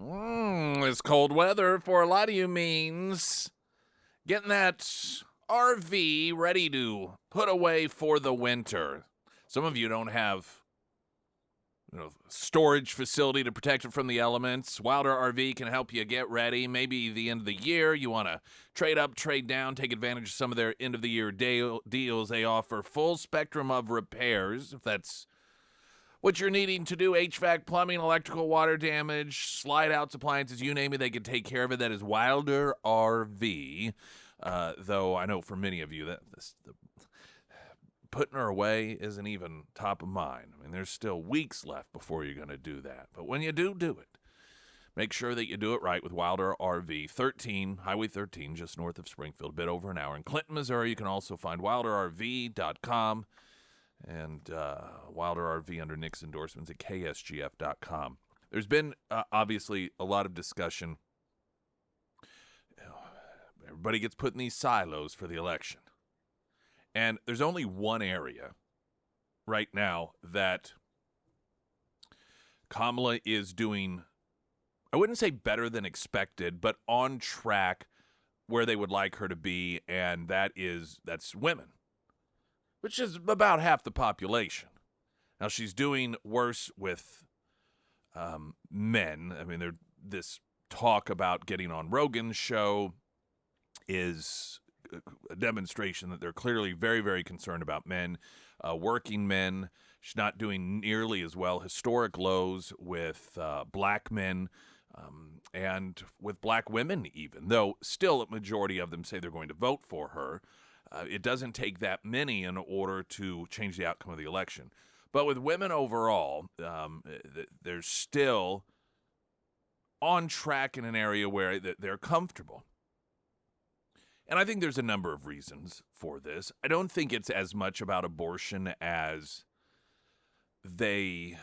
This cold weather for a lot of you means getting that RV ready to put away for the winter. Some of you don't have storage facility to protect it from the elements. Wilder RV can help you get ready. Maybe the end of the year you want to trade up, trade down, take advantage of some of their end of the year deals. They offer full spectrum of repairs if that's what you're needing to do. HVAC, plumbing, electrical, water damage, slide outs, appliances, you name it, they can take care of it. That is Wilder RV. Though I know for many of you that putting her away isn't even top of mind. I mean, there's still weeks left before you're going to do that. But when you do it, make sure that you do it right with Wilder RV. Highway 13, just north of Springfield, a bit over an hour. In Clinton, Missouri, you can also find wilderrv.com and Wilder RV under Nick's endorsements at KSGF.com. There's been, obviously, a lot of discussion. Everybody gets put in these silos for the election. And there's only one area right now that Kamala is doing, I wouldn't say better than expected, but on track where they would like her to be, and that's women, which is about half the population. Now, she's doing worse with men. I mean, this talk about getting on Rogan's show is a demonstration that they're clearly very, very concerned about men, working men. She's not doing nearly as well. Historic lows with black men and with black women even, though still a majority of them say they're going to vote for her. It doesn't take that many in order to change the outcome of the election. But with women overall, they're still on track in an area where they're comfortable. And I think there's a number of reasons for this. I don't think it's as much about abortion as they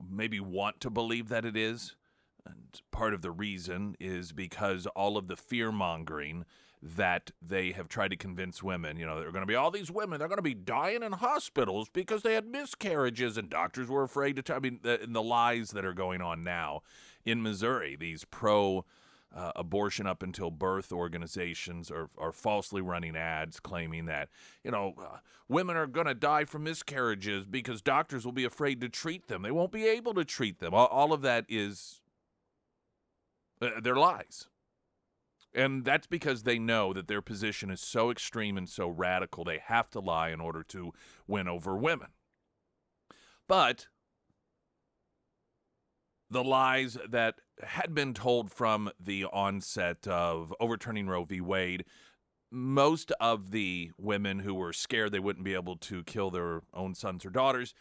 maybe want to believe that it is. And part of the reason is because all of the fear-mongering that they have tried to convince women, there are going to be all these women, they're going to be dying in hospitals because they had miscarriages and doctors were afraid to the lies that are going on now in Missouri, these abortion up until birth organizations are falsely running ads claiming that, women are going to die from miscarriages because doctors will be afraid to treat them. They won't be able to treat them. All of that is, they're lies. And that's because they know that their position is so extreme and so radical, they have to lie in order to win over women. But the lies that had been told from the onset of overturning Roe v. Wade, most of the women who were scared they wouldn't be able to kill their own sons or daughters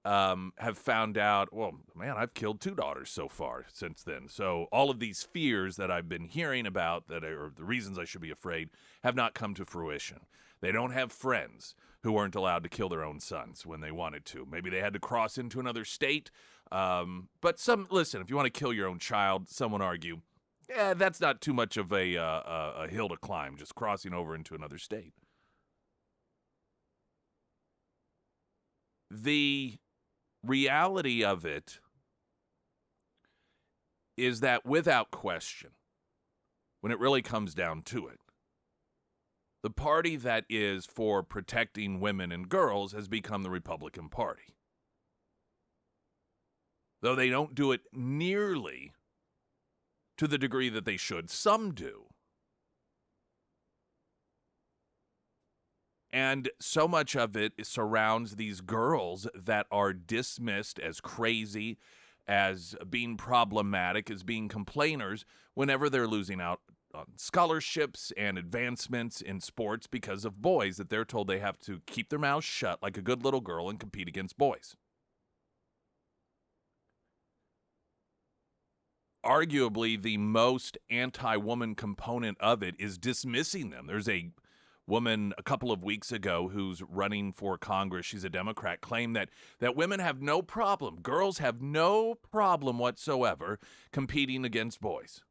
have found out, well, man, I've killed 2 daughters so far since then. So all of these fears that I've been hearing about that are the reasons I should be afraid have not come to fruition. They don't have friends who weren't allowed to kill their own sons when they wanted to. Maybe they had to cross into another state. But listen, if you want to kill your own child, some would argue, that's not too much of a hill to climb, just crossing over into another state. The reality of it is that without question, when it really comes down to it, the party that is for protecting women and girls has become the Republican Party. Though they don't do it nearly to the degree that they should. Some do. And so much of it surrounds these girls that are dismissed as crazy, as being problematic, as being complainers whenever they're losing out on scholarships and advancements in sports because of boys that they're told they have to keep their mouths shut like a good little girl and compete against boys. Arguably, the most anti-woman component of it is dismissing them. There's a woman a couple of weeks ago who's running for Congress, she's a Democrat, claimed that women have no problem, girls have no problem whatsoever competing against boys.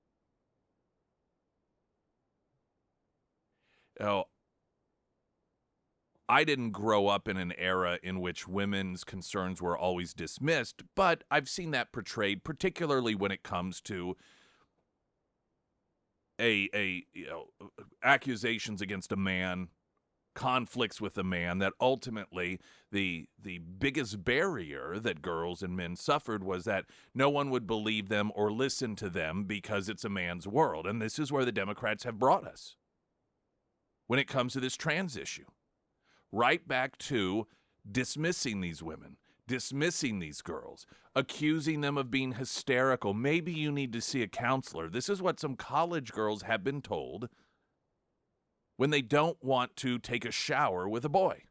I didn't grow up in an era in which women's concerns were always dismissed, but I've seen that portrayed, particularly when it comes to accusations against a man, conflicts with a man, that ultimately the biggest barrier that girls and men suffered was that no one would believe them or listen to them because it's a man's world. And this is where the Democrats have brought us when it comes to this trans issue. Right back to dismissing these women, dismissing these girls, accusing them of being hysterical. Maybe you need to see a counselor. This is what some college girls have been told when they don't want to take a shower with a boy.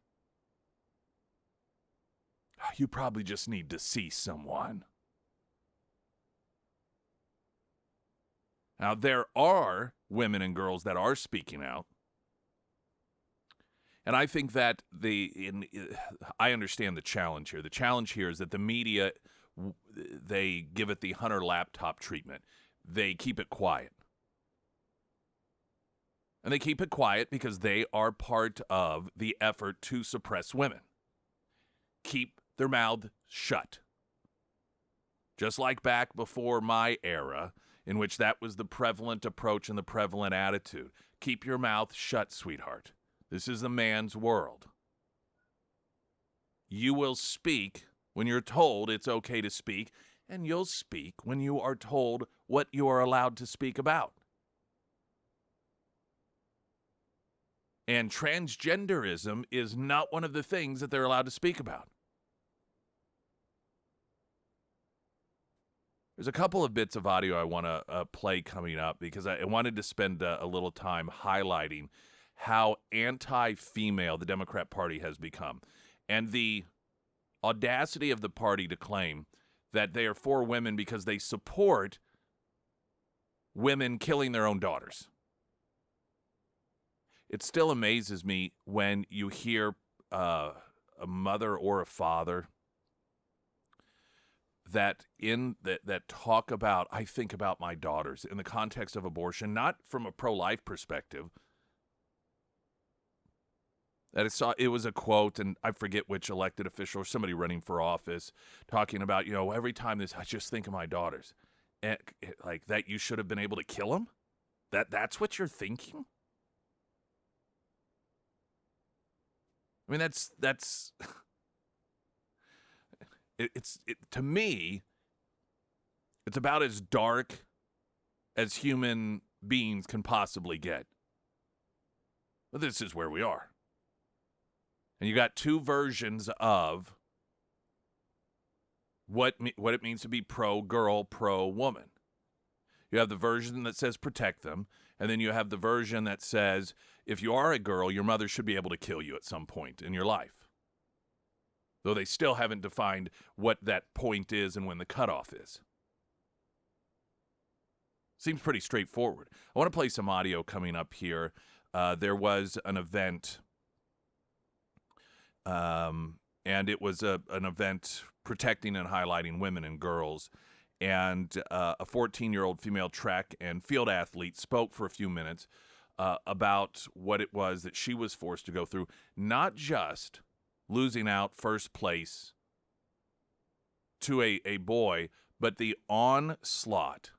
You probably just need to see someone. Now, there are women and girls that are speaking out. And I think that I understand the challenge here. The challenge here is that the media, they give it the Hunter laptop treatment. They keep it quiet. And they keep it quiet because they are part of the effort to suppress women. Keep their mouth shut. Just like back before my era, in which that was the prevalent approach and the prevalent attitude. Keep your mouth shut, sweetheart. This is the man's world. You will speak when you're told it's okay to speak, and you'll speak when you are told what you are allowed to speak about. And transgenderism is not one of the things that they're allowed to speak about. There's a couple of bits of audio I want to play coming up because I wanted to spend a little time highlighting how anti-female the Democrat Party has become, and the audacity of the party to claim that they are for women because they support women killing their own daughters. It still amazes me when you hear a mother or a father that talk about, I think about my daughters in the context of abortion, not from a pro-life perspective. That it was a quote, and I forget which elected official or somebody running for office talking about, every time this, I just think of my daughters. And, like, that you should have been able to kill them? That's what you're thinking? I mean, that's to me, it's about as dark as human beings can possibly get. But this is where we are. And you got two versions of what it means to be pro-girl, pro-woman. You have the version that says protect them, and then you have the version that says if you are a girl, your mother should be able to kill you at some point in your life. Though they still haven't defined what that point is and when the cutoff is. Seems pretty straightforward. I want to play some audio coming up here. There was an event, and it was an event protecting and highlighting women and girls. And a 14-year-old female track and field athlete spoke for a few minutes about what it was that she was forced to go through, not just losing out first place to a boy, but the onslaught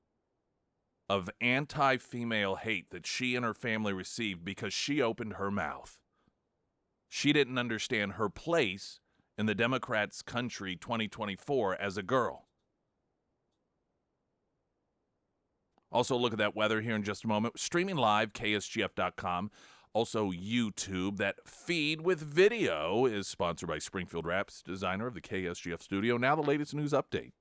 of anti-female hate that she and her family received because she opened her mouth. She didn't understand her place in the Democrats' country 2024 as a girl. Also, look at that weather here in just a moment. Streaming live, KSGF.com. Also, YouTube. That feed with video is sponsored by Springfield Raps, designer of the KSGF studio. Now the latest news update.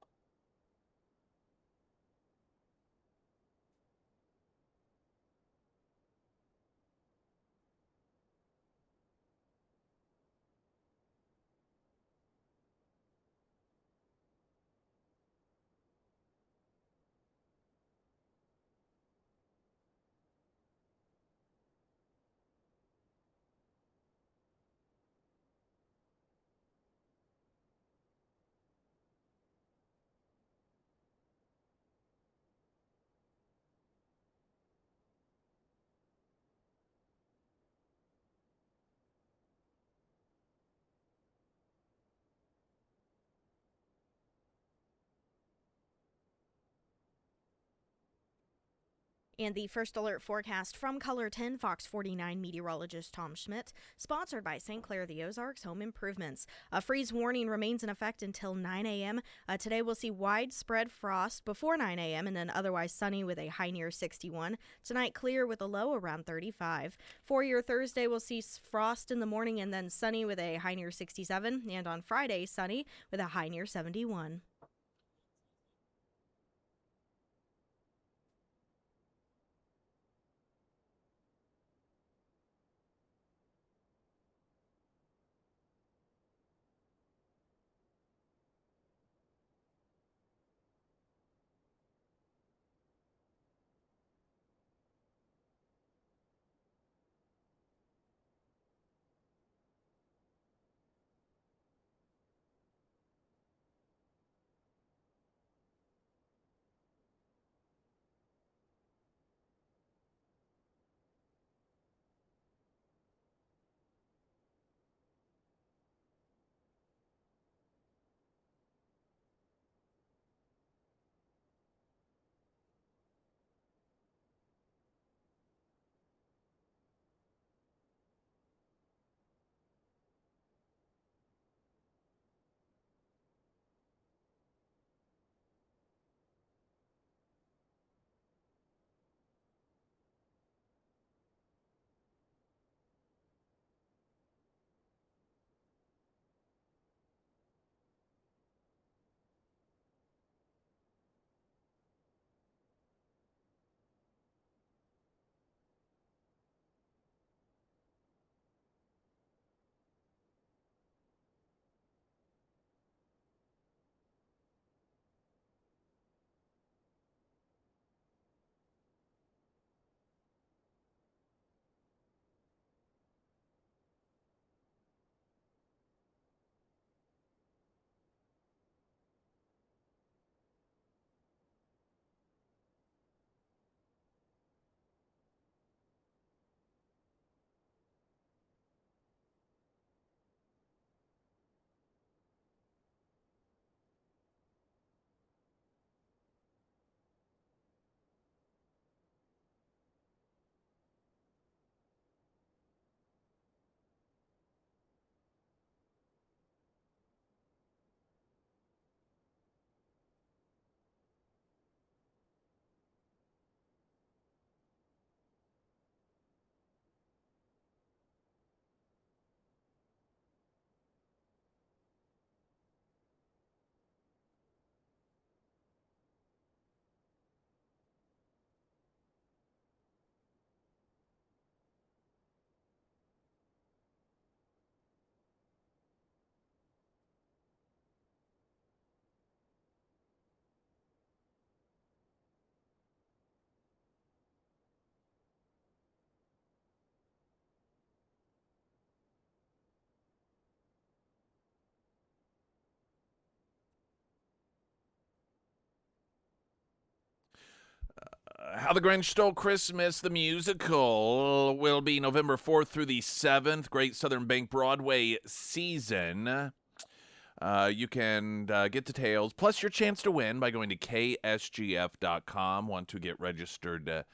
And the first alert forecast from Color 10 Fox 49 meteorologist Tom Schmidt, sponsored by St. Clair the Ozarks Home Improvements. A freeze warning remains in effect until 9 a.m. Today we'll see widespread frost before 9 a.m. and then otherwise sunny with a high near 61. Tonight clear with a low around 35. For your Thursday, we'll see frost in the morning and then sunny with a high near 67. And on Friday, sunny with a high near 71. How the Grinch Stole Christmas, the musical, will be November 4th through the 7th. Great Southern Bank Broadway season. You can get details, plus your chance to win by going to ksgf.com. Want to get registered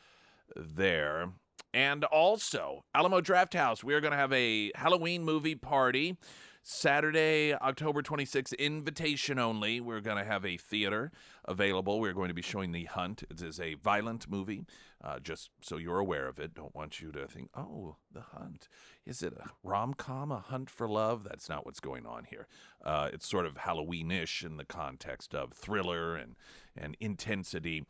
there. And also, Alamo Draft House, we are going to have a Halloween movie party Saturday, October 26th, invitation only. We're going to have a theater available. We're going to be showing The Hunt. It is a violent movie, just so you're aware of it. Don't want you to think, oh, The Hunt. Is it a rom-com, a hunt for love? That's not what's going on here. It's sort of Halloween-ish in the context of thriller and intensity.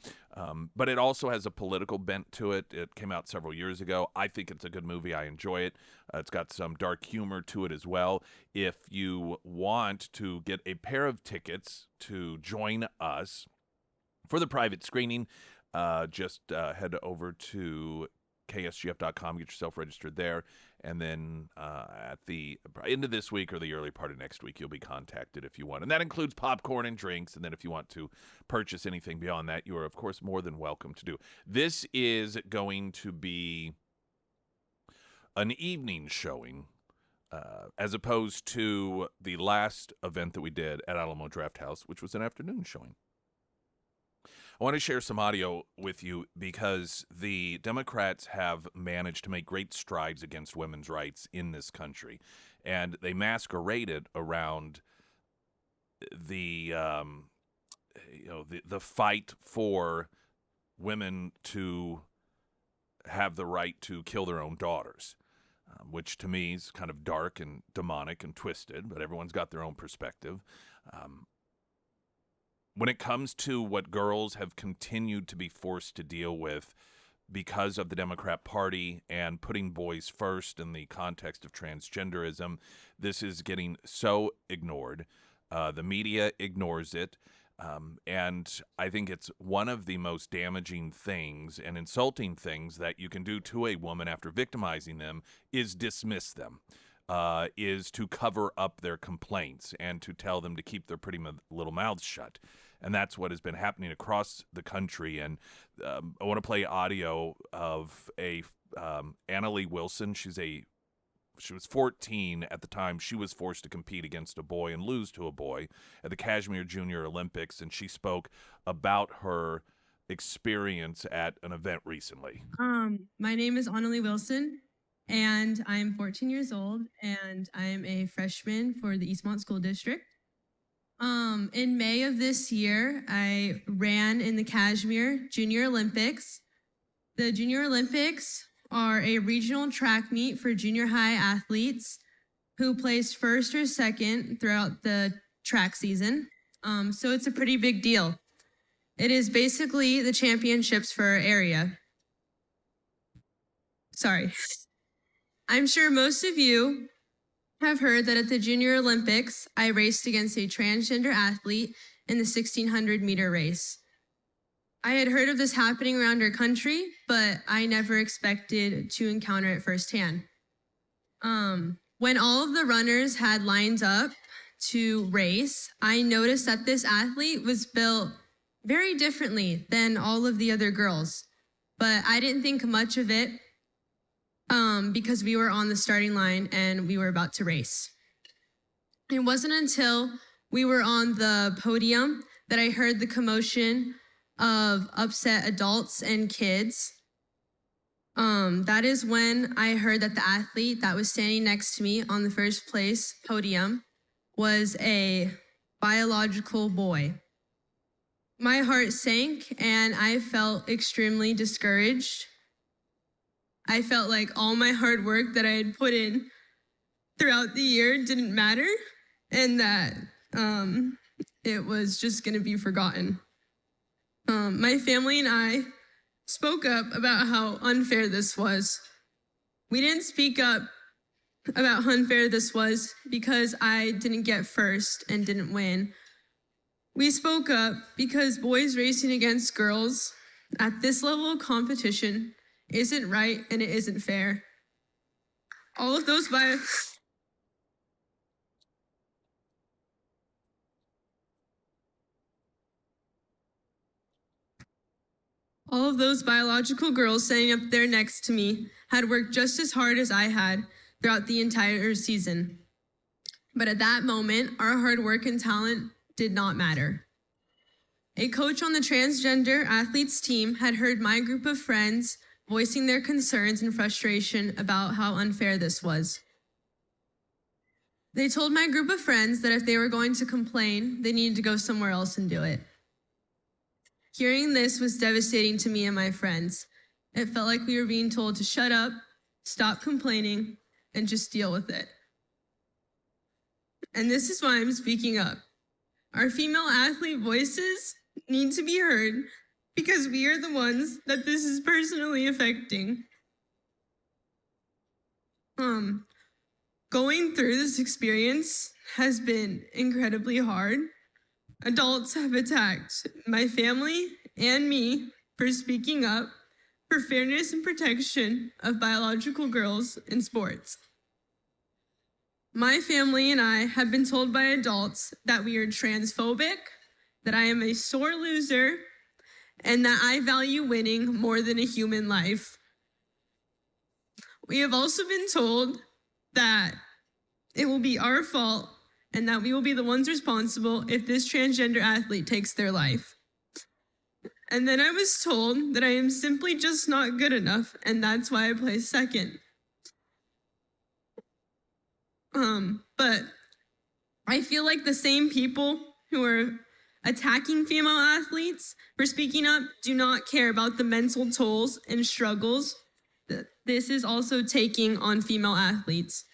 But it also has a political bent to it. It came out several years ago. I think it's a good movie. I enjoy it. It's got some dark humor to it as well. If you want to get a pair of tickets to join us for the private screening, just head over to ksgf.com, get yourself registered there, and then at the end of this week or the early part of next week, you'll be contacted if you want. And that includes popcorn and drinks, and then if you want to purchase anything beyond that, you are, of course, more than welcome to do. This is going to be an evening showing, as opposed to the last event that we did at Alamo Draft House, which was an afternoon showing. I want to share some audio with you because the Democrats have managed to make great strides against women's rights in this country, and they masqueraded around the the fight for women to have the right to kill their own daughters, which to me is kind of dark and demonic and twisted, but everyone's got their own perspective. Um, when it comes to what girls have continued to be forced to deal with because of the Democrat Party and putting boys first in the context of transgenderism, this is getting so ignored. The media ignores it. And I think it's one of the most damaging things and insulting things that you can do to a woman after victimizing them is dismiss them, is to cover up their complaints and to tell them to keep their pretty little mouths shut. And that's what has been happening across the country. And I want to play audio of a Anna Lee Wilson. She was 14 at the time. She was forced to compete against a boy and lose to a boy at the Kashmir Junior Olympics, and she spoke about her experience at an event recently. My name is Annalie Wilson, and I'm 14 years old, and I'm a freshman for the Eastmont School District. In May of this year, I ran in the Kashmir Junior Olympics. The Junior Olympics are a regional track meet for junior high athletes who placed first or second throughout the track season. So it's a pretty big deal. It is basically the championships for our area. Sorry. I'm sure most of you have heard that at the Junior Olympics, I raced against a transgender athlete in the 1600 meter race. I had heard of this happening around our country, but I never expected to encounter it firsthand. When all of the runners had lined up to race, I noticed that this athlete was built very differently than all of the other girls, but I didn't think much of it because we were on the starting line and we were about to race. It wasn't until we were on the podium that I heard the commotion of upset adults and kids. That is when I heard that the athlete that was standing next to me on the first place podium was a biological boy. My heart sank and I felt extremely discouraged. I felt like all my hard work that I had put in throughout the year didn't matter and that it was just going to be forgotten. My family and I spoke up about how unfair this was. We didn't speak up about how unfair this was because I didn't get first and didn't win. We spoke up because boys racing against girls at this level of competition isn't right and it isn't fair. All of those biological girls standing up there next to me had worked just as hard as I had throughout the entire season. But at that moment, our hard work and talent did not matter. A coach on the transgender athletes team had heard my group of friends voicing their concerns and frustration about how unfair this was. They told my group of friends that if they were going to complain, they needed to go somewhere else and do it. Hearing this was devastating to me and my friends. It felt like we were being told to shut up, stop complaining, and just deal with it. And this is why I'm speaking up. Our female athlete voices need to be heard because we are the ones that this is personally affecting. Going through this experience has been incredibly hard. Adults have attacked my family and me for speaking up for fairness and protection of biological girls in sports. My family and I have been told by adults that we are transphobic, that I am a sore loser, and that I value winning more than a human life. We have also been told that it will be our fault and that we will be the ones responsible if this transgender athlete takes their life. And then I was told that I am simply just not good enough, and that's why I placed second. But I feel like the same people who are attacking female athletes for speaking up do not care about the mental tolls and struggles that this is also taking on female athletes.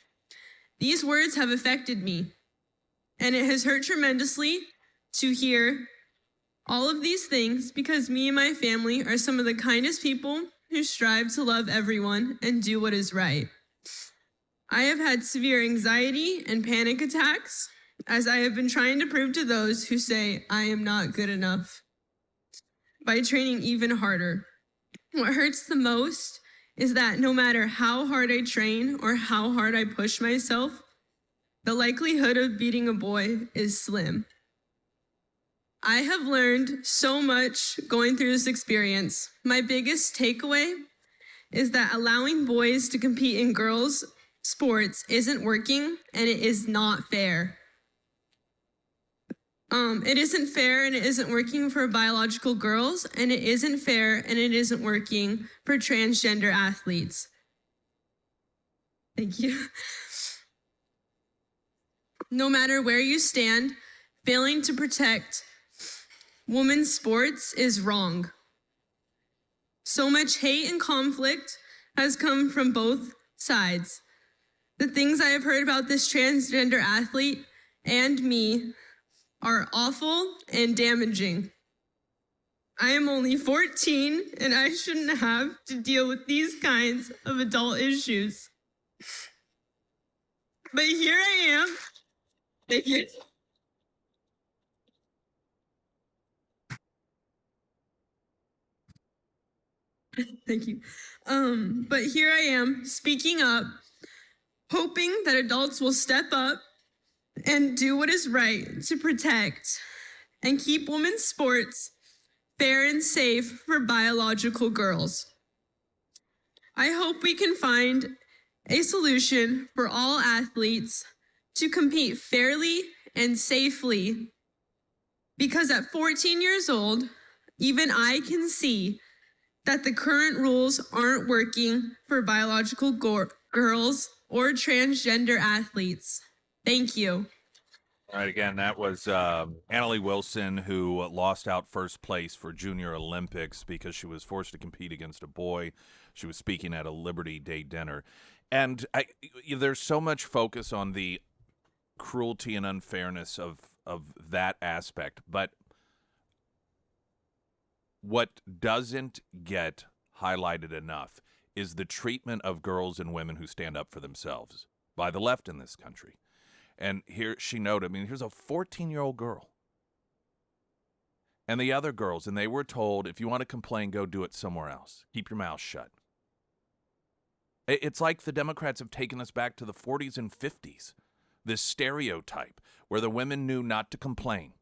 These words have affected me, and it has hurt tremendously to hear all of these things because me and my family are some of the kindest people who strive to love everyone and do what is right. I have had severe anxiety and panic attacks as I have been trying to prove to those who say I am not good enough by training even harder. What hurts the most is that no matter how hard I train or how hard I push myself, the likelihood of beating a boy is slim. I have learned so much going through this experience. My biggest takeaway is that allowing boys to compete in girls' sports isn't working and it is not fair. It isn't fair and it isn't working for biological girls, and it isn't fair and it isn't working for transgender athletes. Thank you. No matter where you stand, failing to protect women's sports is wrong. So much hate and conflict has come from both sides. The things I have heard about this transgender athlete and me are awful and damaging. I am only 14 and I shouldn't have to deal with these kinds of adult issues. But here I am. Thank you. Thank you. But here I am speaking up, hoping that adults will step up and do what is right to protect and keep women's sports fair and safe for biological girls. I hope we can find a solution for all athletes to compete fairly and safely, because at 14 years old, even I can see that the current rules aren't working for biological girls or transgender athletes. Thank you. All right, again, that was Annalie Wilson, who lost out first place for Junior Olympics because she was forced to compete against a boy. She was speaking at a Liberty Day dinner. And there's so much focus on the cruelty and unfairness of that aspect. But what doesn't get highlighted enough is the treatment of girls and women who stand up for themselves by the left in this country. And here she noted, I mean, here's a 14-year-old girl. And the other girls, and they were told, if you want to complain, go do it somewhere else. Keep your mouth shut. It's like the Democrats have taken us back to the 40s and 50s, this stereotype where the women knew not to complain,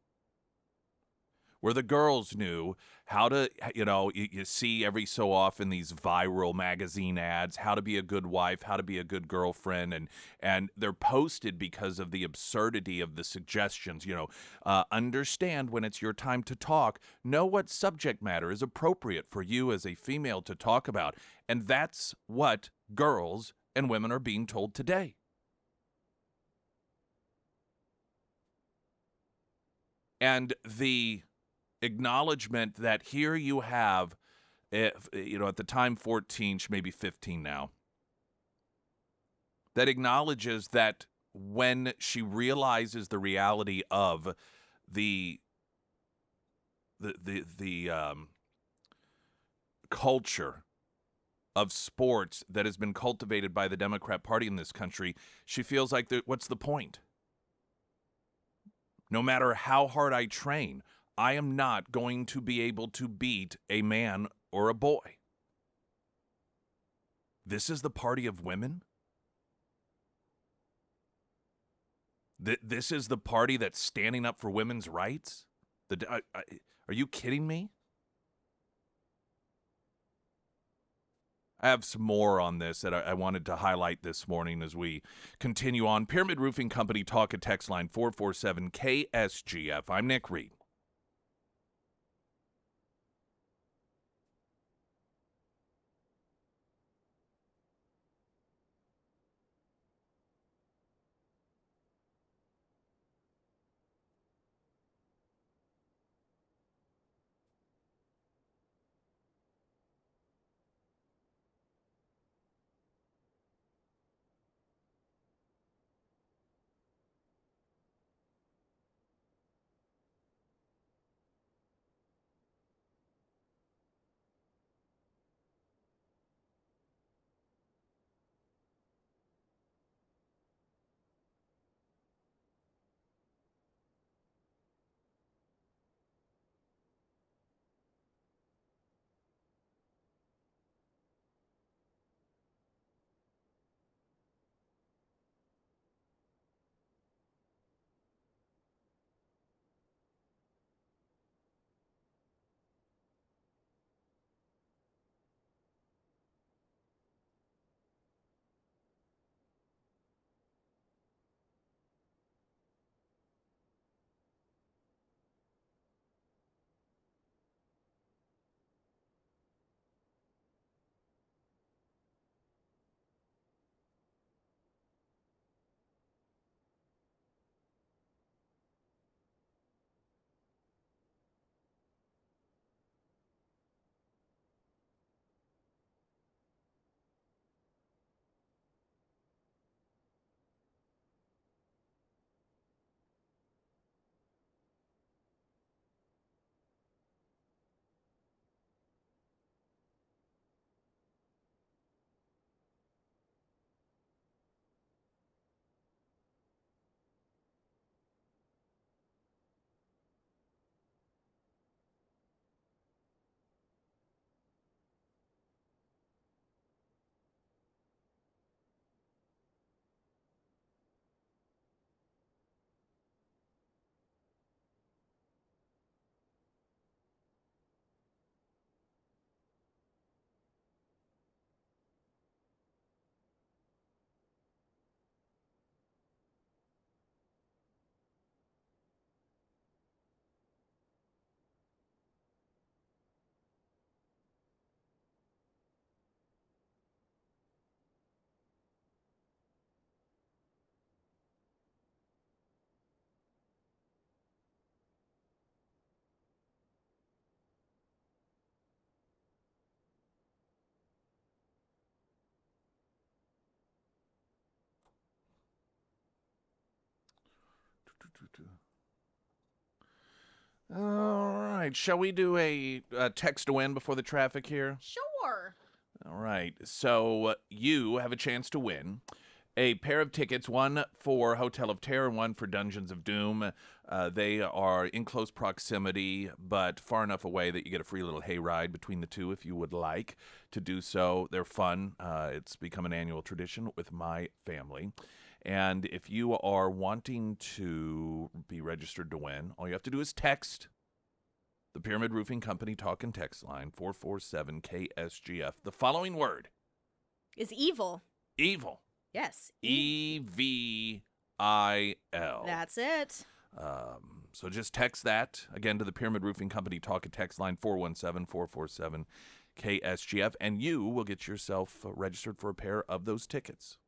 where the girls knew how to, you see every so often these viral magazine ads, how to be a good wife, how to be a good girlfriend, and they're posted because of the absurdity of the suggestions, understand when it's your time to talk, know what subject matter is appropriate for you as a female to talk about. And that's what girls and women are being told today. And the acknowledgement that here you have, at the time 14, she may be 15 now, that acknowledges that when she realizes the reality of the culture of sports that has been cultivated by the Democrat Party in this country, she feels like, what's the point? No matter how hard I train, I am not going to be able to beat a man or a boy. This is the party of women? This is the party that's standing up for women's rights? Are you kidding me? I have some more on this that I wanted to highlight this morning as we continue on. Pyramid Roofing Company talk at text line 447 KSGF. I'm Nick Reed. All right. Shall we do a text to win before the traffic here? Sure. All right. So you have a chance to win a pair of tickets, one for Hotel of Terror, one for Dungeons of Doom. They are in close proximity, but far enough away that you get a free little hayride between the two if you would like to do so. They're fun. It's become an annual tradition with my family. And if you are wanting to be registered to win, all you have to do is text the Pyramid Roofing Company talk and text line 447 KSGF. The following word Is evil. evil. Yes. EVIL. That's it. So just text that again to the Pyramid Roofing Company talk and text line 417 447 KSGF, and you will get yourself registered for a pair of those tickets.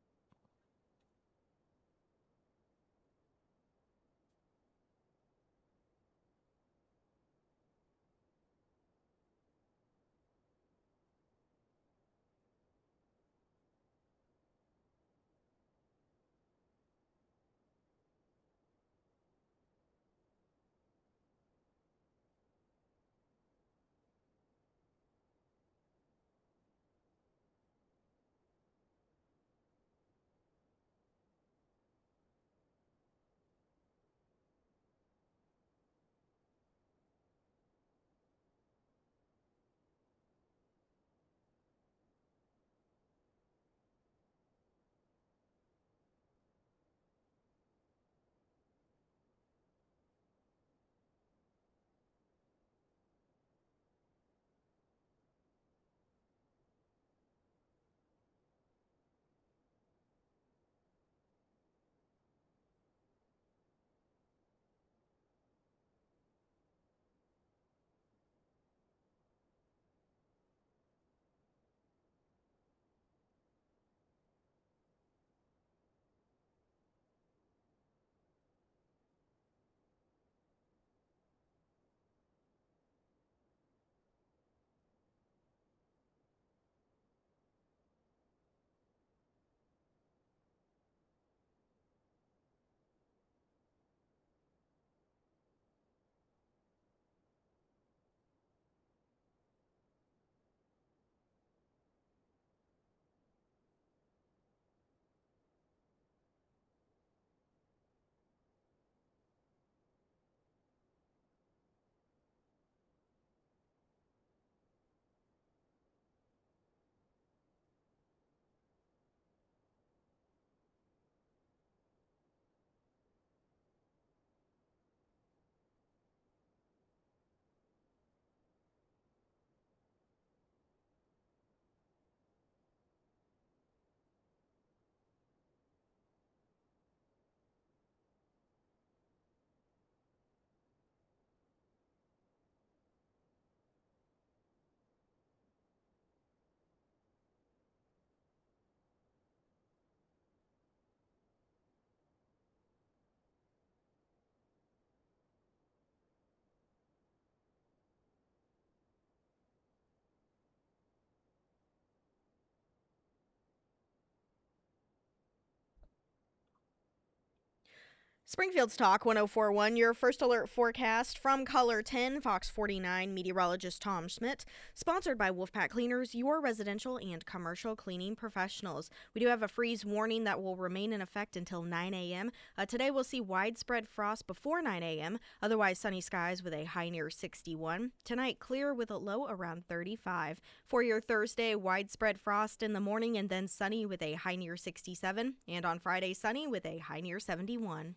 Springfield's Talk 1041, your first alert forecast from Color 10, Fox 49, meteorologist Tom Schmidt, sponsored by Wolfpack Cleaners, your residential and commercial cleaning professionals. We do have a freeze warning that will remain in effect until 9 a.m. Today we'll see widespread frost before 9 a.m., otherwise sunny skies with a high near 61. Tonight, clear with a low around 35. For your Thursday, widespread frost in the morning and then sunny with a high near 67. And on Friday, sunny with a high near 71.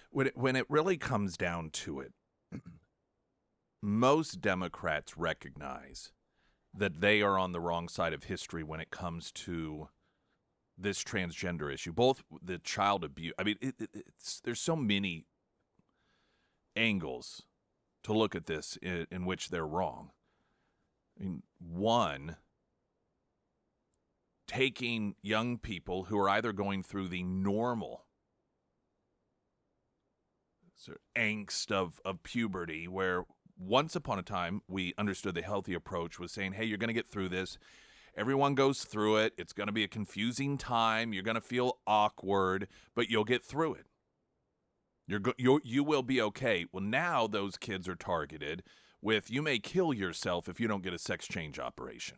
When it really comes down to it, most Democrats recognize that they are on the wrong side of history when it comes to this transgender issue, both the child abuse. I mean, there's so many angles to look at this in which they're wrong. I mean, one, taking young people who are either going through the normal sort of angst of puberty, where once upon a time we understood the healthy approach was saying, hey, you're going to get through this. Everyone goes through it. It's going to be a confusing time. You're going to feel awkward, but you'll get through it. You will be okay. Well, now those kids are targeted with you may kill yourself if you don't get a sex change operation.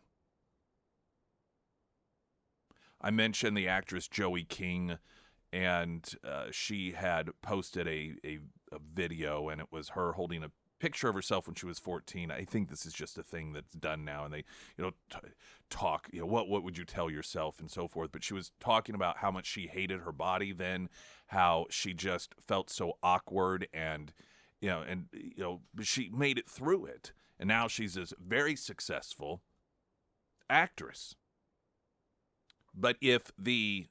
I mentioned the actress Joey King, and she had posted a video, and it was her holding a picture of herself when she was 14. I think this is just a thing that's done now, and they, talk, what would you tell yourself and so forth. But she was talking about how much she hated her body then, how she just felt so awkward, and she made it through it, and now she's this very successful actress. But if the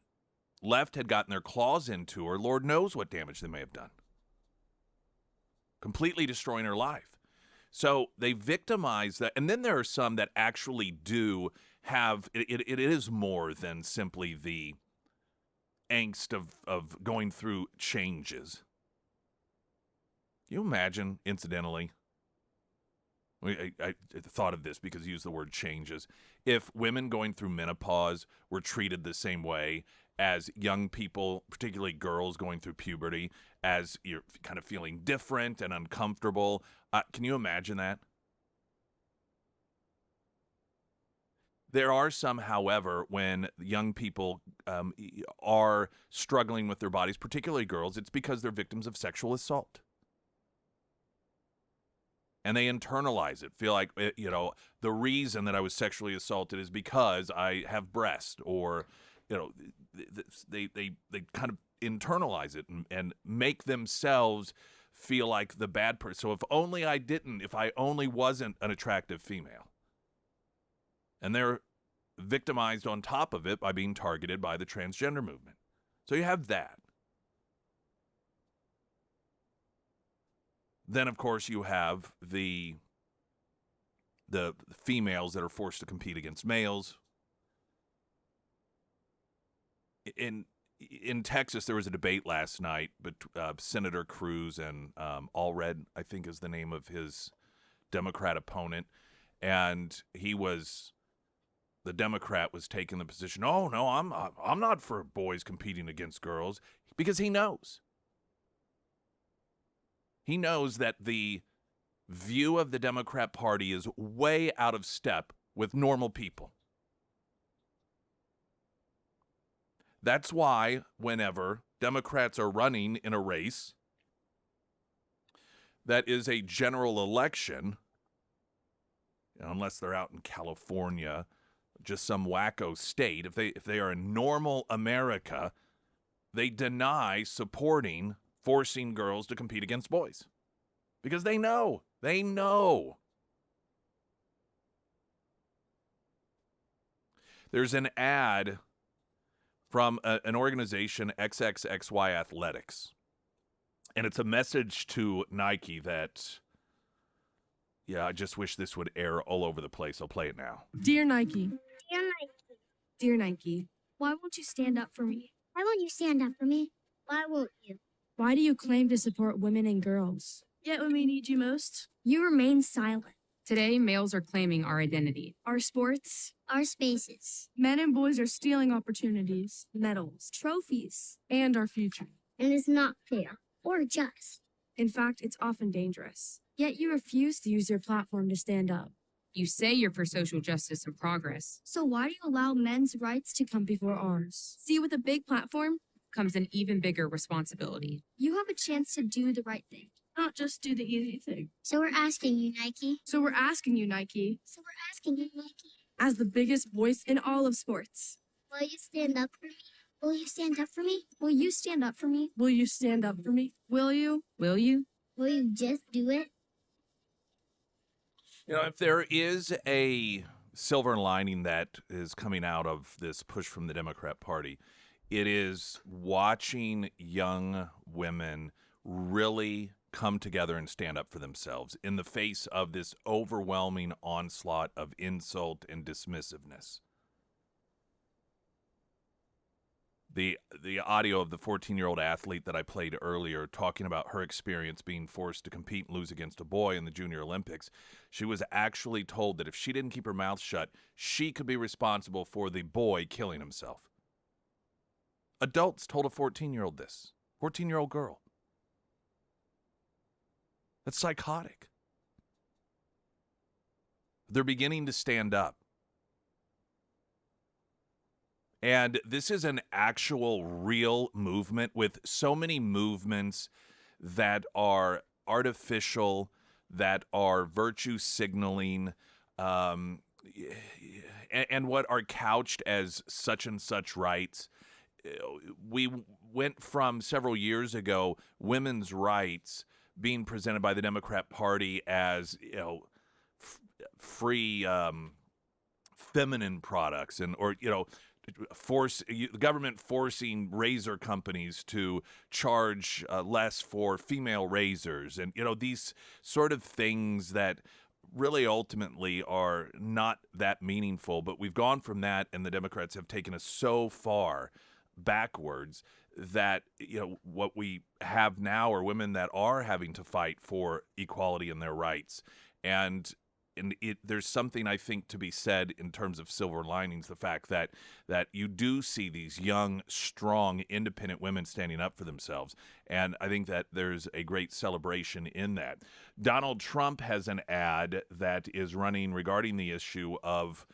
left had gotten their claws into her, Lord knows what damage they may have done. Completely destroying her life. So they victimize that. And then there are some that actually do have, it is more than simply the angst of going through changes. You imagine, incidentally, I thought of this because you used the word changes. If women going through menopause were treated the same way as young people, particularly girls going through puberty, as you're kind of feeling different and uncomfortable, can you imagine that? There are some, however, when young people are struggling with their bodies, particularly girls, it's because they're victims of sexual assault. And they internalize it, feel like, the reason that I was sexually assaulted is because I have breasts, or, they kind of internalize it and make themselves feel like the bad person. So if I only wasn't an attractive female. And they're victimized on top of it by being targeted by the transgender movement. So you have that. Then, of course, you have the females that are forced to compete against males. In Texas, there was a debate last night, but Senator Cruz and Allred, I think is the name of his Democrat opponent, and the Democrat was taking the position, oh no, I'm not for boys competing against girls, because he knows. He knows that the view of the Democrat Party is way out of step with normal people. That's why whenever Democrats are running in a race that is a general election, unless they're out in California, just some wacko state, if they are in normal America, they deny supporting forcing girls to compete against boys. Because they know. There's an ad from an organization, XXXY Athletics. And it's a message to Nike that, I just wish this would air all over the place. I'll play it now. Dear Nike. Dear Nike. Dear Nike. Why won't you stand up for me? Why won't you stand up for me? Why won't you? Why do you claim to support women and girls? Yet when we need you most, You remain silent. Today, males are claiming our identity. our sports, Our spaces. men and boys are stealing opportunities, Medals, Trophies. and our future. And it's not fair or just. in fact, it's often dangerous. Yet you refuse to use your platform to stand up. You say you're for social justice and progress. So why do you allow men's rights to Come before ours. See, with a big platform, Comes an even bigger responsibility. You have a chance to do the right thing. not just do the easy thing. So we're asking you, Nike. So we're asking you, Nike, So we're asking you, Nike. as the biggest voice in all of sports, Will you stand up for me? Will you stand up for me? Will you stand up for me? will you stand up for me? Will you? Will you? Will you just do it? If there is a silver lining that is coming out of this push from the Democrat Party, it is watching young women really come together and stand up for themselves in the face of this overwhelming onslaught of insult and dismissiveness. The audio of the 14-year-old athlete that I played earlier talking about her experience being forced to compete and lose against a boy in the Junior Olympics, she was actually told that if she didn't keep her mouth shut, she could be responsible for the boy killing himself. Adults told a 14-year-old this. 14-year-old girl. That's psychotic. They're beginning to stand up. And this is an actual real movement, with so many movements that are artificial, that are virtue signaling, and what are couched as such and such rights. We went from several years ago women's rights being presented by the Democrat Party as, free feminine products, or the government forcing razor companies to charge less for female razors, and these sort of things that really ultimately are not that meaningful. But we've gone from that, and the Democrats have taken us so far backwards that what we have now are women that are having to fight for equality and their rights. And there's something, I think, to be said in terms of silver linings, the fact that you do see these young, strong, independent women standing up for themselves. And I think that there's a great celebration in that. Donald Trump has an ad that is running regarding the issue of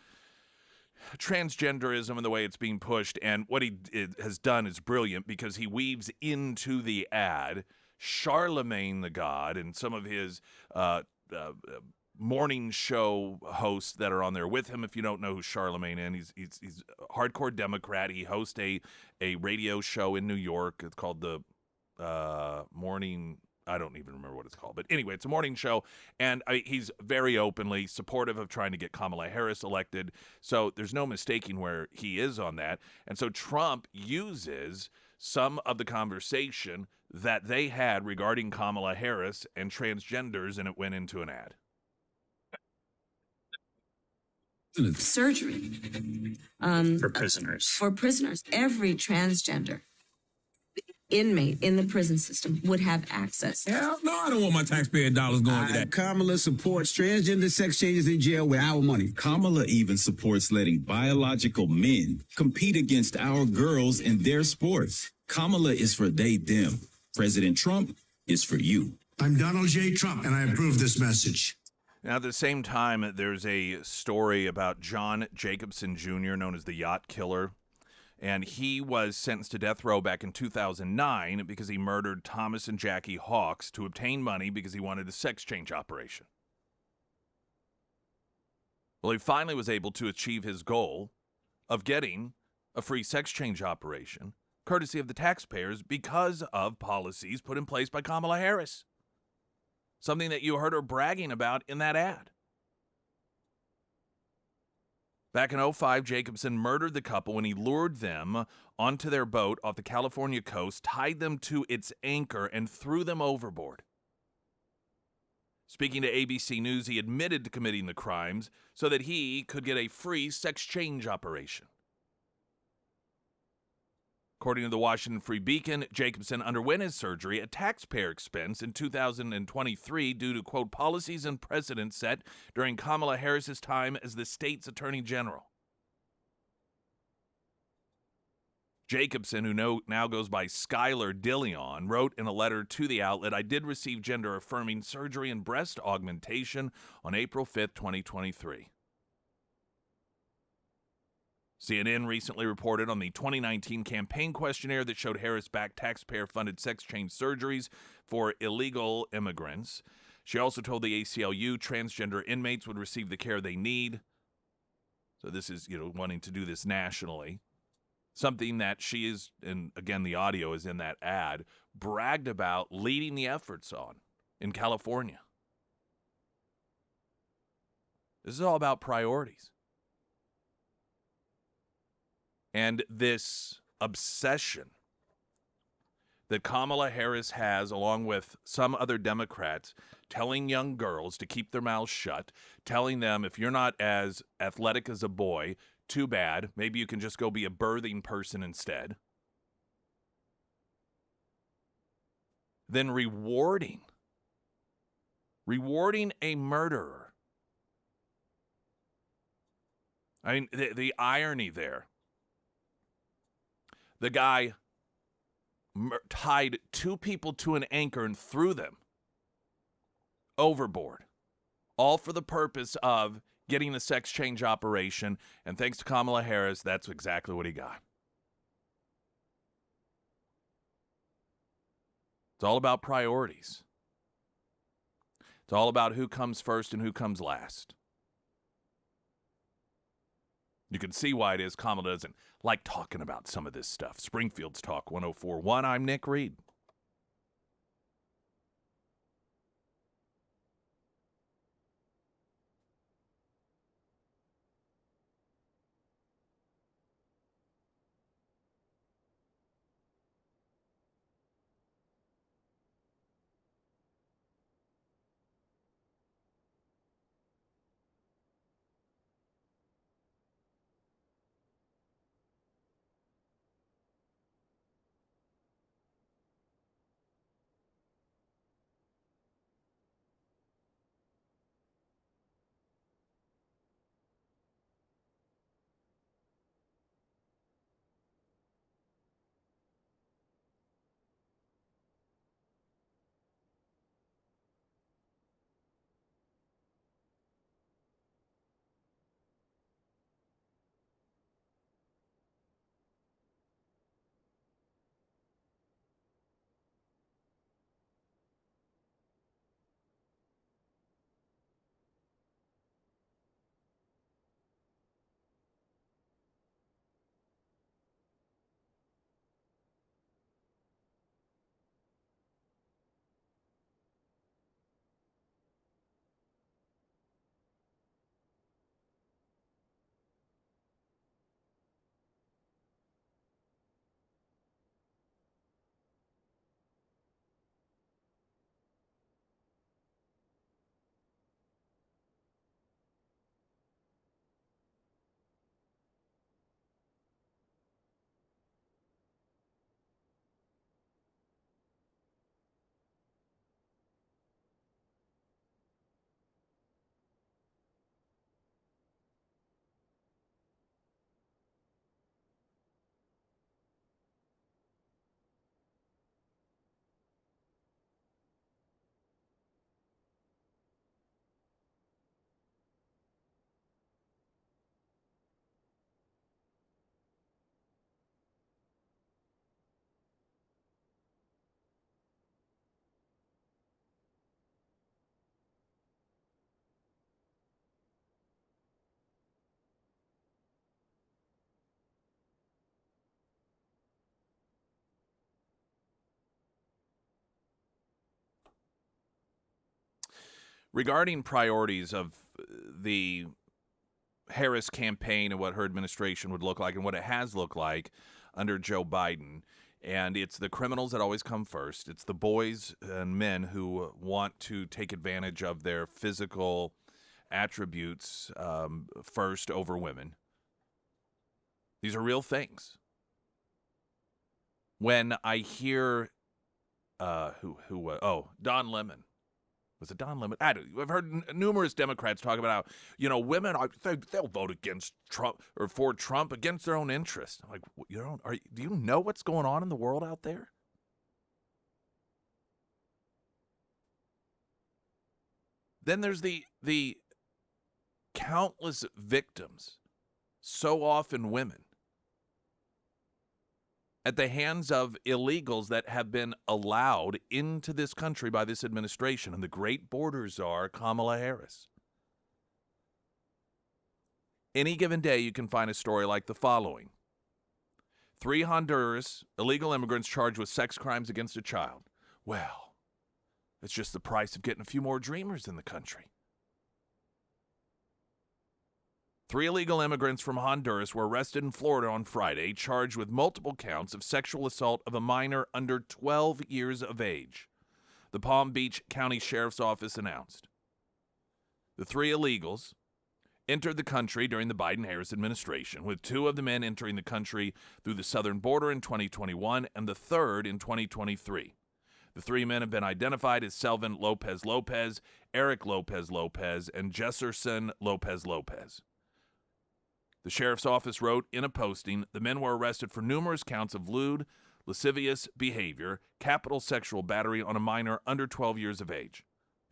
transgenderism and the way it's being pushed. And what he has done is brilliant, because he weaves into the ad Charlemagne the God and some of his morning show hosts that are on there with him. If you don't know who Charlemagne is, he's a hardcore Democrat. He hosts a radio show in New York. It's called the Morning. I don't even remember what it's called. But anyway, it's a morning show. And he's very openly supportive of trying to get Kamala Harris elected. So there's no mistaking where he is on that. And so Trump uses some of the conversation that they had regarding Kamala Harris and transgenders, and it went into an ad. Surgery for prisoners. For prisoners, every transgender inmate in the prison system would have access. Hell no, I don't want my taxpayer dollars going to that. Kamala supports transgender sex changes in jail with our money. Kamala even supports letting biological men compete against our girls in their sports. Kamala is for they, them. President Trump is for you. I'm Donald J. Trump, and I approve this message. Now, at the same time, there's a story about John Jacobson Jr., known as the Yacht Killer. And he was sentenced to death row back in 2009 because he murdered Thomas and Jackie Hawks to obtain money because he wanted a sex change operation. Well, he finally was able to achieve his goal of getting a free sex change operation, courtesy of the taxpayers, because of policies put in place by Kamala Harris. Something that you heard her bragging about in that ad. Back in 2005, Jacobson murdered the couple when he lured them onto their boat off the California coast, tied them to its anchor, and threw them overboard. Speaking to ABC News, he admitted to committing the crimes so that he could get a free sex change operation. According to the Washington Free Beacon, Jacobson underwent his surgery at taxpayer expense in 2023 due to, quote, policies and precedents set during Kamala Harris's time as the state's attorney general. Jacobson, who now goes by Skylar Dillion, wrote in a letter to the outlet, "I did receive gender-affirming surgery and breast augmentation on April 5th, 2023. CNN recently reported on the 2019 campaign questionnaire that showed Harris backed taxpayer-funded sex change surgeries for illegal immigrants. She also told the ACLU transgender inmates would receive the care they need. So this is, wanting to do this nationally. Something that she is, and again, the audio is in that ad, bragged about leading the efforts on in California. This is all about priorities. And this obsession that Kamala Harris has, along with some other Democrats, telling young girls to keep their mouths shut, telling them if you're not as athletic as a boy, too bad, maybe you can just go be a birthing person instead. Then rewarding a murderer. I mean, the irony there. The guy tied two people to an anchor and threw them. overboard, all for the purpose of getting a sex change operation. And thanks to Kamala Harris, that's exactly what he got. It's all about priorities. It's all about who comes first and who comes last. You can see why it is Kamala doesn't like talking about some of this stuff. Springfield's Talk 104.1. I'm Nick Reed. Regarding priorities of the Harris campaign and what her administration would look like and what it has looked like under Joe Biden, and it's the criminals that always come first. It's the boys and men who want to take advantage of their physical attributes first over women. These are real things. When I hear, Don Lemon. Was it Don Lemon? I've heard numerous Democrats talk about how, women, they'll vote against Trump or for Trump against their own interest. I'm like, do you know what's going on in the world out there? Then there's the countless victims, so often women, at the hands of illegals that have been allowed into this country by this administration, and the great border czar, Kamala Harris. Any given day, you can find a story like the following. 3 Honduras illegal immigrants charged with sex crimes against a child. Well, it's just the price of getting a few more dreamers in the country. 3 illegal immigrants from Honduras were arrested in Florida on Friday, charged with multiple counts of sexual assault of a minor under 12 years of age, the Palm Beach County Sheriff's Office announced. The 3 illegals entered the country during the Biden-Harris administration, with 2 of the men entering the country through the southern border in 2021 and the 3rd in 2023. The 3 men have been identified as Selvin Lopez Lopez, Eric Lopez Lopez, and Jesserson Lopez Lopez. The sheriff's office wrote in a posting, the men were arrested for numerous counts of lewd, lascivious behavior, capital sexual battery on a minor under 12 years of age.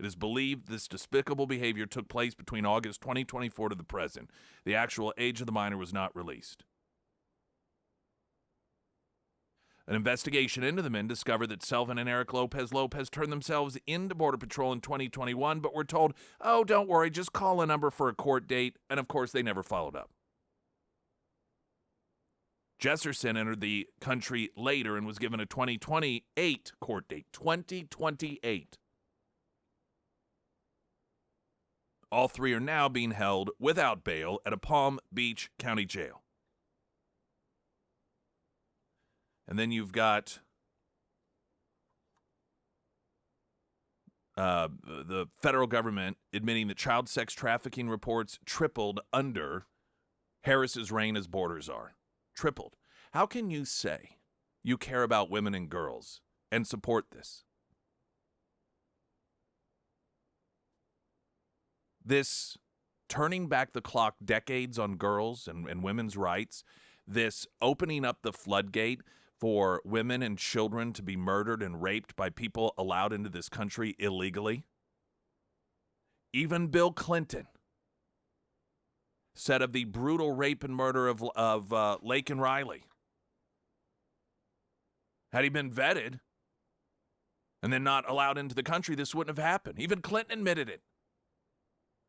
It is believed this despicable behavior took place between August 2024 to the present. The actual age of the minor was not released. An investigation into the men discovered that Selvin and Eric Lopez turned themselves into Border Patrol in 2021, but were told, oh, don't worry, just call a number for a court date, and of course they never followed up. Jesserson entered the country later and was given a 2028 court date. 2028. All three are now being held without bail at a Palm Beach County jail. And then you've got the federal government admitting that child sex trafficking reports tripled under Harris's reign as border czar. Tripled. How can you say you care about women and girls and support this? This turning back the clock decades on girls and women's rights, this opening up the floodgate for women and children to be murdered and raped by people allowed into this country illegally. Even Bill Clinton said of the brutal rape and murder of Laken Riley, had he been vetted and then not allowed into the country, this wouldn't have happened. Even Clinton admitted it.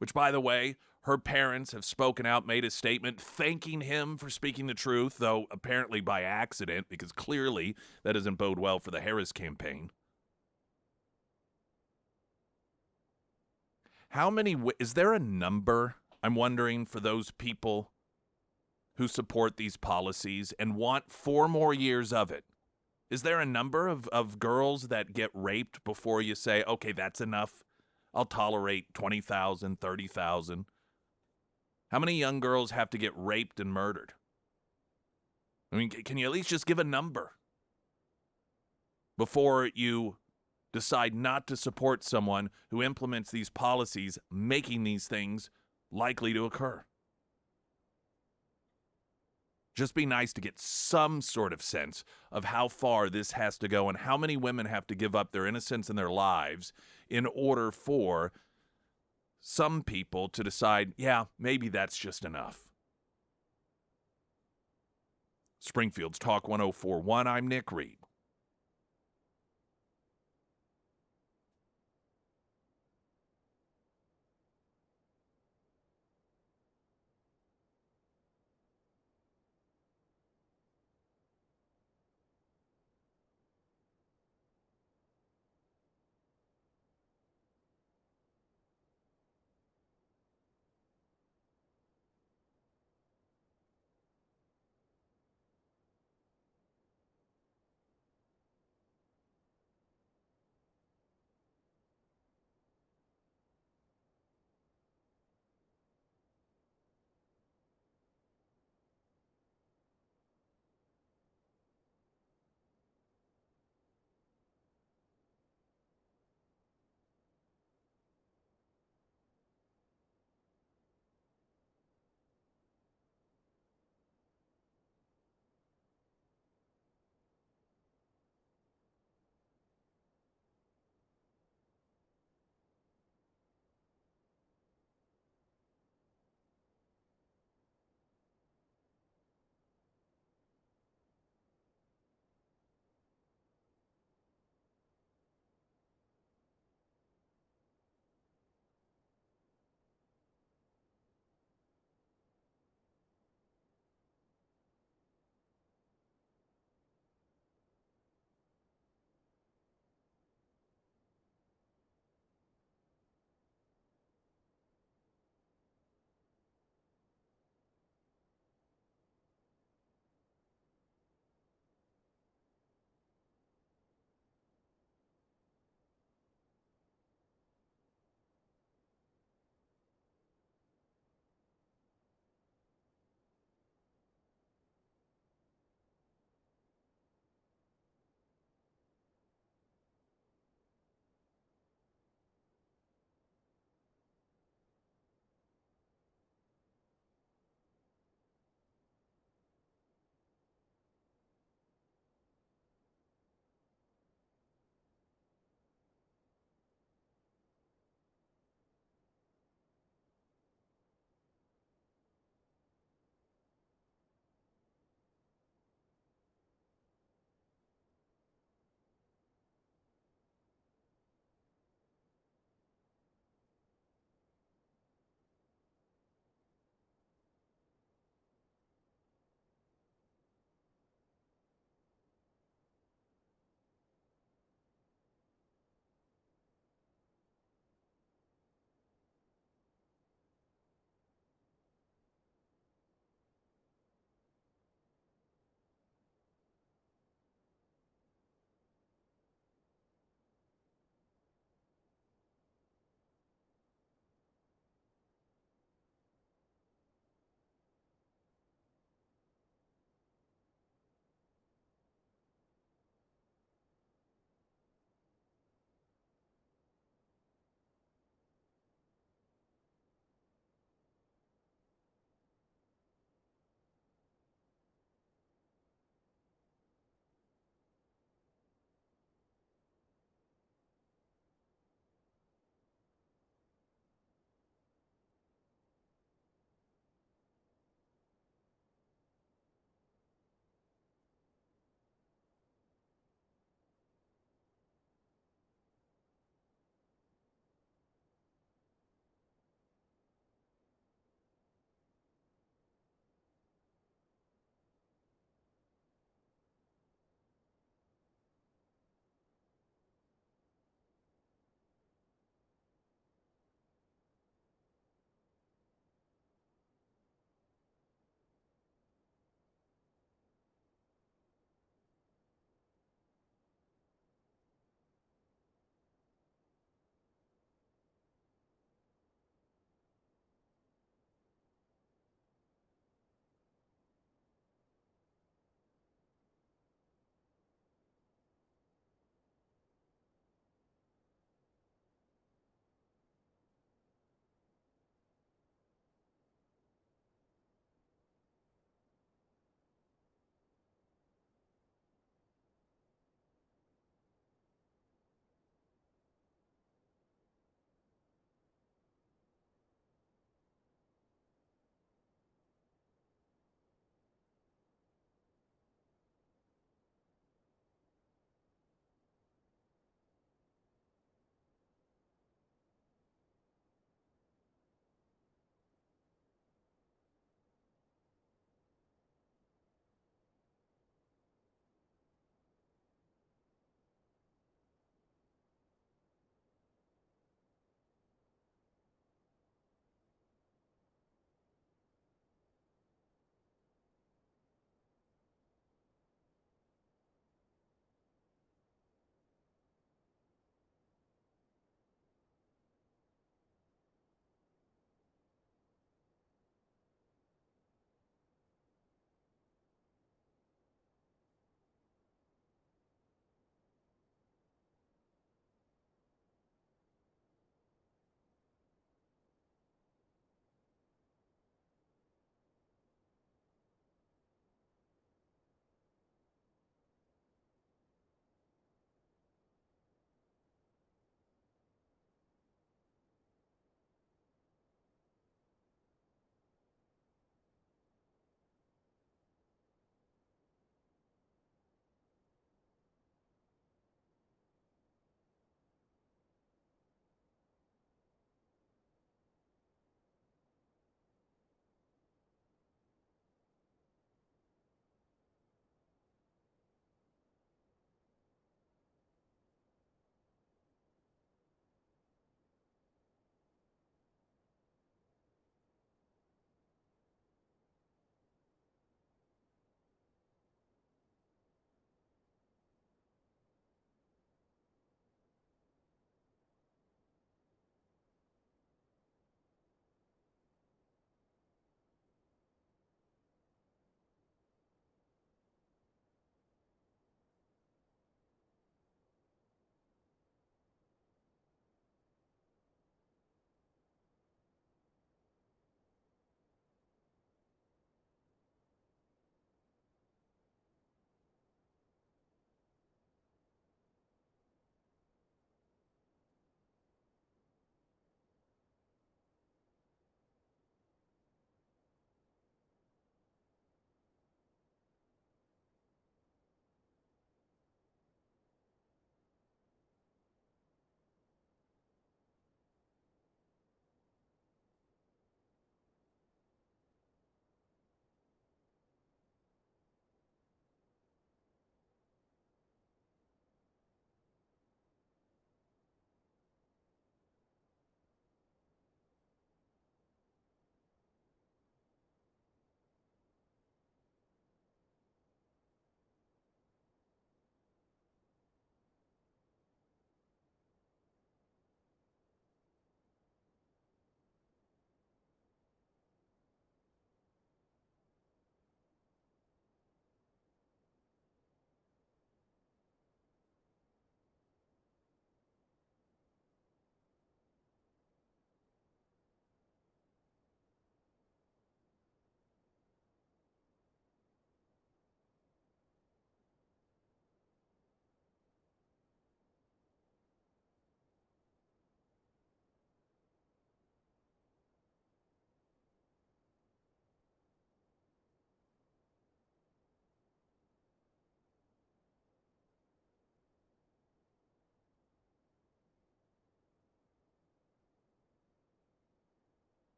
Which, by the way, her parents have spoken out, made a statement thanking him for speaking the truth, though apparently by accident, because clearly that doesn't bode well for the Harris campaign. How many, is there a number, I'm wondering, for those people who support these policies and want 4 more years of it? Is there a number of girls that get raped before you say, okay, that's enough? I'll tolerate 20,000, 30,000. How many young girls have to get raped and murdered? I mean, can you at least just give a number before you decide not to support someone who implements these policies, making these things likely to occur? Just be nice to get some sort of sense of how far this has to go and how many women have to give up their innocence and their lives in order for some people to decide, yeah, maybe that's just enough. Springfield's Talk 1041, I'm Nick Reed.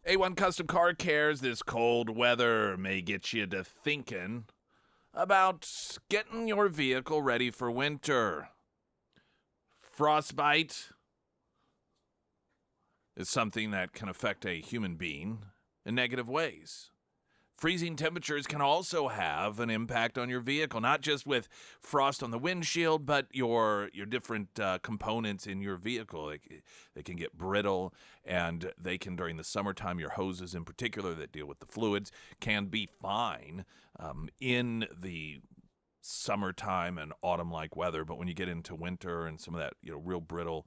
A1 Custom Car Cares, this cold weather may get you to thinking about getting your vehicle ready for winter. Frostbite is something that can affect a human being in negative ways. Freezing temperatures can also have an impact on your vehicle, not just with frost on the windshield, but your different components in your vehicle. They can get brittle, and they can, during the summertime, your hoses in particular that deal with the fluids, can be fine in the summertime and autumn-like weather. But when you get into winter and some of that real brittle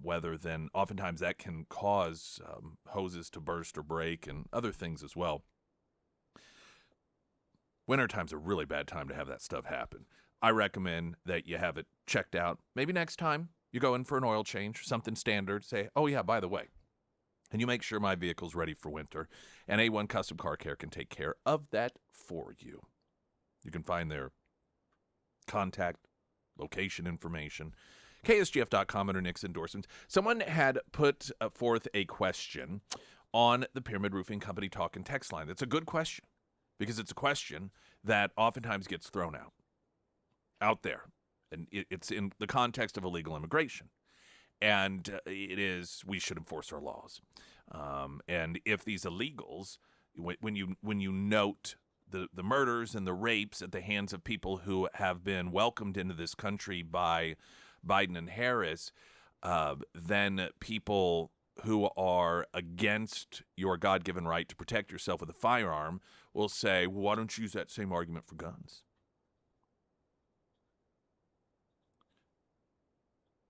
weather, then oftentimes that can cause hoses to burst or break and other things as well. Wintertime's a really bad time to have that stuff happen. I recommend that you have it checked out. Maybe next time you go in for an oil change, something standard, say, oh yeah, by the way, and you make sure my vehicle's ready for winter. And A1 Custom Car Care can take care of that for you. You can find their contact, location information, ksgf.com under Nick's endorsements. Someone had put forth a question on the Pyramid Roofing Company talk and text line. That's a good question, because it's a question that oftentimes gets thrown out there. And it's in the context of illegal immigration. And it is, we should enforce our laws. And if these illegals, when you note the murders and the rapes at the hands of people who have been welcomed into this country by Biden and Harris, then people who are against your God-given right to protect yourself with a firearm will say, well, why don't you use that same argument for guns?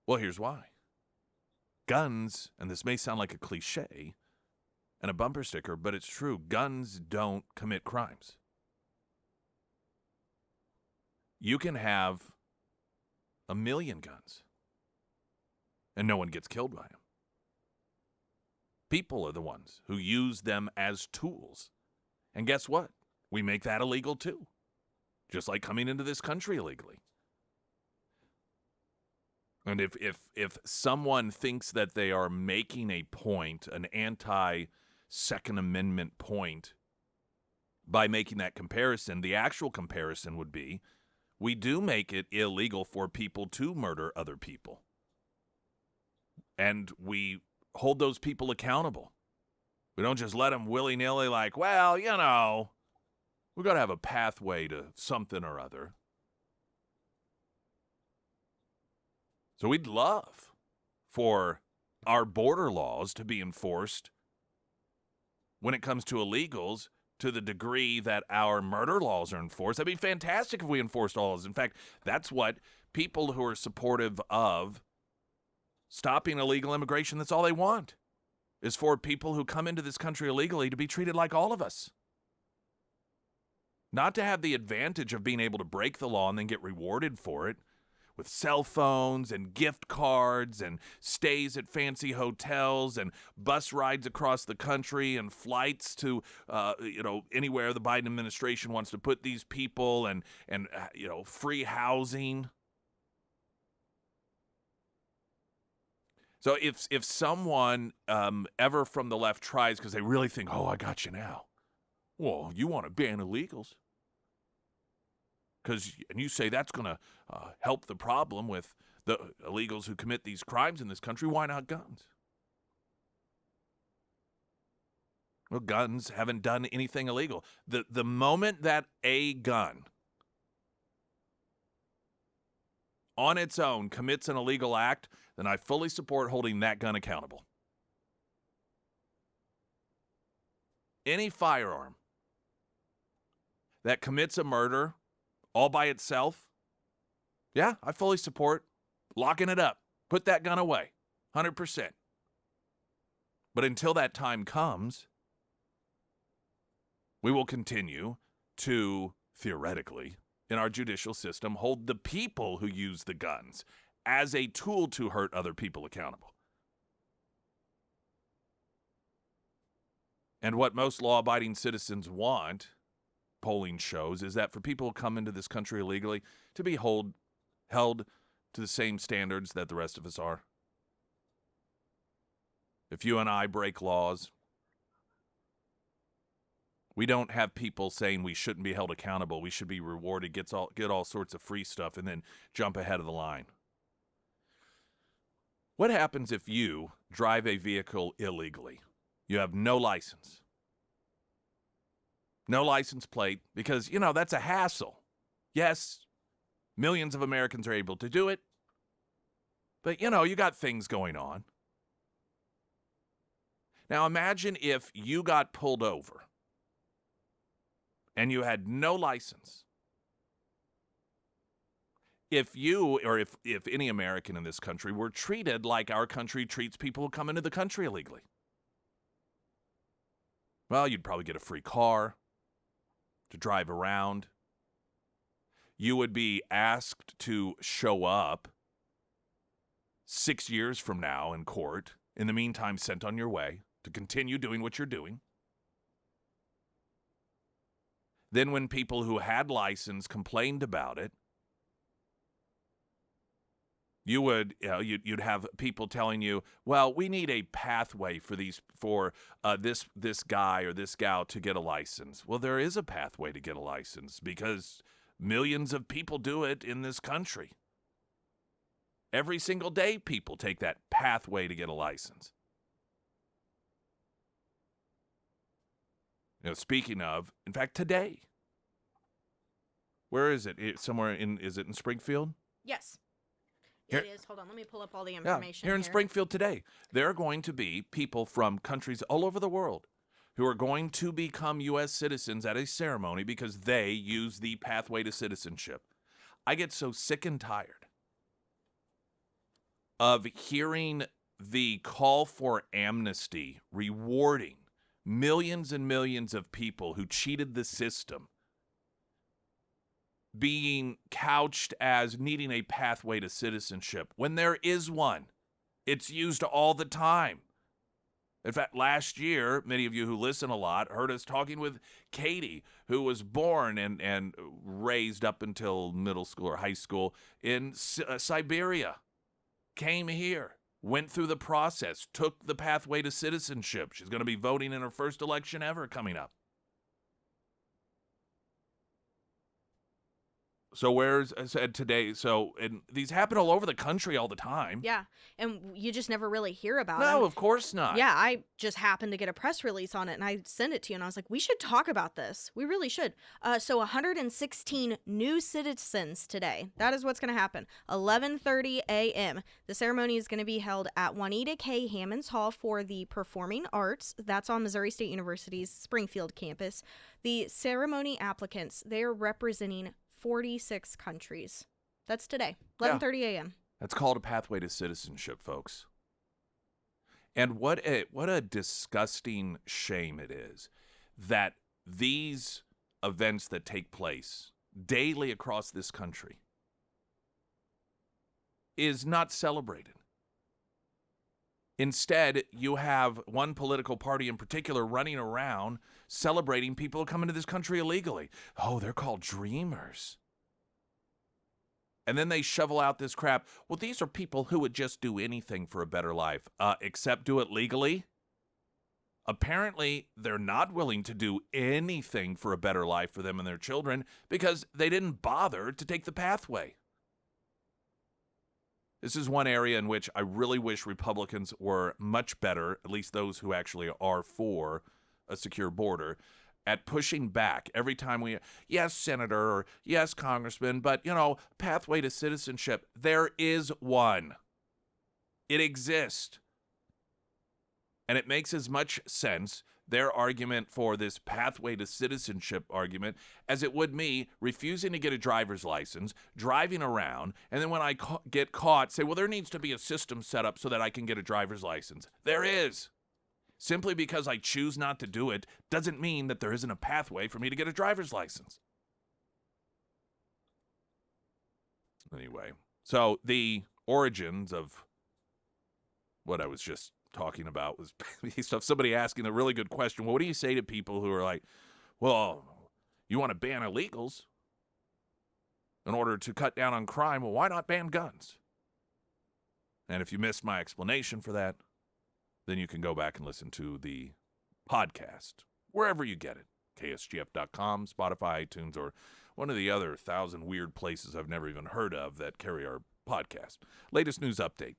Well, here's why. Guns, and this may sound like a cliche and a bumper sticker, but it's true, guns don't commit crimes. You can have 1 million guns, and no one gets killed by them. People are the ones who use them as tools. And guess what? We make that illegal too. Just like coming into this country illegally. And if someone thinks that they are making a point, an anti-Second Amendment point, by making that comparison, the actual comparison would be, we do make it illegal for people to murder other people. And we hold those people accountable. We don't just let them willy-nilly like, well, we've got to have a pathway to something or other. So we'd love for our border laws to be enforced when it comes to illegals to the degree that our murder laws are enforced. That'd be fantastic if we enforced all those. In fact, that's what people who are supportive of stopping illegal immigration, that's all they want, is for people who come into this country illegally to be treated like all of us. Not to have the advantage of being able to break the law and then get rewarded for it with cell phones and gift cards and stays at fancy hotels and bus rides across the country and flights to, anywhere the Biden administration wants to put these people and free housing. So if someone ever from the left tries, because they really think, oh, I got you now. Well, you want to ban illegals. And you say that's going to help the problem with the illegals who commit these crimes in this country. Why not guns? Well, guns haven't done anything illegal. The moment that a gun on its own commits an illegal act, then I fully support holding that gun accountable. Any firearm that commits a murder all by itself, yeah, I fully support locking it up. Put that gun away, 100%. But until that time comes, we will continue to, theoretically, in our judicial system, hold the people who use the guns as a tool to hurt other people accountable. And what most law-abiding citizens want, polling shows, is that for people who come into this country illegally to be held to the same standards that the rest of us are. If you and I break laws, We don't have people saying we shouldn't be held accountable. We should be rewarded, get all sorts of free stuff, and then jump ahead of the line. What happens if you drive a vehicle illegally? You have no license. No license plate, because, that's a hassle. Yes, millions of Americans are able to do it, but, you got things going on. Now, imagine if you got pulled over and you had no license. If you, or if any American in this country were treated like our country treats people who come into the country illegally, well, you'd probably get a free car to drive around. You would be asked to show up 6 years from now in court. In the meantime, sent on your way to continue doing what you're doing. Then when people who had license complained about it, you'd have people telling you, well, we need a pathway for this guy or this gal to get a license. Well, there is a pathway to get a license because millions of people do it in this country. Every single day, people take that pathway to get a license. Speaking of, in fact, today, where is it? Is it in Springfield? Yes. Here, it is. Hold on. Let me pull up all the information. Here in Springfield today, there are going to be people from countries all over the world who are going to become U.S. citizens at a ceremony because they use the pathway to citizenship. I get so sick and tired of hearing the call for amnesty rewarding millions and millions of people who cheated the system being couched as needing a pathway to citizenship when there is one. It's used all the time. In fact, last year, many of you who listen a lot heard us talking with Katie, who was born and raised up until middle school or high school in Siberia, came here, went through the process, took the pathway to citizenship. She's going to be voting in her first election ever coming up. So where's I said today? And these happen all over the country all the time. Yeah, and you just never really hear about it. No, of course not. Yeah, I just happened to get a press release on it, and I sent it to you, and I was like, we should talk about this. We really should. So 116 new citizens today. That is what's going to happen. 11:30 a.m. The ceremony is going to be held at Juanita K. Hammonds Hall for the Performing Arts. That's on Missouri State University's Springfield campus. The ceremony applicants, they are representing 46 countries. That's today, 11:30 a.m. That's called a pathway to citizenship, folks. And what a disgusting shame it is that these events that take place daily across this country is not celebrated. Instead, you have one political party in particular running around celebrating people who come into this country illegally. Oh, they're called dreamers. And then they shovel out this crap. Well, these are people who would just do anything for a better life, except do it legally. Apparently, they're not willing to do anything for a better life for them and their children because they didn't bother to take the pathway. This is one area in which I really wish Republicans were much better, at least those who actually are for a secure border, at pushing back every time yes, Senator, or yes, Congressman, but, pathway to citizenship, there is one. It exists. And it makes as much sense, their argument for this pathway to citizenship argument, as it would me refusing to get a driver's license, driving around, and then when I get caught, say, well, there needs to be a system set up so that I can get a driver's license. There is. Simply because I choose not to do it doesn't mean that there isn't a pathway for me to get a driver's license. Anyway, so the origins of what I was just talking about was based off somebody asking a really good question. Well, what do you say to people who are like, well, you want to ban illegals in order to cut down on crime? Well, why not ban guns? And if you missed my explanation for that, then you can go back and listen to the podcast, wherever you get it. KSGF.com, Spotify, iTunes, or one of the other 1,000 weird places I've never even heard of that carry our podcast. Latest news update.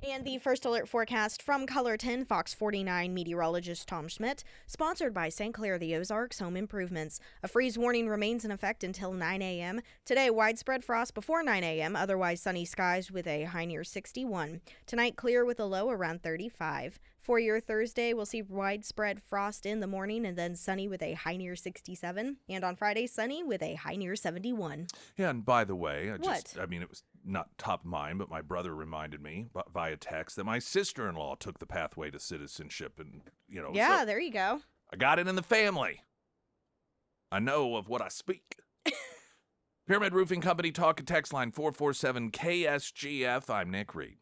And the first alert forecast from Color 10 Fox 49 meteorologist Tom Schmidt, sponsored by St. Clair the Ozarks Home Improvements. A freeze warning remains in effect until 9 a.m. Today, widespread frost before 9 a.m., otherwise sunny skies with a high near 61. Tonight, clear with a low around 35. For your Thursday, we'll see widespread frost in the morning and then sunny with a high near 67. And on Friday, sunny with a high near 71. Yeah, and by the way, it was not top of mind, but my brother reminded me via text that my sister-in-law took the pathway to citizenship, and Yeah, so there you go. I got it in the family. I know of what I speak. Pyramid Roofing Company talk and text line 447 KSGF. I'm Nick Reed.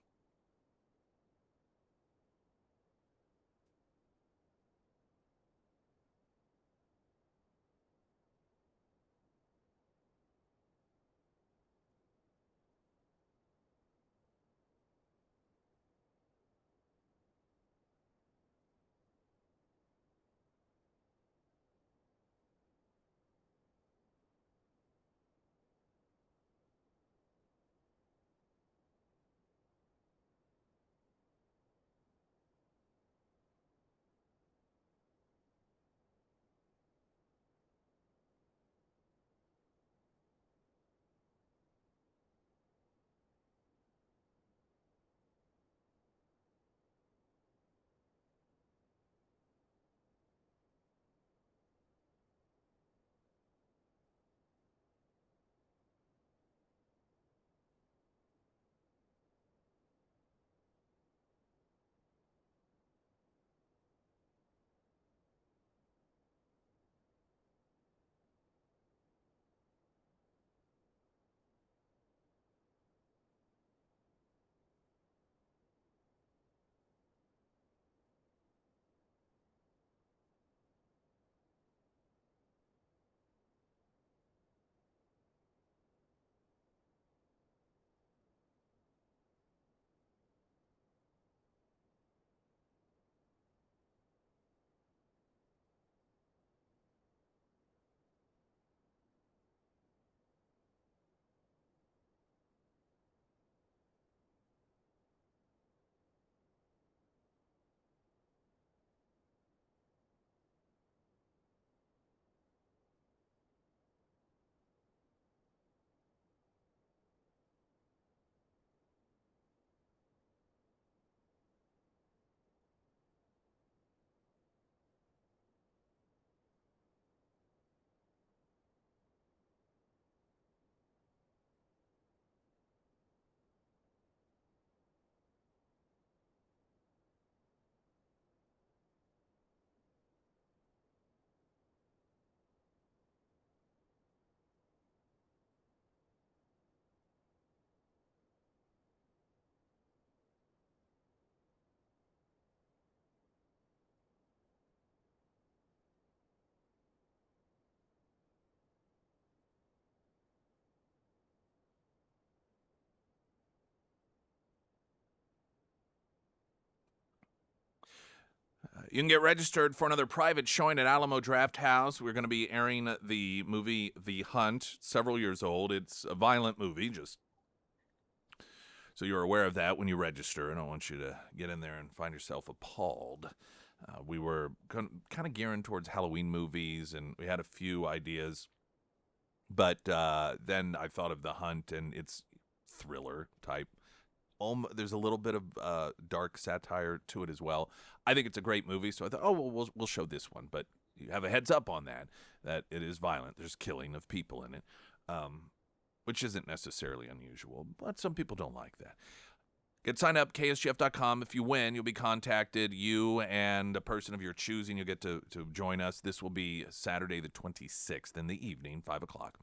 You can get registered for another private showing at Alamo Draft House. We're going to be airing the movie The Hunt, several years old. It's a violent movie, just so you're aware of that when you register. I don't want you to get in there and find yourself appalled. We were kind of gearing towards Halloween movies, and we had a few ideas. But then I thought of The Hunt, and it's thriller type, there's a little bit of dark satire to it as well. I think it's a great movie, so I thought, oh, well, we'll show this one. But you have a heads up on that it is violent. There's killing of people in it, which isn't necessarily unusual, but some people don't like that. Get signed up, ksgf.com. If you win, you'll be contacted. You and a person of your choosing, you'll get to join us. This will be Saturday the 26th in the evening, 5 o'clock.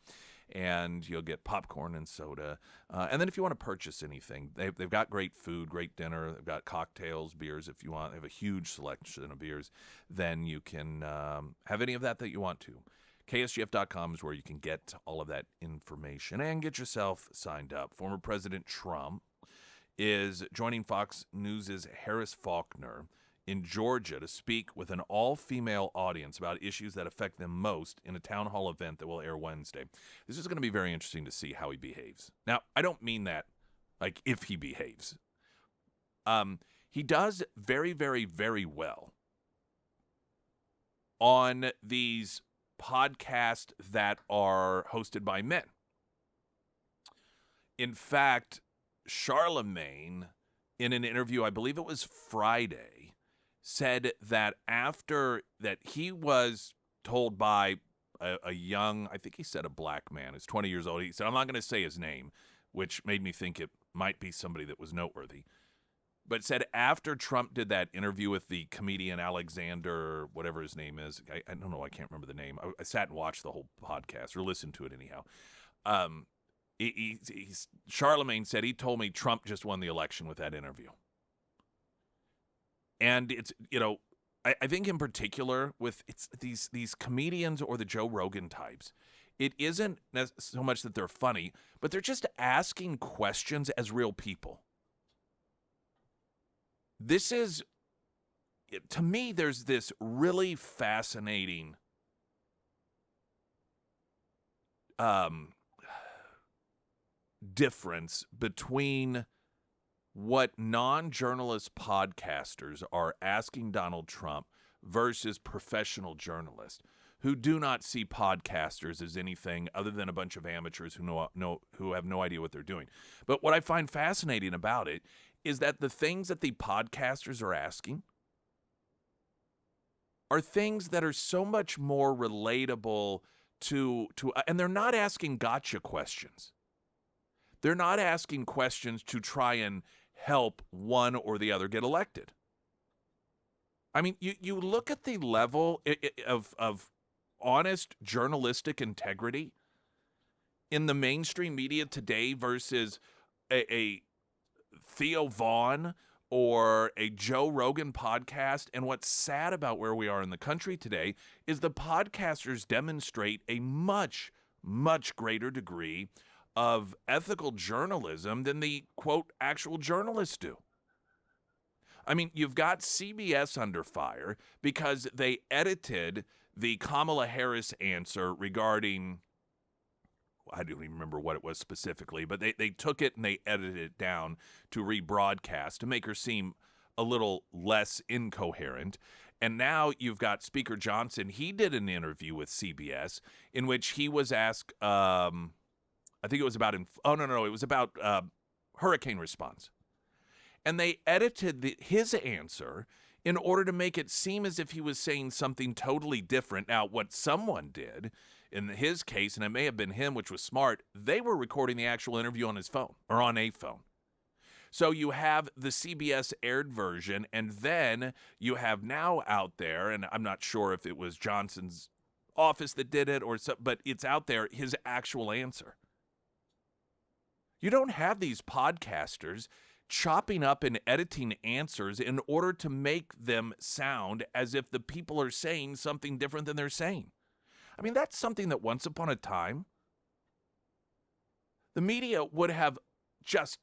And you'll get popcorn and soda. And then if you want to purchase anything, they've got great food, great dinner. They've got cocktails, beers if you want. They have a huge selection of beers. Then you can have any of that you want to. KSGF.com is where you can get all of that information and get yourself signed up. Former President Trump is joining Fox News' Harris Faulkner in Georgia to speak with an all-female audience about issues that affect them most in a town hall event that will air Wednesday. This is going to be very interesting to see how he behaves. Now, I don't mean that like if he behaves. He does very, very, very well on these podcasts that are hosted by men. In fact, Charlemagne, in an interview, I believe it was Friday, said that after that he was told by a young, I think he said a black man, who's 20 years old. He said, I'm not going to say his name, which made me think it might be somebody that was noteworthy. But said after Trump did that interview with the comedian Alexander, whatever his name is, I don't know, I can't remember the name. I sat and watched the whole podcast, or listened to it anyhow. Charlemagne said he told me Trump just won the election with that interview. And it's, I think in particular with these comedians or the Joe Rogan types, it isn't so much that they're funny, but they're just asking questions as real people. This is, to me, there's this really fascinating difference between what non-journalist podcasters are asking Donald Trump versus professional journalists who do not see podcasters as anything other than a bunch of amateurs who have no idea what they're doing. But what I find fascinating about it is that the things that the podcasters are asking are things that are so much more relatable to and they're not asking gotcha questions. They're not asking questions to try and help one or the other get elected. I mean, you look at the level of honest journalistic integrity in the mainstream media today versus a Theo Vaughn or a Joe Rogan podcast. And what's sad about where we are in the country today is the podcasters demonstrate a much, much greater degree of ethical journalism than the, quote, actual journalists do. I mean, you've got CBS under fire because they edited the Kamala Harris answer regarding, I don't even remember what it was specifically, but they took it and they edited it down to rebroadcast to make her seem a little less incoherent. And now you've got Speaker Johnson. He did an interview with CBS in which he was asked, I think it was about, it was about hurricane response. And they edited his answer in order to make it seem as if he was saying something totally different. Now, what someone did in his case, and it may have been him, which was smart, they were recording the actual interview on his phone or on a phone. So you have the CBS aired version, and then you have now out there, and I'm not sure if it was Johnson's office that did it, but it's out there, his actual answer. You don't have these podcasters chopping up and editing answers in order to make them sound as if the people are saying something different than they're saying. I mean, that's something that once upon a time, the media would have just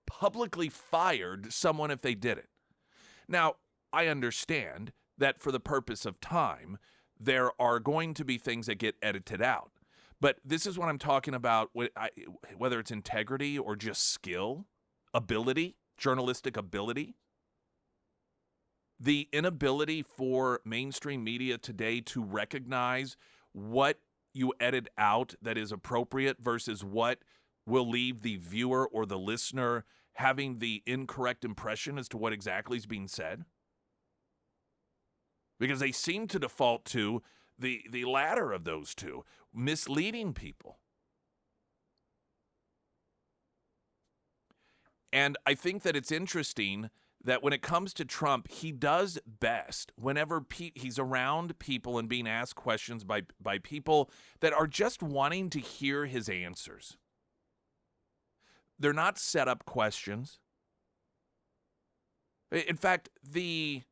publicly fired someone if they did it. Now, I understand that for the purpose of time, there are going to be things that get edited out. But this is what I'm talking about, whether it's integrity or just skill, ability, journalistic ability. The inability for mainstream media today to recognize what you edit out that is appropriate versus what will leave the viewer or the listener having the incorrect impression as to what exactly is being said? Because they seem to default to the latter of those two, misleading people. And I think that it's interesting that when it comes to Trump, he does best whenever he's around people and being asked questions by people that are just wanting to hear his answers. They're not set up questions. In fact, the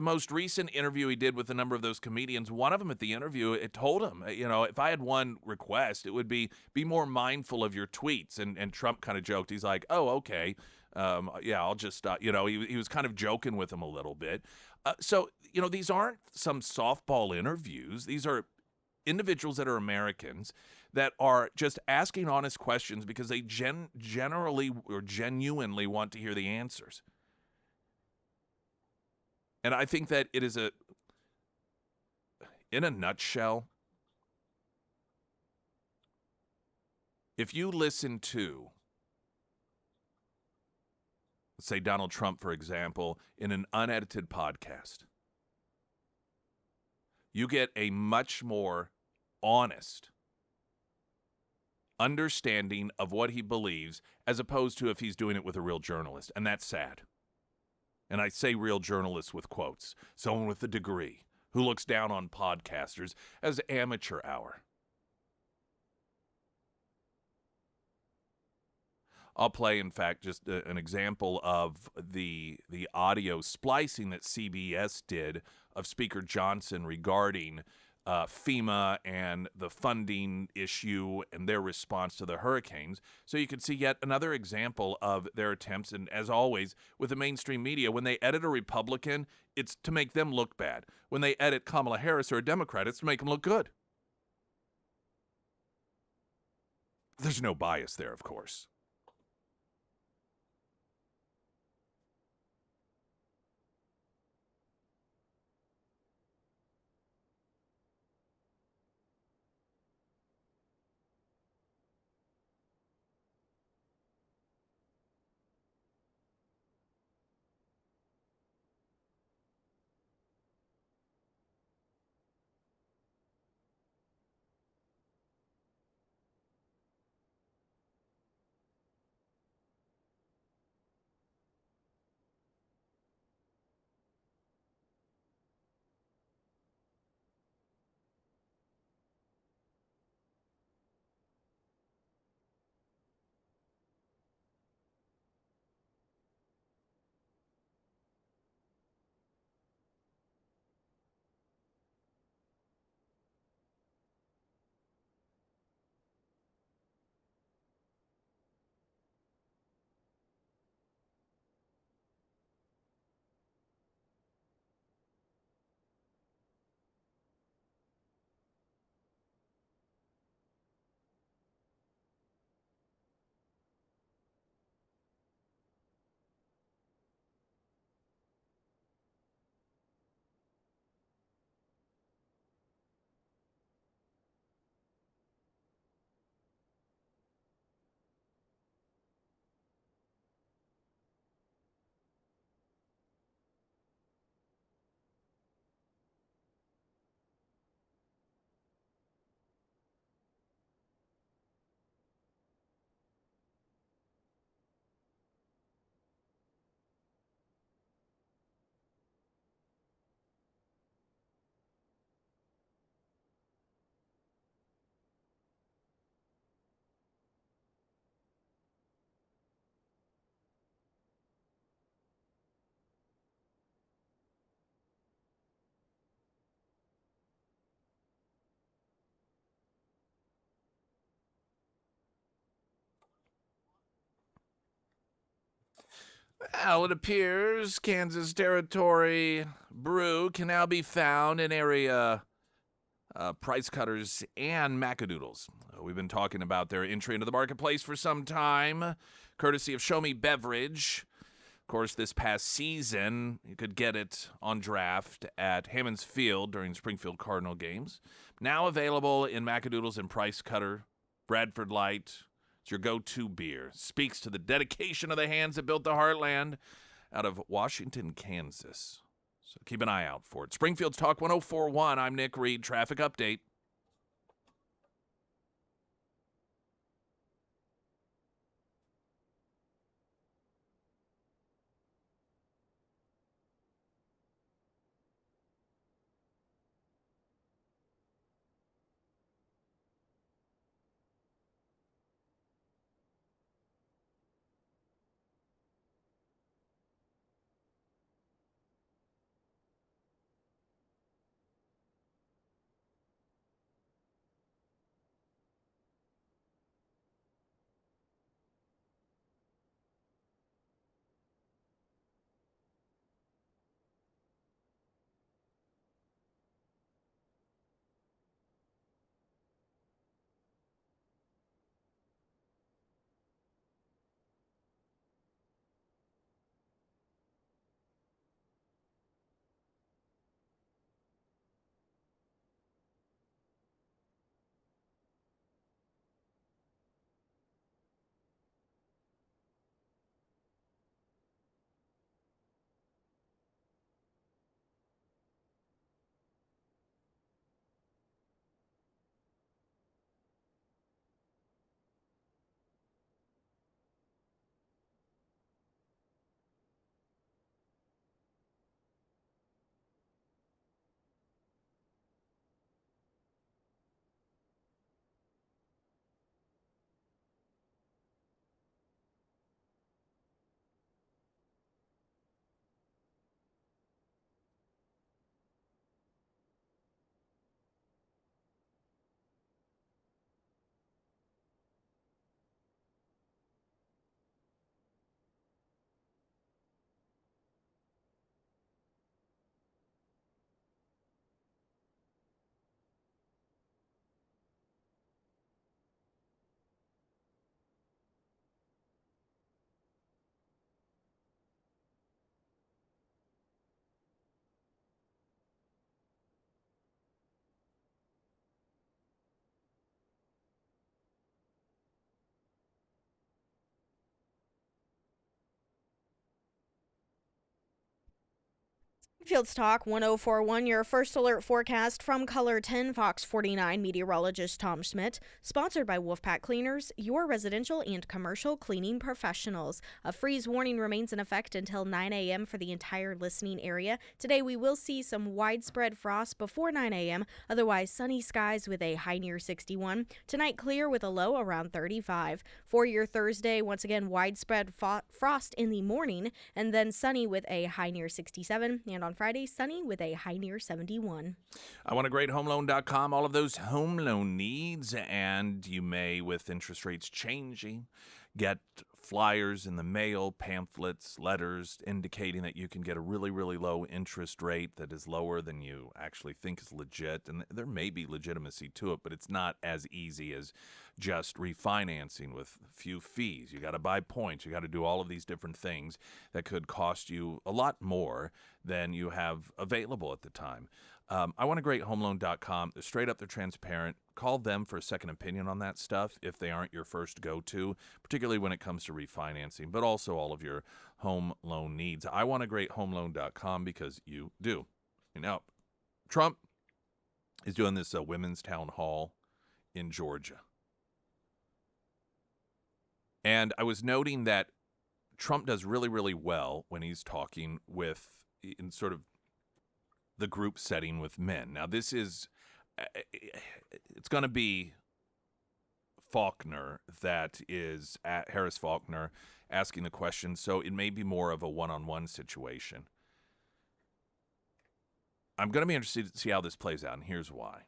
most recent interview he did with a number of those comedians, one of them at the interview, it told him, if I had one request, it would be more mindful of your tweets. And Trump kind of joked. He's like, oh, okay. Yeah, I'll just, he was kind of joking with him a little bit. So, these aren't some softball interviews. These are individuals that are Americans that are just asking honest questions because they generally or genuinely want to hear the answers. And I think that it is in a nutshell, if you listen to, let's say Donald Trump, for example, in an unedited podcast, you get a much more honest understanding of what he believes as opposed to if he's doing it with a real journalist. And that's sad. And I say real journalists with quotes, someone with a degree who looks down on podcasters as amateur hour. I'll play, in fact, just an example of the audio splicing that CBS did of Speaker Johnson regarding FEMA and the funding issue and their response to the hurricanes. So you can see yet another example of their attempts, and as always, with the mainstream media, when they edit a Republican, it's to make them look bad. When they edit Kamala Harris or a Democrat, it's to make them look good. There's no bias there, of course. Well, it appears Kansas Territory Brew can now be found in area Price Cutters and Macadoodles. We've been talking about their entry into the marketplace for some time, courtesy of Show Me Beverage. Of course, this past season, you could get it on draft at Hammons Field during Springfield Cardinal games. Now available in Macadoodles and Price Cutter, Bradford Light, It's your go-to beer. Speaks to the dedication of the hands that built the heartland out of Washington, Kansas. So keep an eye out for it. Springfield's Talk 1041. I'm Nick Reed. Traffic update. Springfield's Talk 1041, your first alert forecast from Color 10 Fox 49 meteorologist Tom Schmidt, sponsored by Wolfpack Cleaners, your residential and commercial cleaning professionals. A freeze warning remains in effect until 9 a.m. for the entire listening area. Today we will see some widespread frost before 9 a.m., otherwise sunny skies with a high near 61. Tonight clear with a low around 35. For your Thursday, once again widespread frost in the morning, and then sunny with a high near 67. And on Friday, sunny with a high near 71. I want a great homeloan.com, all of those home loan needs, and you may, with interest rates changing, get flyers in the mail, pamphlets, letters indicating that you can get a really, really low interest rate that is lower than you actually think is legit. And there may be legitimacy to it, but it's not as easy as just refinancing with few fees. You got to buy points. You got to do all of these different things that could cost you a lot more than you have available at the time. I want a great homeloan.com. They're straight up, they're transparent. Call them for a second opinion on that stuff if they aren't your first go-to, particularly when it comes to refinancing, but also all of your home loan needs. I want a great homeloan.com because you do. Now, Trump is doing this women's town hall in Georgia. And I was noting that Trump does really, really well when he's talking in sort of the group setting with men. Now, this is, it's going to be Faulkner that is at Harris Faulkner asking the question, so it may be more of a one-on-one situation. I'm going to be interested to see how this plays out, and here's why.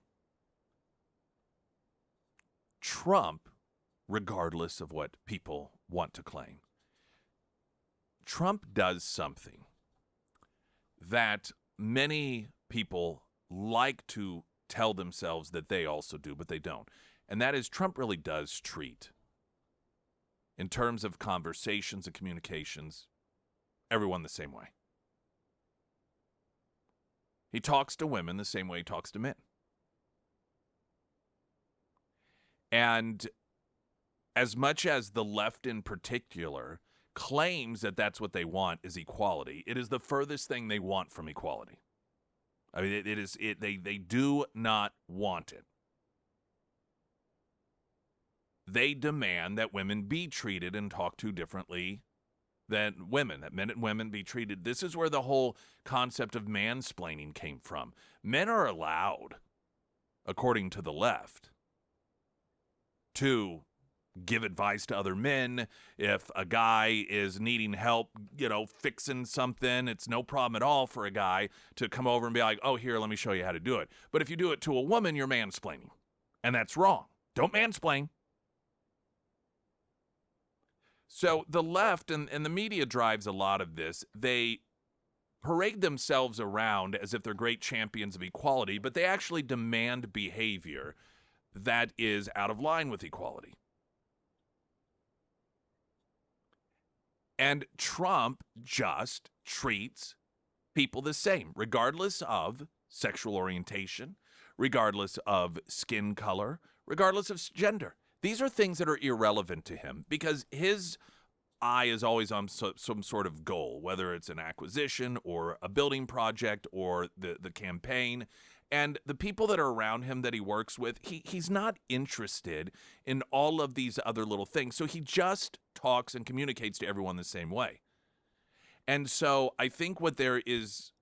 Trump, regardless of what people want to claim, Trump does something that many people like to tell themselves that they also do, but they don't. And that is Trump really does treat, in terms of conversations and communications, everyone the same way. He talks to women the same way he talks to men. And as much as the left in particular claims that that's what they want is equality, it is the furthest thing they want from equality. I mean, they do not want it. They demand that women be treated and talked to differently than women, that men and women be treated. This is where the whole concept of mansplaining came from. Men are allowed, according to the left, to give advice to other men. If a guy is needing help, fixing something, it's no problem at all for a guy to come over and be like, oh, here, let me show you how to do it. But if you do it to a woman, you're mansplaining. And that's wrong. Don't mansplain. So the left and the media drives a lot of this. They parade themselves around as if they're great champions of equality, but they actually demand behavior that is out of line with equality. And Trump just treats people the same, regardless of sexual orientation, regardless of skin color, regardless of gender. These are things that are irrelevant to him because his eye is always on some sort of goal, whether it's an acquisition or a building project or the campaign. And the people that are around him that he works with, he's not interested in all of these other little things. So he just talks and communicates to everyone the same way. And so I think what there is,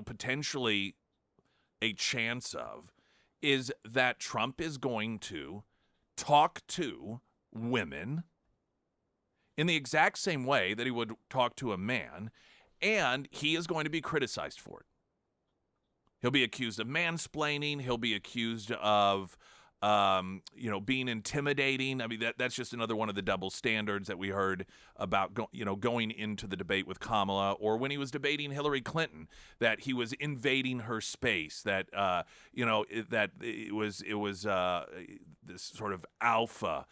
potentially a chance of is that Trump is going to talk to women in the exact same way that he would talk to a man, and he is going to be criticized for it. He'll be accused of mansplaining. He'll be accused of, being intimidating. I mean, that's just another one of the double standards that we heard about, going into the debate with Kamala, or when he was debating Hillary Clinton, that he was invading her space. That that it was this sort of alpha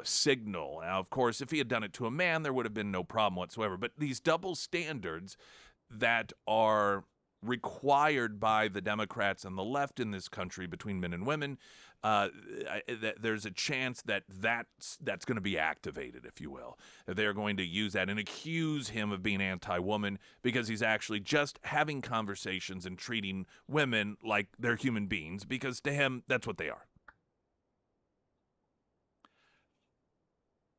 signal. Now, of course, if he had done it to a man, there would have been no problem whatsoever. But these double standards that are required by the Democrats and the left in this country between men and women, there's a chance that's going to be activated, if you will. They're going to use that and accuse him of being anti-woman because he's actually just having conversations and treating women like they're human beings, because to him, that's what they are.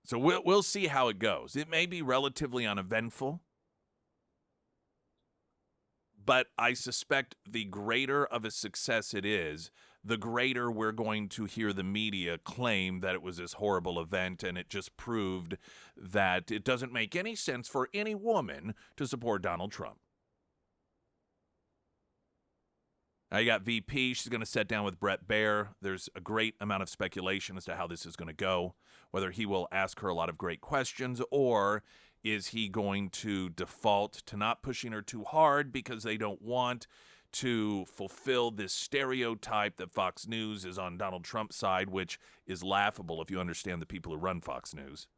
So we'll see how it goes. It may be relatively uneventful, but I suspect the greater of a success it is, the greater we're going to hear the media claim that it was this horrible event and it just proved that it doesn't make any sense for any woman to support Donald Trump. Now you got VP. She's going to sit down with Brett Baer. There's a great amount of speculation as to how this is going to go, whether he will ask her a lot of great questions or is he going to default to not pushing her too hard because they don't want to fulfill this stereotype that Fox News is on Donald Trump's side, which is laughable if you understand the people who run Fox News.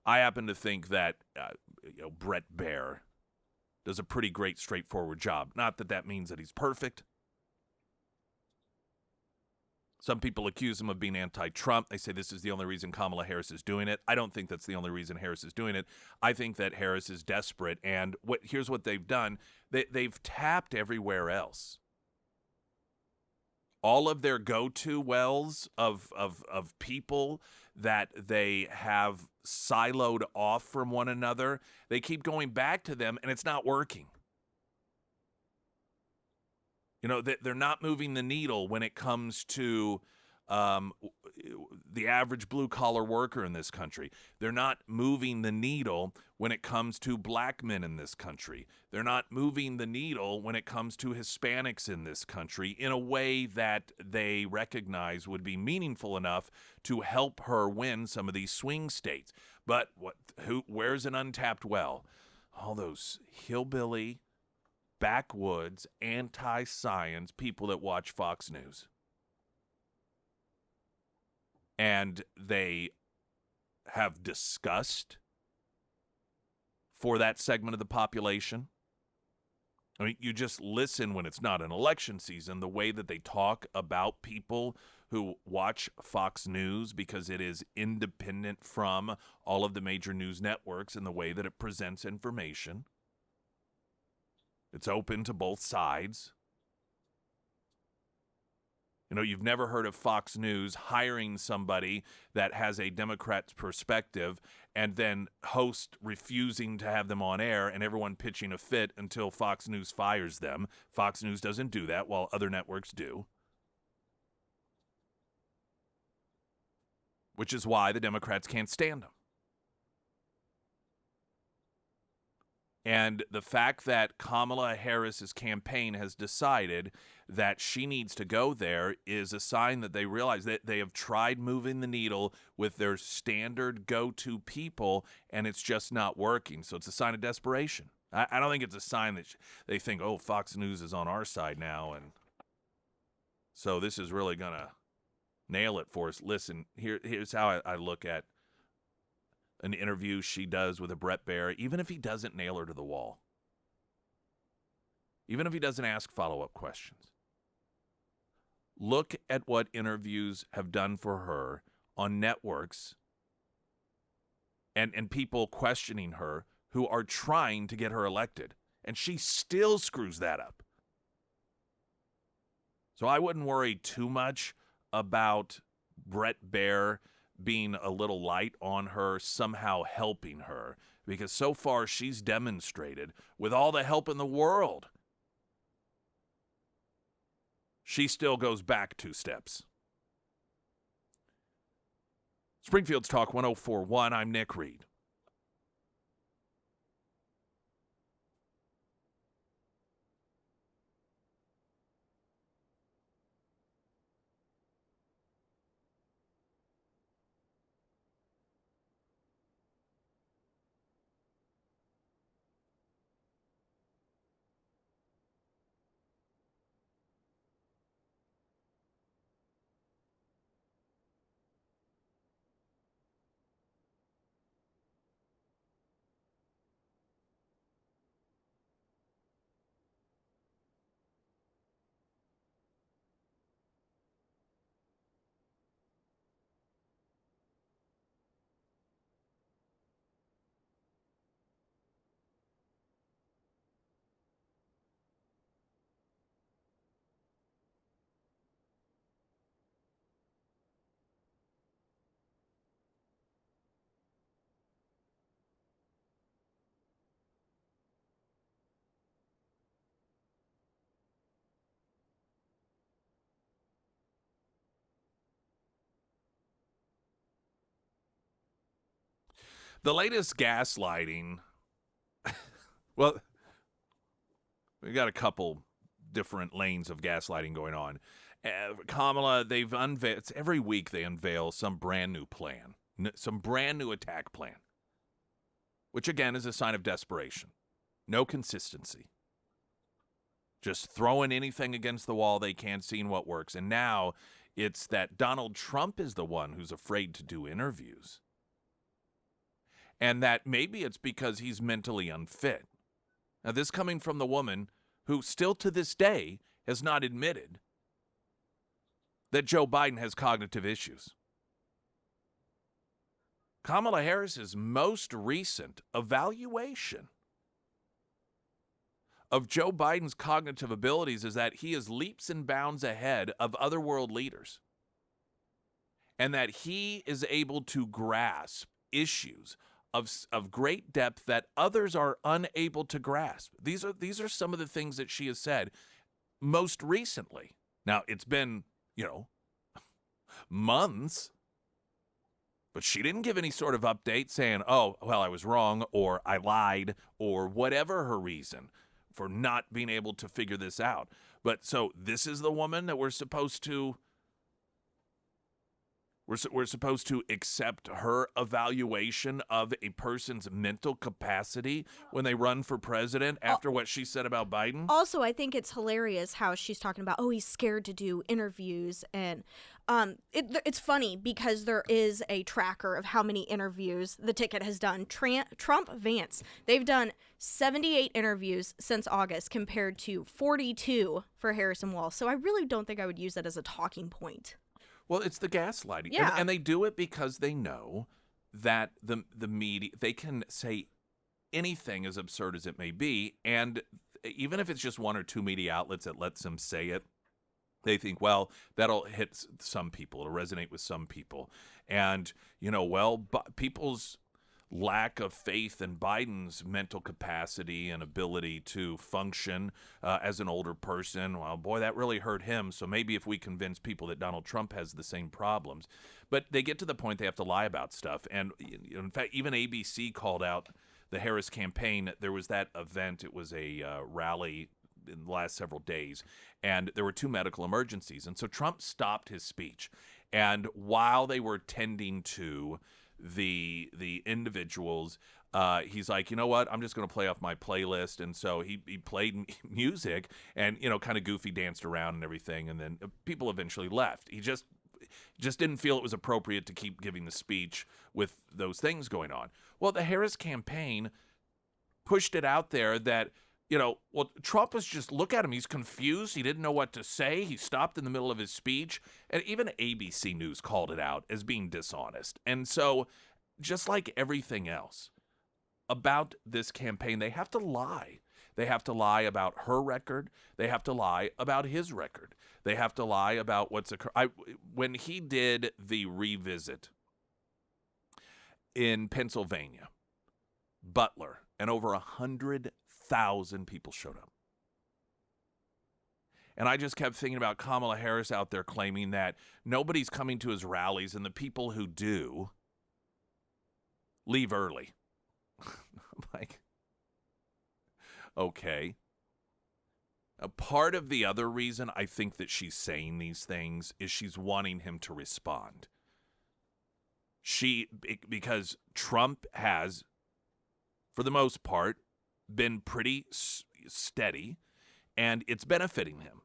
I happen to think that Brett Baer does a pretty great, straightforward job. Not that that means that he's perfect. Some people accuse him of being anti-Trump. They say this is the only reason Kamala Harris is doing it. I don't think that's the only reason Harris is doing it. I think that Harris is desperate. And here's what they've done. They've tapped everywhere else. All of their go-to wells of people that they have siloed off from one another, they keep going back to them, and it's not working. They're not moving the needle when it comes to the average blue-collar worker in this country. They're not moving the needle when it comes to black men in this country. They're not moving the needle when it comes to Hispanics in this country in a way that they recognize would be meaningful enough to help her win some of these swing states. But where's an untapped well? All those hillbilly, backwoods, anti-science people that watch Fox News. And they have disgust for that segment of the population. I mean, you just listen when it's not an election season, the way that they talk about people who watch Fox News because it is independent from all of the major news networks in the way that it presents information. It's open to both sides. You know, you've never heard of Fox News hiring somebody that has a Democrat's perspective and then host refusing to have them on air and everyone pitching a fit until Fox News fires them. Fox News doesn't do that while other networks do. Which is why the Democrats can't stand them. And the fact that Kamala Harris's campaign has decided that she needs to go there is a sign that they realize that they have tried moving the needle with their standard go-to people, and it's just not working. So it's a sign of desperation. I don't think it's a sign that they think, oh, Fox News is on our side now, and so this is really going to nail it for us. Listen, here's how I look at an interview she does with a Brett Baer, even if he doesn't nail her to the wall, even if he doesn't ask follow-up questions. Look at what interviews have done for her on networks and people questioning her who are trying to get her elected, and she still screws that up. So I wouldn't worry too much about Brett Baer being a little light on her, somehow helping her, because so far she's demonstrated with all the help in the world, she still goes back 2 steps. Springfield's Talk 104.1, I'm Nick Reed. The latest gaslighting, well, we got a couple different lanes of gaslighting going on. Kamala, they've unveiled, it's every week they unveil some brand new plan, some brand new attack plan, which again is a sign of desperation. No consistency. Just throwing anything against the wall they can, seeing what works. And now it's that Donald Trump is the one who's afraid to do interviews. And that maybe it's because he's mentally unfit. Now, this coming from the woman who still to this day has not admitted that Joe Biden has cognitive issues. Kamala Harris's most recent evaluation of Joe Biden's cognitive abilities is that he is leaps and bounds ahead of other world leaders, and that he is able to grasp issues of great depth that others are unable to grasp. These are some of the things that she has said most recently. Now, it's been, months, but she didn't give any sort of update saying, oh, well, I was wrong, or I lied, or whatever her reason for not being able to figure this out. But so this is the woman that we're supposed to accept her evaluation of a person's mental capacity when they run for president after what she said about Biden? Also, I think it's hilarious how she's talking about, oh, he's scared to do interviews. And It's funny because there is a tracker of how many interviews the ticket has done. Trump Vance, they've done 78 interviews since August compared to 42 for Harrison Walls. So I really don't think I would use that as a talking point. Well, it's the gaslighting. Yeah. And they do it because they know that the media, they can say anything as absurd as it may be, and even if it's just one or two media outlets that lets them say it, they think, well, that'll hit some people, it'll resonate with some people. And, people's lack of faith in Biden's mental capacity and ability to function as an older person, well, boy, that really hurt him. So maybe if we convince people that Donald Trump has the same problems. But they get to the point they have to lie about stuff. And in fact, even ABC called out the Harris campaign. There was that event. It was a rally in the last several days, and there were two medical emergencies. And so Trump stopped his speech. And while they were tending to the individuals, he's like, you know what, I'm just going to play off my playlist. And so he played music and, kind of goofy danced around and everything. And then people eventually left. He just didn't feel it was appropriate to keep giving the speech with those things going on. Well, the Harris campaign pushed it out there that, Trump was just, look at him. He's confused. He didn't know what to say. He stopped in the middle of his speech. And even ABC News called it out as being dishonest. And so, just like everything else about this campaign, they have to lie. They have to lie about her record. They have to lie about his record. They have to lie about what's occurred. When he did the revisit in Pennsylvania, Butler, and over 100,000 people showed up. And I just kept thinking about Kamala Harris out there claiming that nobody's coming to his rallies, and the people who do leave early. I'm like, okay. A part of the other reason I think that she's saying these things is she's wanting him to respond. Because Trump has, for the most part, been pretty steady, and it's benefiting him.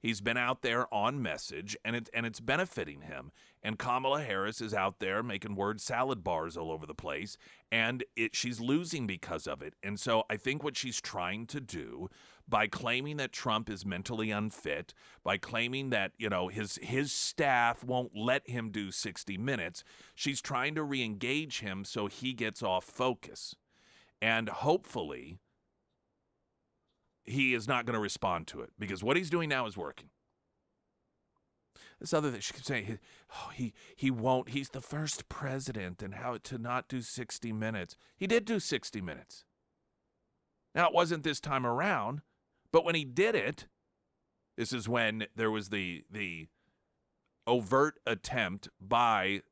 He's been out there on message, and it's benefiting him. And Kamala Harris is out there making word salad bars all over the place, and she's losing because of it. And so I think what she's trying to do by claiming that Trump is mentally unfit, by claiming that, his staff won't let him do 60 minutes, she's trying to re-engage him so he gets off focus. And hopefully he is not going to respond to it, because what he's doing now is working. This other thing, she keeps saying, he won't, he's the first president, and how to not do 60 minutes. He did do 60 minutes. Now, it wasn't this time around, but when he did it, this is when there was the overt attempt by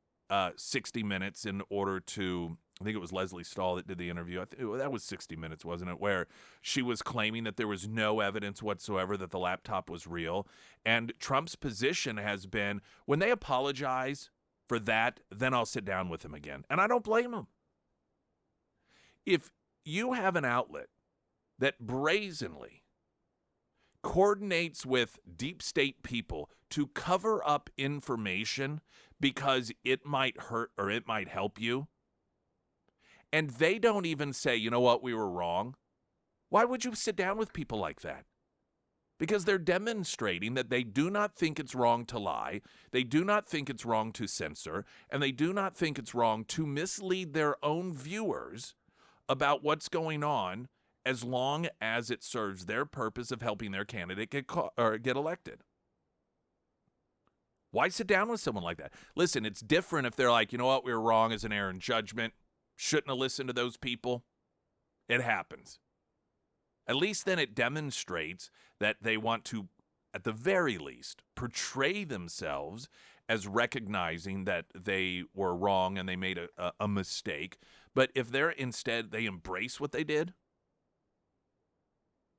60 Minutes in order to, I think it was Leslie Stahl that did the interview. That was 60 Minutes, wasn't it? Where she was claiming that there was no evidence whatsoever that the laptop was real. And Trump's position has been, when they apologize for that, then I'll sit down with him again. And I don't blame him. If you have an outlet that brazenly coordinates with deep state people to cover up information because it might hurt or it might help you, and they don't even say, you know what, we were wrong, why would you sit down with people like that? Because they're demonstrating that they do not think it's wrong to lie, they do not think it's wrong to censor, and they do not think it's wrong to mislead their own viewers about what's going on, as long as it serves their purpose of helping their candidate get elected. Why sit down with someone like that? Listen, it's different if they're like, you know what, we were wrong as an error in judgment. Shouldn't have listened to those people. It happens. At least then it demonstrates that they want to, at the very least, portray themselves as recognizing that they were wrong and they made a mistake. But if they're instead, they embrace what they did.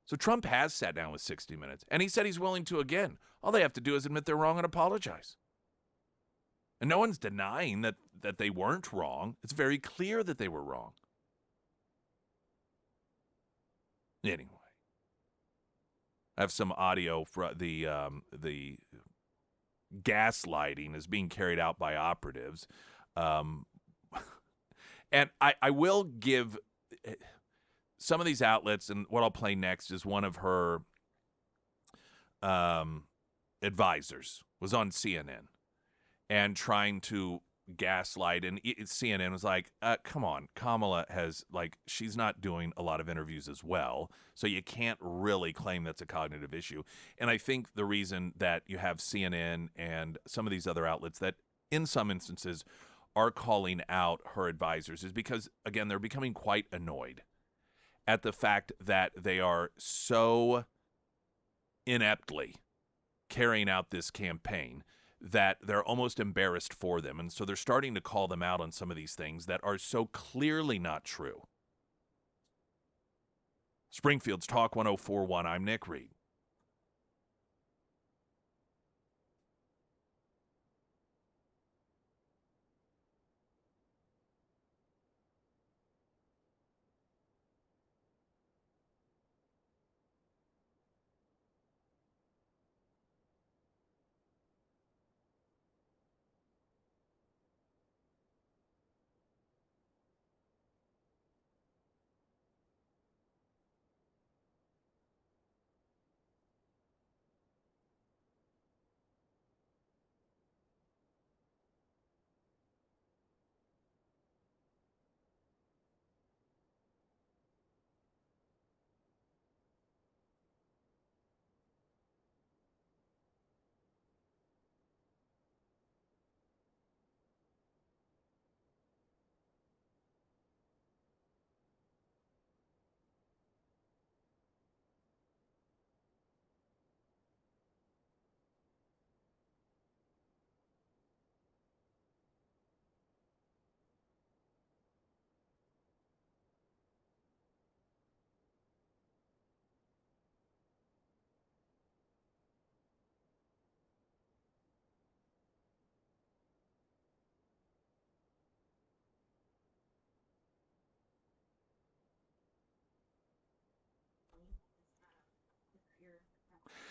So Trump has sat down with 60 Minutes, and he said he's willing to again. All they have to do is admit they're wrong and apologize. And no one's denying that they weren't wrong. It's very clear that they were wrong. Anyway, I have some audio for the gaslighting is being carried out by operatives. And I will give some of these outlets, and what I'll play next is one of her advisors was on CNN and trying to gaslight, and CNN was like, come on, Kamala has, like, she's not doing a lot of interviews as well, so you can't really claim that's a cognitive issue. And I think the reason that you have CNN and some of these other outlets that in some instances are calling out her advisors is because, again, they're becoming quite annoyed at the fact that they are so ineptly carrying out this campaign that they're almost embarrassed for them. And so they're starting to call them out on some of these things that are so clearly not true. Springfield's Talk 104.1. I'm Nick Reed.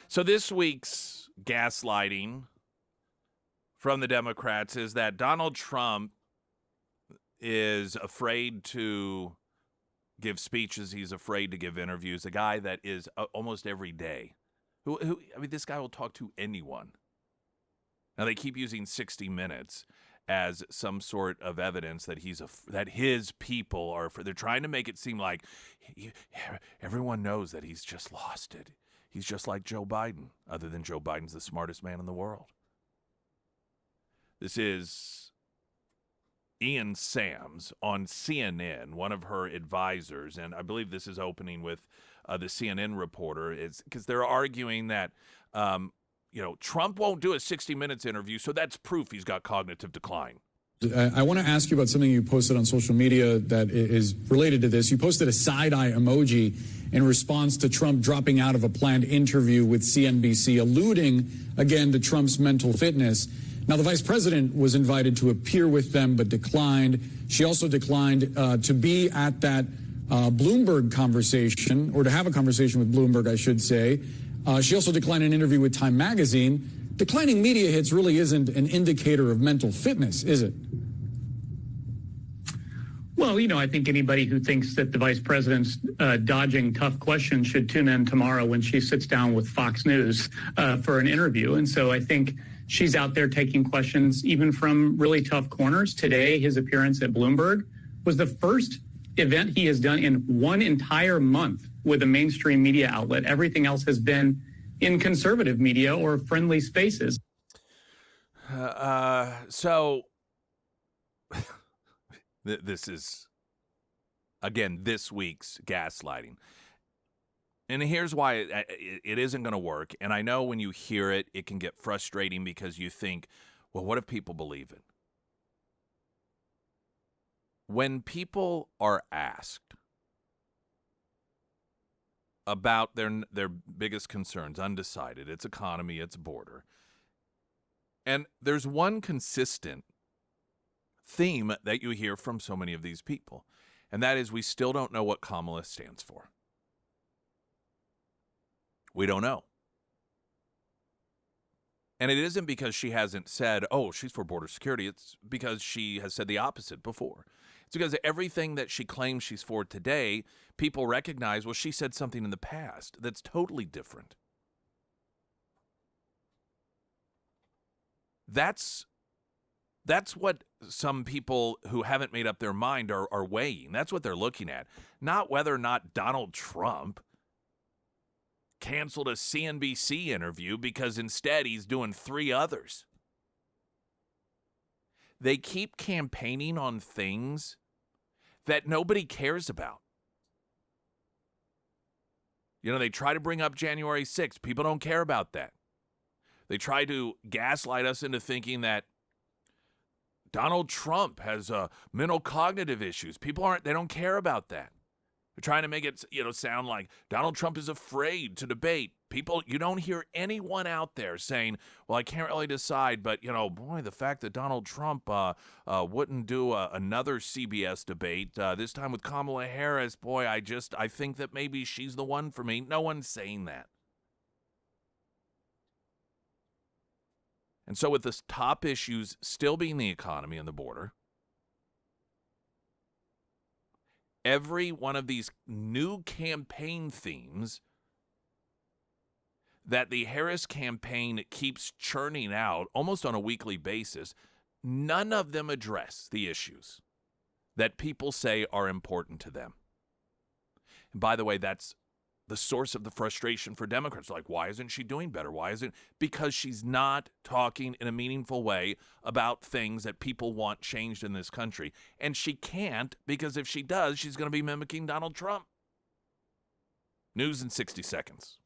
So this week's gaslighting from the Democrats is that Donald Trump is afraid to give speeches. He's afraid to give interviews. A guy that is almost every day. I mean, this guy will talk to anyone. Now, they keep using 60 Minutes as some sort of evidence that that his people are. They're trying to make it seem like everyone knows that he's just lost it. He's just like Joe Biden, other than Joe Biden's the smartest man in the world. This is Ian Sams on CNN, one of her advisors, and I believe this is opening with the CNN reporter, is because they're arguing that Trump won't do a 60 Minutes interview, so that's proof he's got cognitive decline. I want to ask you about something you posted on social media that is related to this. You posted a side-eye emoji in response to Trump dropping out of a planned interview with CNBC, alluding again to Trump's mental fitness. Now, the vice president was invited to appear with them, but declined. She also declined to be at that Bloomberg conversation, or to have a conversation with Bloomberg, I should say. She also declined an interview with Time Magazine. Declining media hits really isn't an indicator of mental fitness, is it? Well, I think anybody who thinks that the vice president's dodging tough questions should tune in tomorrow when she sits down with Fox News for an interview. And so I think she's out there taking questions even from really tough corners. Today, his appearance at Bloomberg was the first event he has done in one entire month with a mainstream media outlet. Everything else has been in conservative media or friendly spaces. So this is, again, this week's gaslighting. And here's why it isn't going to work. And I know when you hear it, it can get frustrating because you think, well, what if people believe it? When people are asked about their biggest concerns, undecided, it's economy, it's border, and there's one consistent theme that you hear from so many of these people, and that is we still don't know what Kamala stands for. We don't know. And it isn't because she hasn't said, oh, she's for border security. It's because she has said the opposite before. It's because everything that she claims she's for today, people recognize, well, she said something in the past that's totally different. That's what some people who haven't made up their mind are weighing. That's what they're looking at. Not whether or not Donald Trump canceled a CNBC interview because instead he's doing 3 others. They keep campaigning on things that nobody cares about. You know, they try to bring up January 6th. People don't care about that. They try to gaslight us into thinking that Donald Trump has mental cognitive issues. They don't care about that. They're trying to make it, sound like Donald Trump is afraid to debate. People, you don't hear anyone out there saying, well, I can't really decide, but, boy, the fact that Donald Trump wouldn't do another CBS debate, this time with Kamala Harris, boy, I think that maybe she's the one for me. No one's saying that. And so with the top issues still being the economy and the border, every one of these new campaign themes that the Harris campaign keeps churning out almost on a weekly basis, none of them address the issues that people say are important to them. And by the way, that's the source of the frustration for Democrats. Like, why isn't she doing better? Why isn't? Because she's not talking in a meaningful way about things that people want changed in this country. And she can't, because if she does, she's going to be mimicking Donald Trump. News in 60 seconds.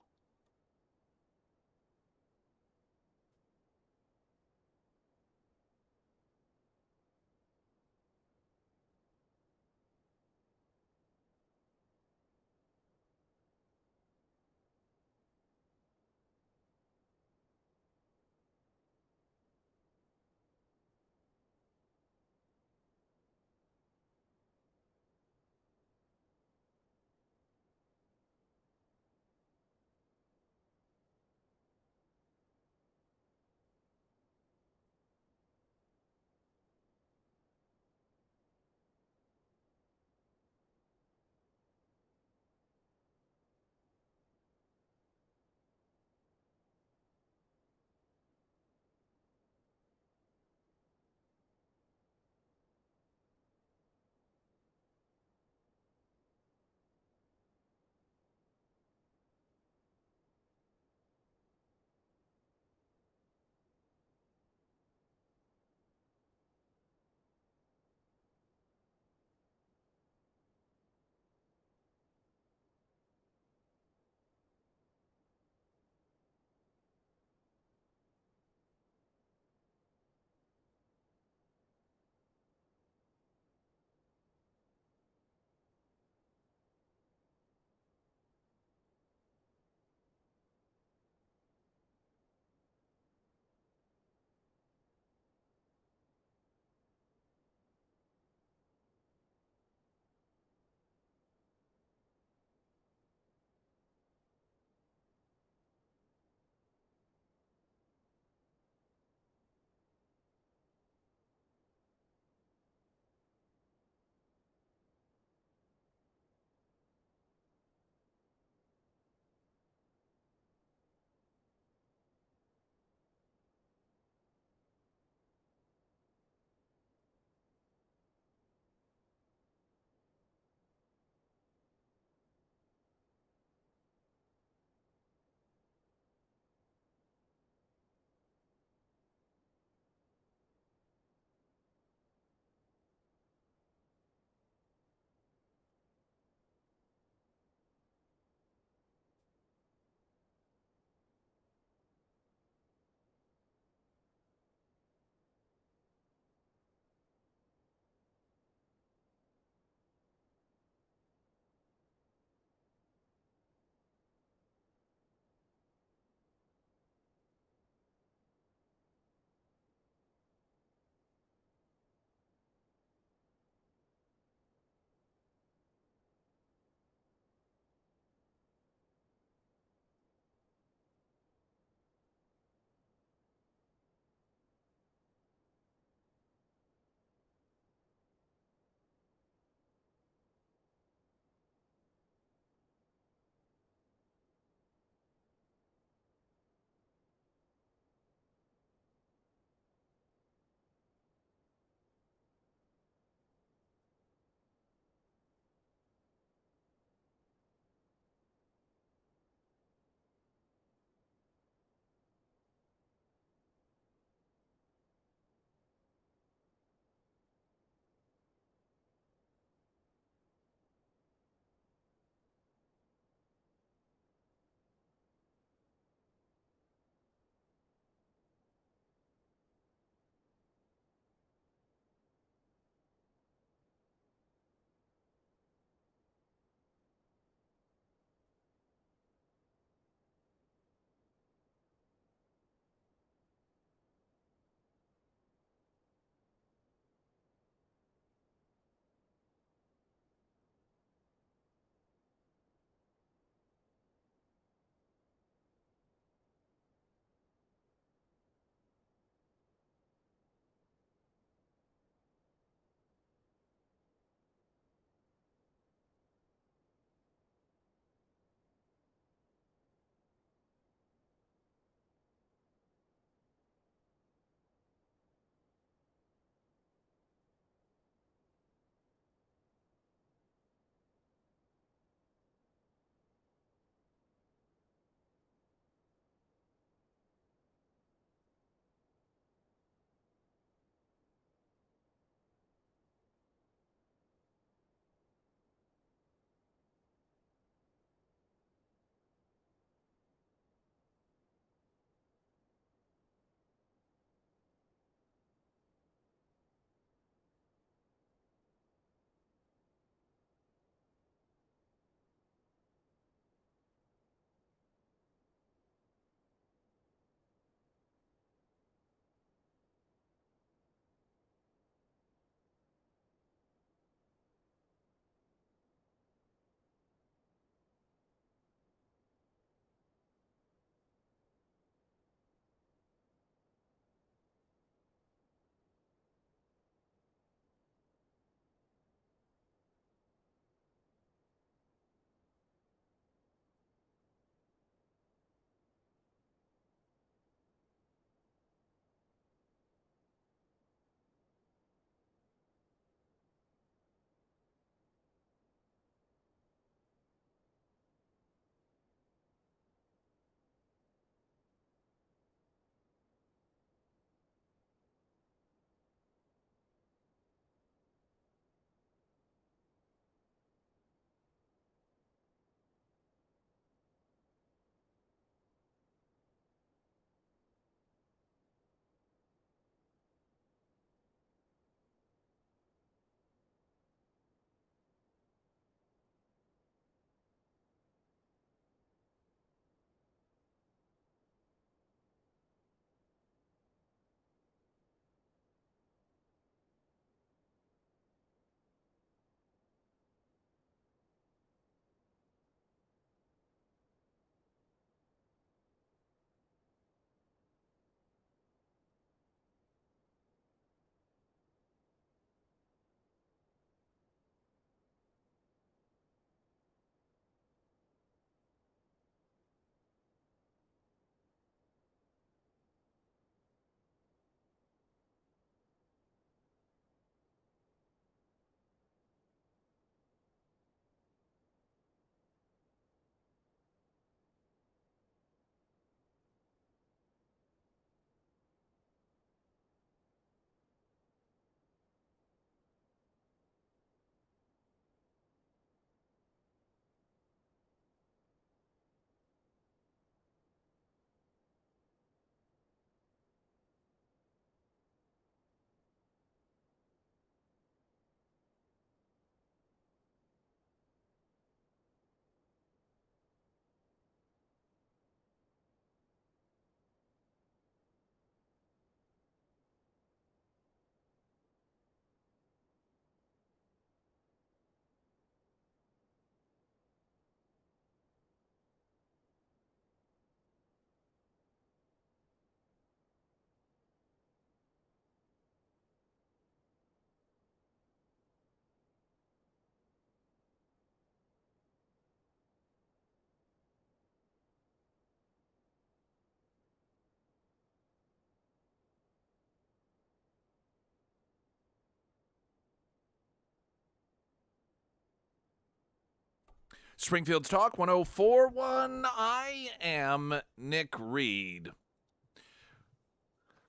Springfield's Talk 104.1. I am Nick Reed.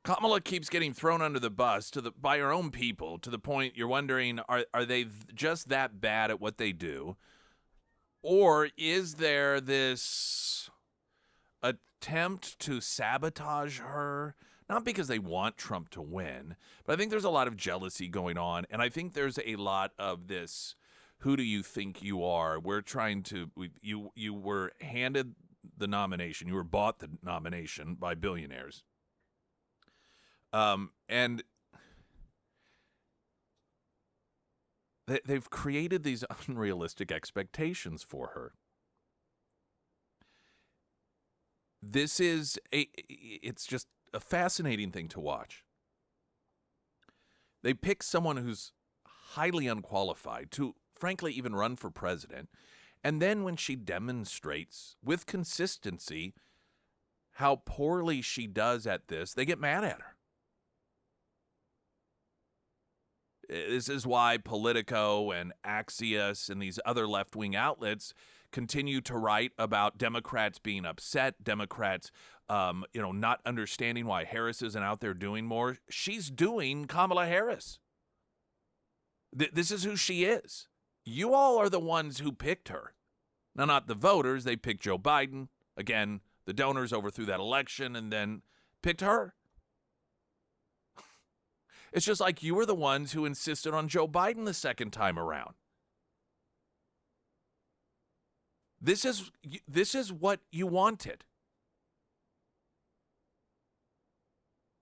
Kamala keeps getting thrown under the bus by her own people to the point you're wondering, are they just that bad at what they do? Or is there this attempt to sabotage her? Not because they want Trump to win, but I think there's a lot of jealousy going on. And I think there's a lot of this, who do you think you are? We're trying to, you were handed the nomination. You were bought the nomination by billionaires. And they've created these unrealistic expectations for her. It's just a fascinating thing to watch. They pick someone who's highly unqualified to, frankly, even run for president. And then when she demonstrates with consistency how poorly she does at this, they get mad at her. This is why Politico and Axios and these other left-wing outlets continue to write about Democrats being upset, Democrats, not understanding why Harris isn't out there doing more. She's doing Kamala Harris. This is who she is. You all are the ones who picked her. Now, not the voters. They picked Joe Biden. Again, the donors overthrew that election and then picked her. It's just like you were the ones who insisted on Joe Biden the second time around. This is what you wanted.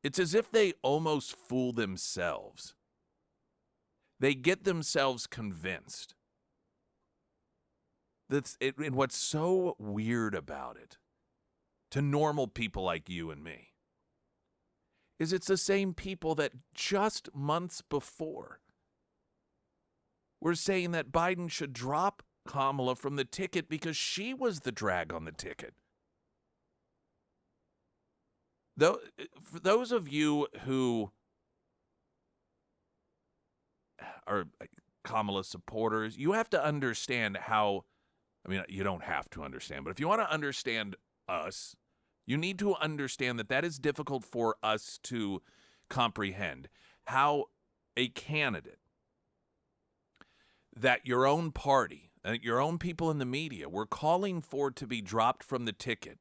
It's as if they almost fool themselves. They get themselves convinced. And what's so weird about it, to normal people like you and me, is it's the same people that just months before were saying that Biden should drop Kamala from the ticket because she was the drag on the ticket. For those of you who are Kamala supporters, you have to understand how, you don't have to understand, but if you want to understand us, you need to understand that is difficult for us to comprehend. How a candidate that your own party, your own people in the media were calling for to be dropped from the ticket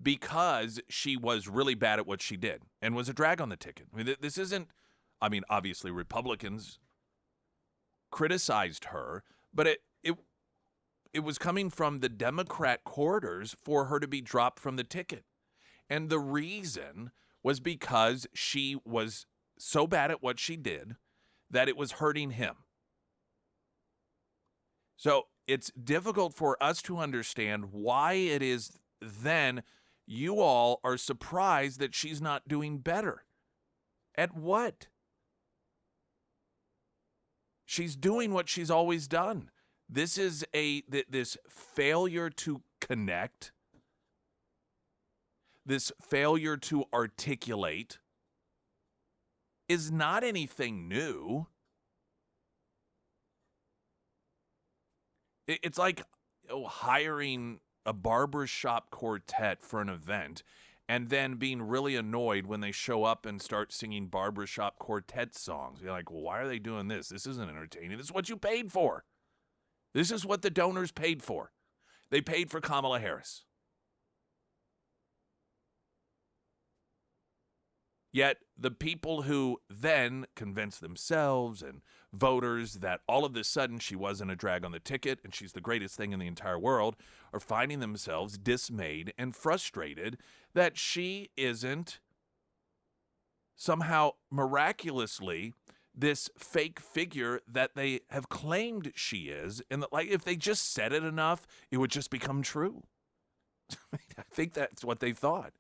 because she was really bad at what she did and was a drag on the ticket. This isn't, obviously Republicans criticized her, but it was coming from the Democrat quarters for her to be dropped from the ticket. And the reason was because she was so bad at what she did that it was hurting him. So it's difficult for us to understand why it is then you all are surprised that she's not doing better. At what? She's doing what she's always done. This is this failure to connect, this failure to articulate is not anything new. It's like hiring a barbershop quartet for an event and then being really annoyed when they show up and start singing barbershop quartet songs. You're like, well, why are they doing this? This isn't entertaining. This is what you paid for. This is what the donors paid for. They paid for Kamala Harris. Yet the people who then convinced themselves and voters that all of a sudden she wasn't a drag on the ticket and she's the greatest thing in the entire world are finding themselves dismayed and frustrated that she isn't somehow miraculously this fake figure that they have claimed she is, and that, like, if they just said it enough, it would just become true. I think that's what they thought.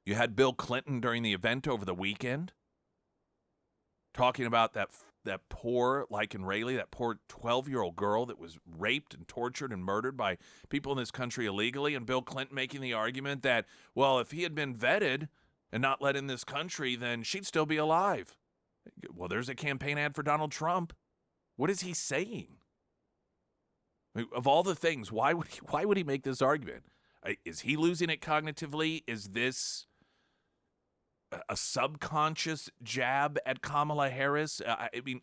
You had Bill Clinton during the event over the weekend talking about that poor, like in Raleigh, that poor 12-year-old girl that was raped and tortured and murdered by people in this country illegally, and Bill Clinton making the argument that, well, if he had been vetted and not let in this country, then she'd still be alive. Well, there's a campaign ad for Donald Trump. What is he saying? I mean, of all the things, why would he make this argument? Is he losing it cognitively? Is this a subconscious jab at Kamala Harris? I mean,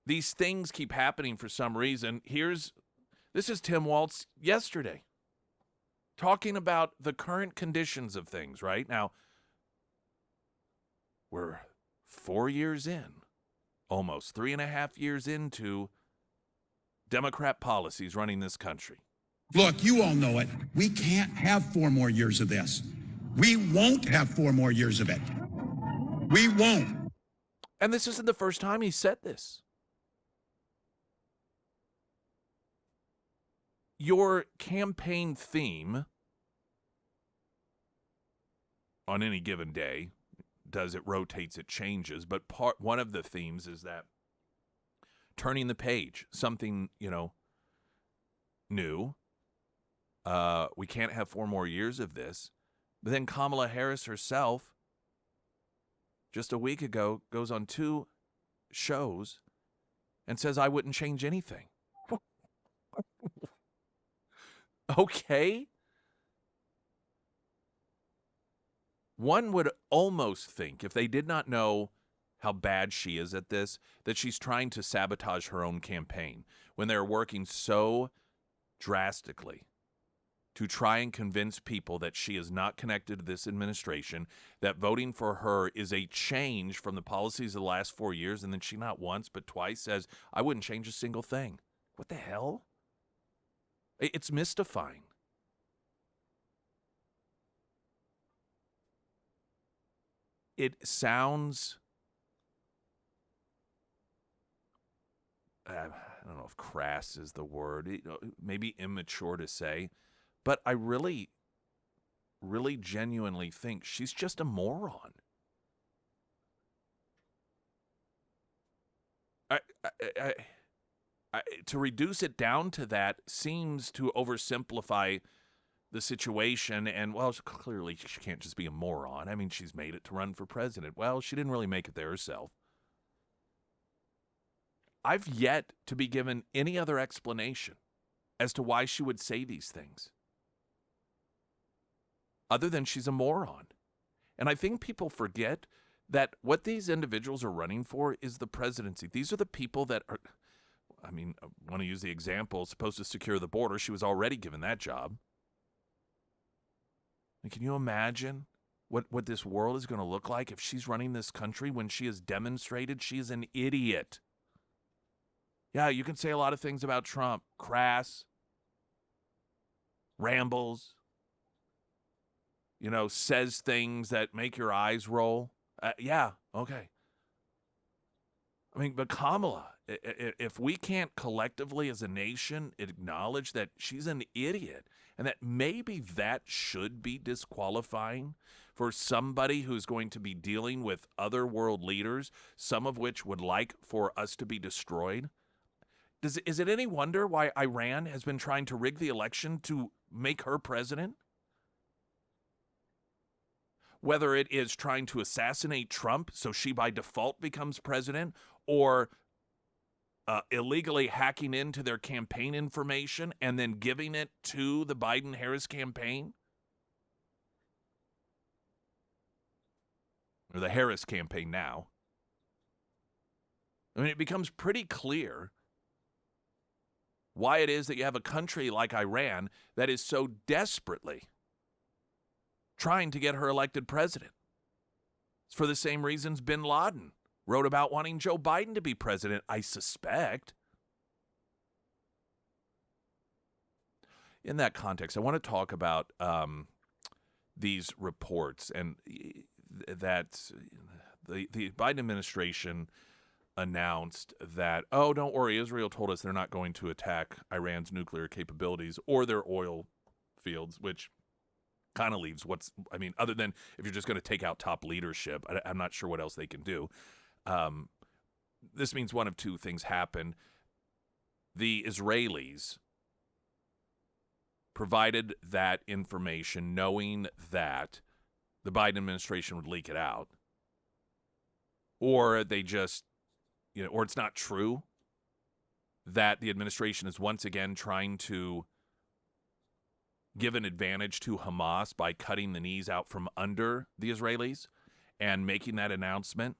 these things keep happening for some reason. This is Tim Walz yesterday talking about the current conditions of things right now. We're 4 years in, almost 3.5 years into Democrat policies running this country. Look, you all know it. We can't have 4 more years of this. We won't have 4 more years of it. We won't. And this isn't the first time he said this. Your campaign theme on any given day, it rotates, it changes, but one of the themes is that turning the page, something, new. We can't have 4 more years of this. But then Kamala Harris herself, just a week ago, goes on 2 shows and says, I wouldn't change anything. Okay. One would almost think, if they did not know how bad she is at this, that she's trying to sabotage her own campaign when they're working so drastically to try and convince people that she is not connected to this administration, that voting for her is a change from the policies of the last 4 years, and then she not once but twice says, I wouldn't change a single thing. What the hell? It's mystifying. It sounds, I don't know if crass is the word, maybe immature to say, but I really, really genuinely think she's just a moron. To reduce it down to that seems to oversimplify the situation, and, well, clearly she can't just be a moron. I mean, she's made it to run for president. Well, she didn't really make it there herself. I've yet to be given any other explanation as to why she would say these things, other than she's a moron. And I think people forget that what these individuals are running for is the presidency. These are the people that are, I want to use the example, supposed to secure the border. She was already given that job. And can you imagine what this world is going to look like if she's running this country when she has demonstrated she is an idiot? Yeah, you can say a lot of things about Trump. Crass. Rambles. Says things that make your eyes roll. Yeah, okay. But Kamala, if we can't collectively as a nation acknowledge that she's an idiot and that maybe that should be disqualifying for somebody who's going to be dealing with other world leaders, some of which would like for us to be destroyed, is it any wonder why Iran has been trying to rig the election to make her president? Whether it is trying to assassinate Trump so she by default becomes president, or illegally hacking into their campaign information and then giving it to the Biden-Harris campaign, or the Harris campaign now. It becomes pretty clear why it is that you have a country like Iran that is so desperately trying to get her elected president. It's for the same reasons bin Laden wrote about wanting Joe Biden to be president, I suspect. In that context, I want to talk about these reports and that the Biden administration announced that, oh, don't worry, Israel told us they're not going to attack Iran's nuclear capabilities or their oil fields, which kind of leaves other than if you're just going to take out top leadership, I'm not sure what else they can do. This means one of two things happened. The Israelis provided that information knowing that the Biden administration would leak it out, or they just, or it's not true. that the administration is once again trying to give an advantage to Hamas by cutting the knees out from under the Israelis and making that announcement.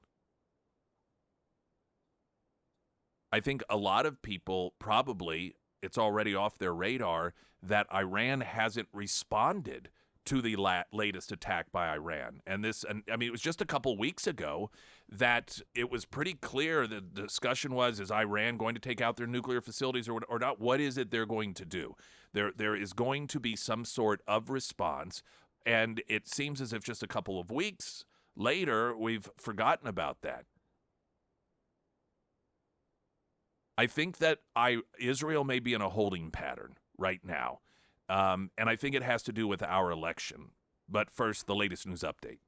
I think a lot of people probably, it's already off their radar that Iran hasn't responded to the latest attack by Iran. And it was just a couple weeks ago that it was pretty clear the discussion was, is Iran going to take out their nuclear facilities or not? What is it they're going to do? There is going to be some sort of response. And it seems as if just a couple of weeks later, we've forgotten about that. I think that Israel may be in a holding pattern right now. And I think it has to do with our election. But first, the latest news update.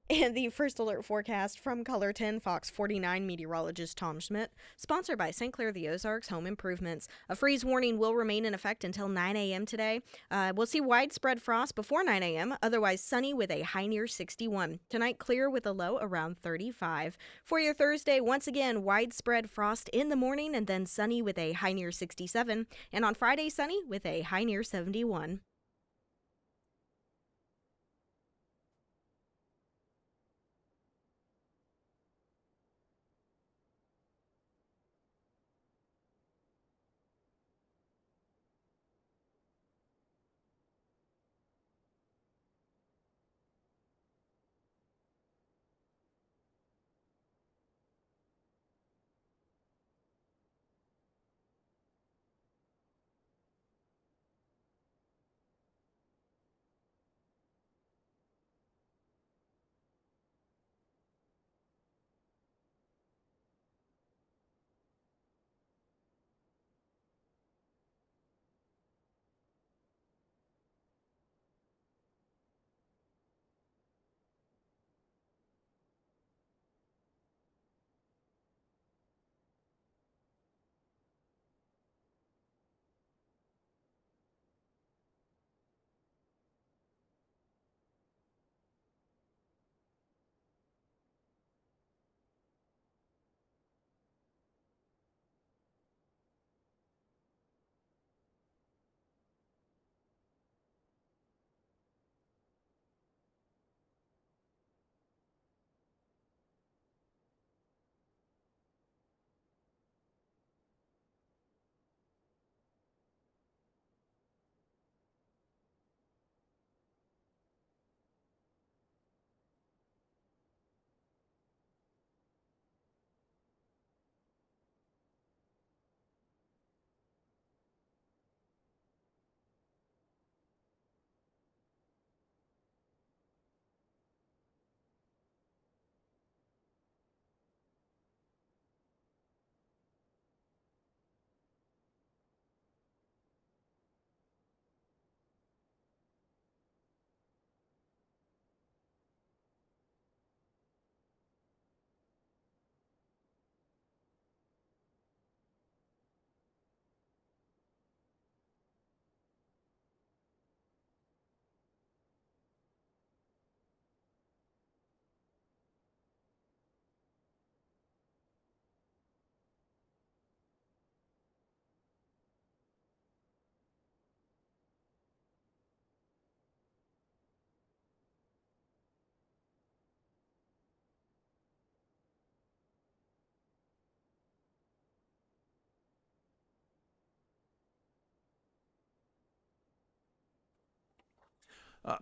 And the first alert forecast from Color 10 Fox 49 meteorologist Tom Schmidt, sponsored by St. Clair the Ozarks Home Improvements. A freeze warning will remain in effect until 9 a.m. today. We'll see widespread frost before 9 a.m., otherwise sunny with a high near 61. Tonight, clear with a low around 35. For your Thursday, once again, widespread frost in the morning and then sunny with a high near 67. And on Friday, sunny with a high near 71.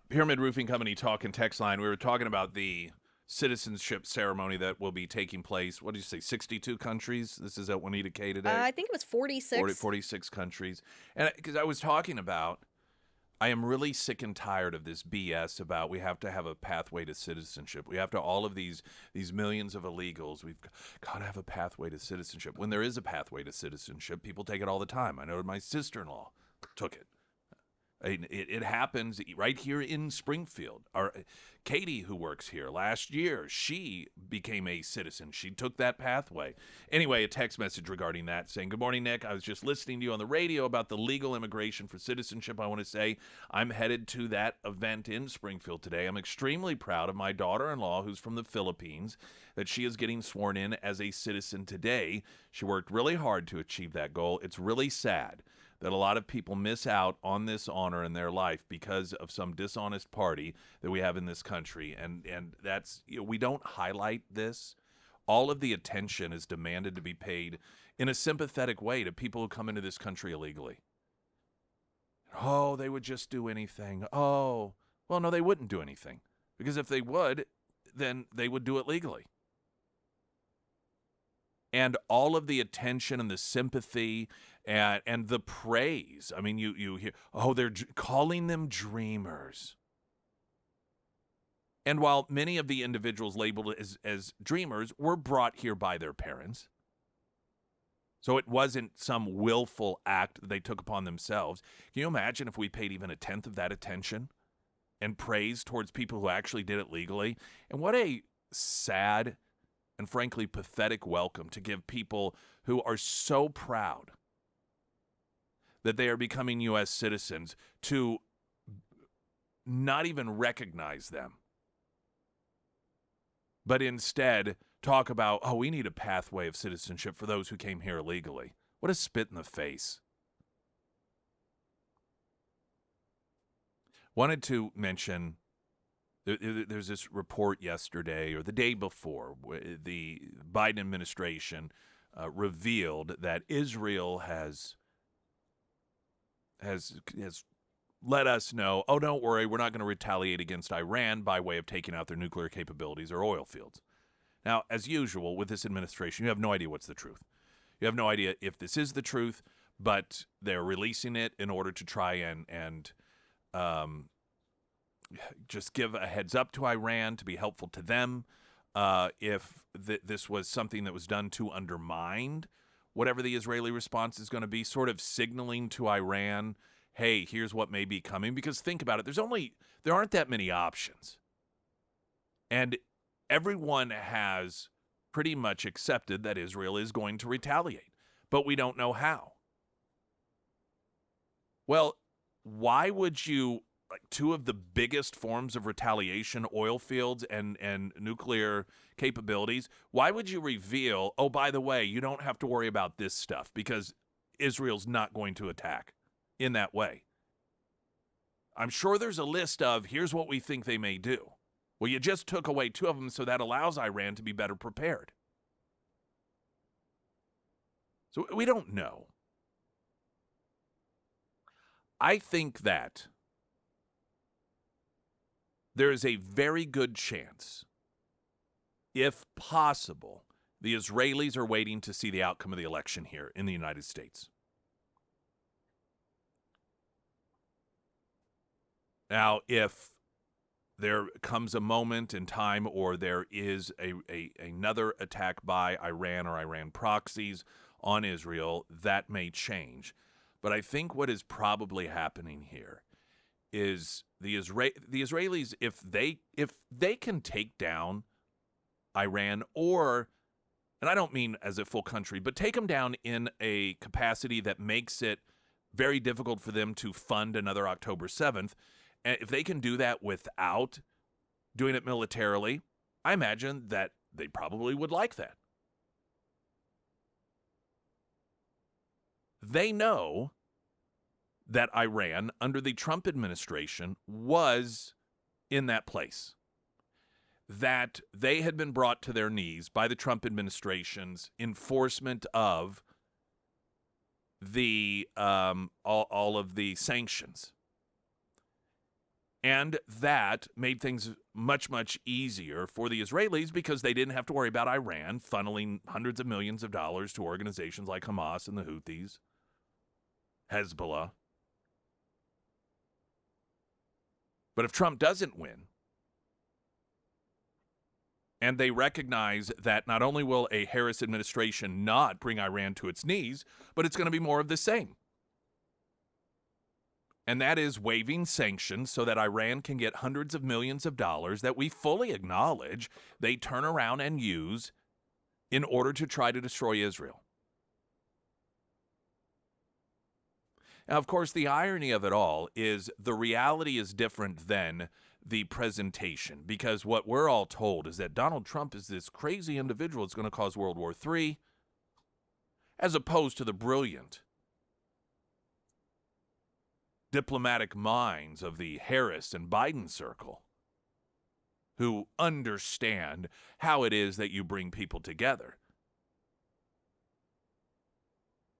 Pyramid Roofing Company talk and text line. We were talking about the citizenship ceremony that will be taking place. What did you say, 62 countries? This is at Juanita K today? I think it was 46. 46 countries. And because I was talking about, I am really sick and tired of this BS about we have to have a pathway to citizenship. We have to, all of these millions of illegals, we've got to have a pathway to citizenship. When there is a pathway to citizenship, people take it all the time. I know my sister-in-law took it. It happens right here in Springfield. Katie, who works here, last year, she became a citizen. She took that pathway. Anyway, a text message regarding that saying, "Good morning, Nick. I was just listening to you on the radio about the legal immigration for citizenship. I want to say I'm headed to that event in Springfield today. I'm extremely proud of my daughter-in-law, who's from the Philippines, that she is getting sworn in as a citizen today. She worked really hard to achieve that goal. It's really sad that a lot of people miss out on this honor in their life because of some dishonest party that we have in this country. And that's, we don't highlight this. All of the attention is demanded to be paid in a sympathetic way to people who come into this country illegally. Oh, they would just do anything. Oh, well, no, they wouldn't do anything. Because if they would, then they would do it legally. And all of the attention and the sympathy and the praise. I mean, you hear, oh, they're calling them dreamers. And while many of the individuals labeled as dreamers were brought here by their parents, so it wasn't some willful act that they took upon themselves. Can you imagine if we paid even a tenth of that attention and praise towards people who actually did it legally? And what a sad and frankly pathetic welcome to give people who are so proud that they are becoming U.S. citizens to not even recognize them, but instead talk about, oh, we need a pathway of citizenship for those who came here illegally. What a spit in the face. Wanted to mention, there's this report yesterday or the day before, the Biden administration revealed that Israel has let us know, oh, don't worry, we're not going to retaliate against Iran by way of taking out their nuclear capabilities or oil fields. Now, as usual with this administration, you have no idea what's the truth. You have no idea if this is the truth, but they're releasing it in order to try and just give a heads up to Iran to be helpful to them if this was something that was done to undermine whatever the Israeli response is going to be, sort of signaling to Iran, hey, here's what may be coming. Because think about it, there aren't that many options. And everyone has pretty much accepted that Israel is going to retaliate, but we don't know how. Well, why would you, like two of the biggest forms of retaliation, oil fields and nuclear capabilities, why would you reveal, oh, by the way, you don't have to worry about this stuff because Israel's not going to attack in that way? I'm sure there's a list of, here's what we think they may do. Well, you just took away two of them, so that allows Iran to be better prepared. So we don't know. I think that there is a very good chance, if possible, the Israelis are waiting to see the outcome of the election here in the United States. Now, if there comes a moment in time or there is another attack by Iran or Iran proxies on Israel, that may change. But I think what is probably happening here is the Israelis, if they can take down Iran, or, and I don't mean as a full country, but take them down in a capacity that makes it very difficult for them to fund another October 7th, and if they can do that without doing it militarily, I imagine that they probably would like that. They know that Iran, under the Trump administration, was in that place. That they had been brought to their knees by the Trump administration's enforcement of the all of the sanctions. And that made things much, much easier for the Israelis because they didn't have to worry about Iran funneling hundreds of millions of dollars to organizations like Hamas and the Houthis, Hezbollah. But if Trump doesn't win, and they recognize that not only will a Harris administration not bring Iran to its knees, but it's going to be more of the same. And that is waiving sanctions so that Iran can get hundreds of millions of dollars that we fully acknowledge they turn around and use in order to try to destroy Israel. Now, of course, the irony of it all is the reality is different than the presentation, because what we're all told is that Donald Trump is this crazy individual that's going to cause World War III, as opposed to the brilliant diplomatic minds of the Harris and Biden circle who understand how it is that you bring people together.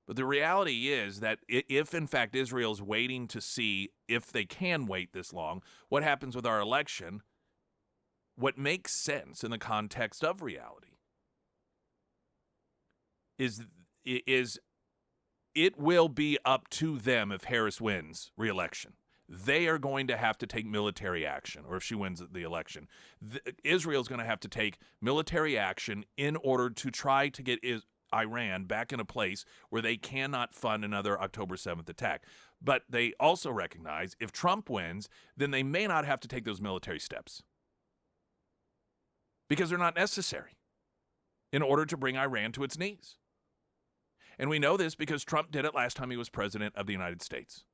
But the reality is that if, in fact, Israel's waiting to see if they can wait this long, what happens with our election, what makes sense in the context of reality is it will be up to them if Harris wins re-election. They are going to have to take military action, or if she wins the election. Israel's going to have to take military action in order to try to get Iran back in a place where they cannot fund another October 7th attack. But they also recognize if Trump wins, then they may not have to take those military steps because they're not necessary in order to bring Iran to its knees. And we know this because Trump did it last time he was president of the United States,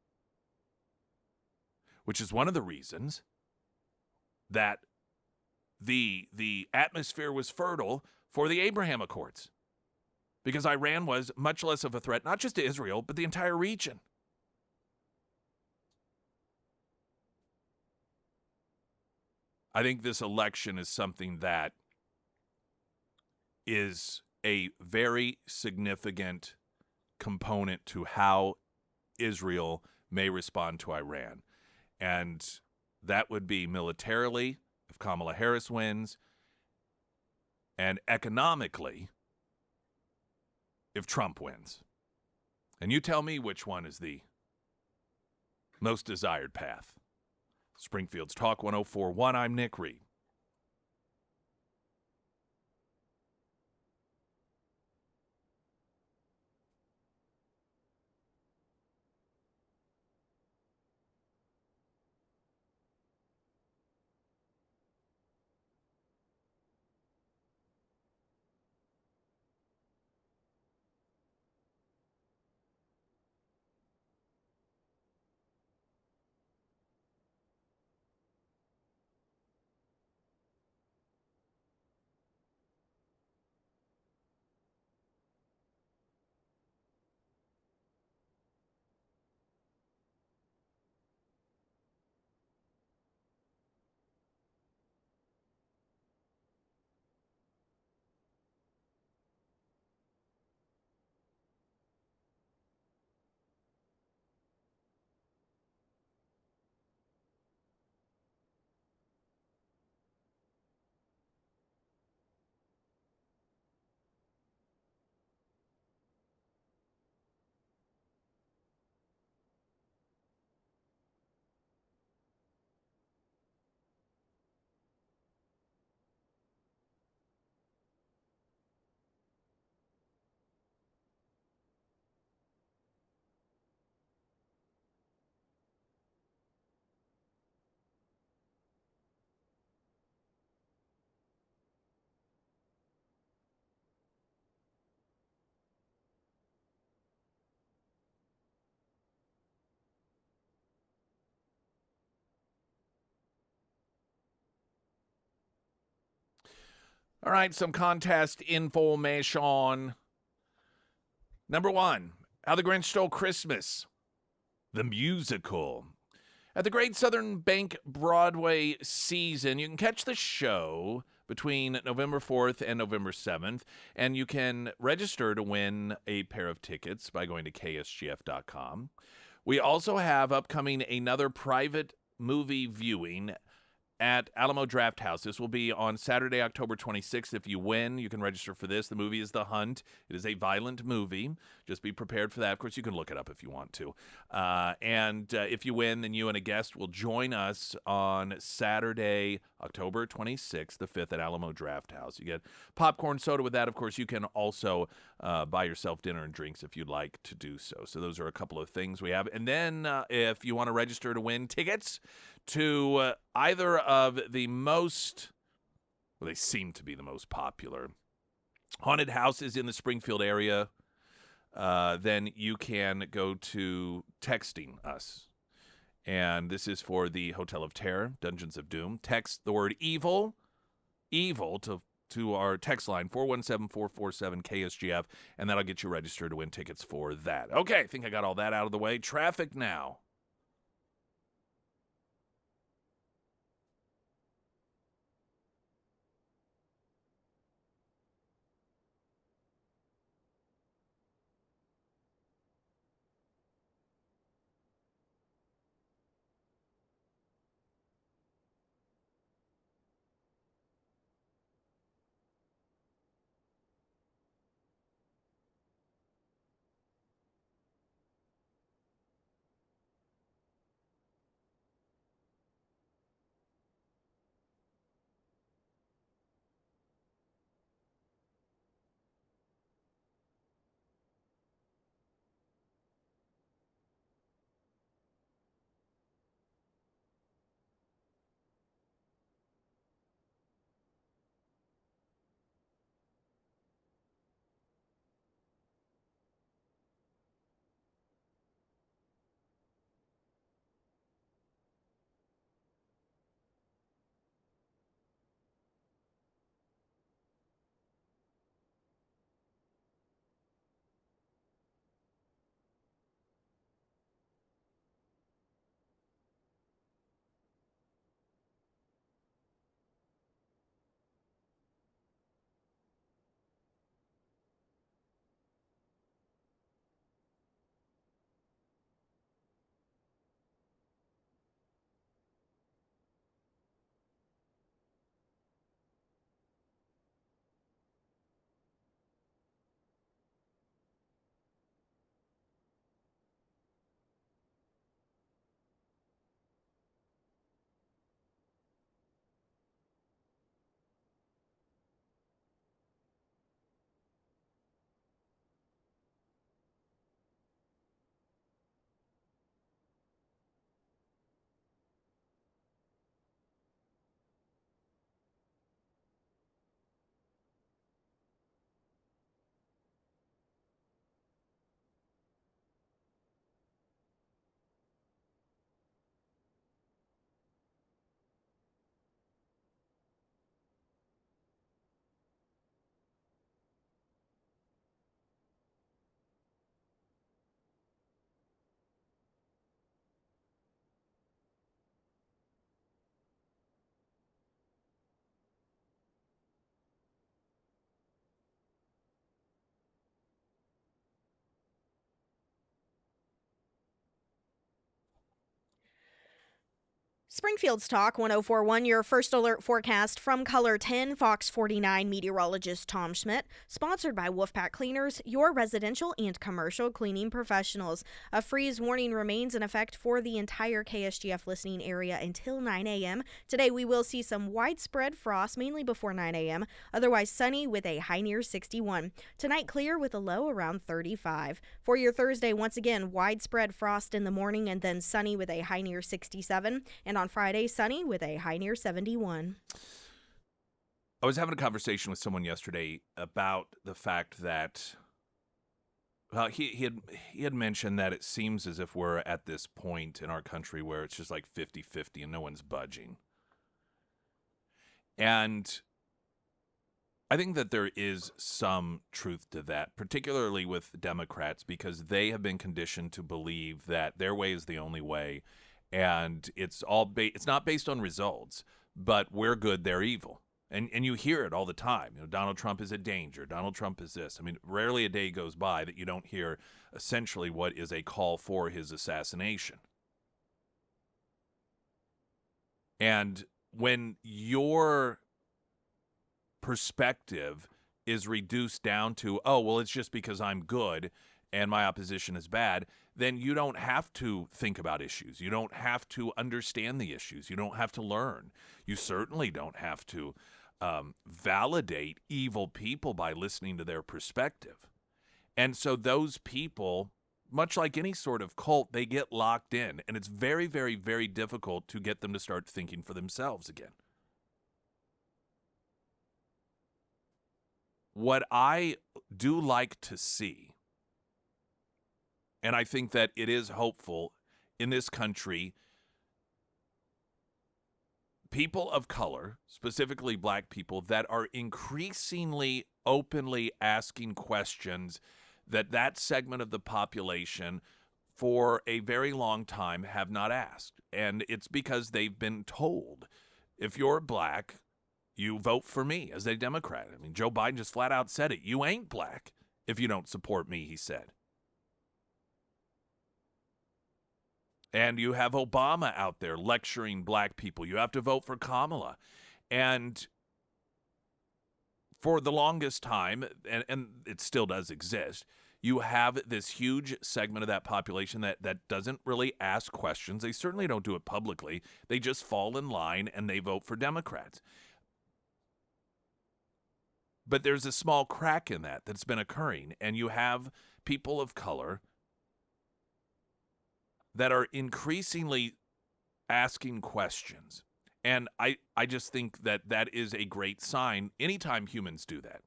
which is one of the reasons that the atmosphere was fertile for the Abraham Accords, because Iran was much less of a threat, not just to Israel, but the entire region. I think this election is something that is a very significant component to how Israel may respond to Iran. And that would be militarily, if Kamala Harris wins, and economically, if Trump wins. And you tell me which one is the most desired path. Springfield's Talk 104.1, I'm Nick Reed. All right, some contest information. Number one, How the Grinch Stole Christmas, the musical. At the Great Southern Bank Broadway season, you can catch the show between November 4th and November 7th, and you can register to win a pair of tickets by going to ksgf.com. We also have upcoming another private movie viewing at Alamo Draft House. This will be on Saturday, October 26th. If you win, you can register for this. The movie is The Hunt. It is a violent movie. Just be prepared for that. Of course, you can look it up if you want to. And if you win, then you and a guest will join us on Saturday, October 26th, the 5th at Alamo Draft House. You get popcorn, soda with that. Of course, you can also buy yourself dinner and drinks if you'd like to do so. So those are a couple of things we have. And then if you want to register to win tickets to either of the most, well, they seem to be the most popular haunted houses in the Springfield area, then you can go to texting us. And this is for the Hotel of Terror, Dungeons of Doom. Text the word evil to our text line, 417-447-KSGF, and that'll get you registered to win tickets for that. Okay, I think I got all that out of the way. Traffic now. Springfield's Talk 1041, your first alert forecast from Color 10, Fox 49 meteorologist Tom Schmidt, sponsored by Wolfpack Cleaners, your residential and commercial cleaning professionals. A freeze warning remains in effect for the entire KSGF listening area until 9 a.m. Today we will see some widespread frost, mainly before 9 a.m., otherwise sunny with a high near 61. Tonight clear with a low around 35. For your Thursday, once again, widespread frost in the morning and then sunny with a high near 67. And on Friday, sunny with a high near 71. I was having a conversation with someone yesterday about the fact that, well, he had mentioned that it seems as if we're at this point in our country where it's just like 50-50 and no one's budging. And I think that there is some truth to that, particularly with Democrats, because they have been conditioned to believe that their way is the only way. And it's it's not based on results, but we're good, they're evil. And you hear it all the time. You know, Donald Trump is a danger. Donald Trump is this. I mean, rarely a day goes by that you don't hear essentially what is a call for his assassination. And when your perspective is reduced down to, oh, well, it's just because I'm good and my opposition is bad, then you don't have to think about issues. You don't have to understand the issues. You don't have to learn. You certainly don't have to validate evil people by listening to their perspective. And so those people, much like any sort of cult, they get locked in. And it's very, very, very difficult to get them to start thinking for themselves again. What I do like to see, and I think that it is hopeful in this country, people of color, specifically black people, that are increasingly openly asking questions that segment of the population for a very long time have not asked. And it's because they've been told, if you're black, you vote for me as a Democrat. I mean, Joe Biden just flat out said it. You ain't black if you don't support me, he said. And you have Obama out there lecturing black people. You have to vote for Kamala. And for the longest time, and it still does exist, you have this huge segment of that population that doesn't really ask questions. They certainly don't do it publicly. They just fall in line and they vote for Democrats. But there's a small crack in that's been occurring, and you have people of color that are increasingly asking questions. And I just think that is a great sign anytime humans do that.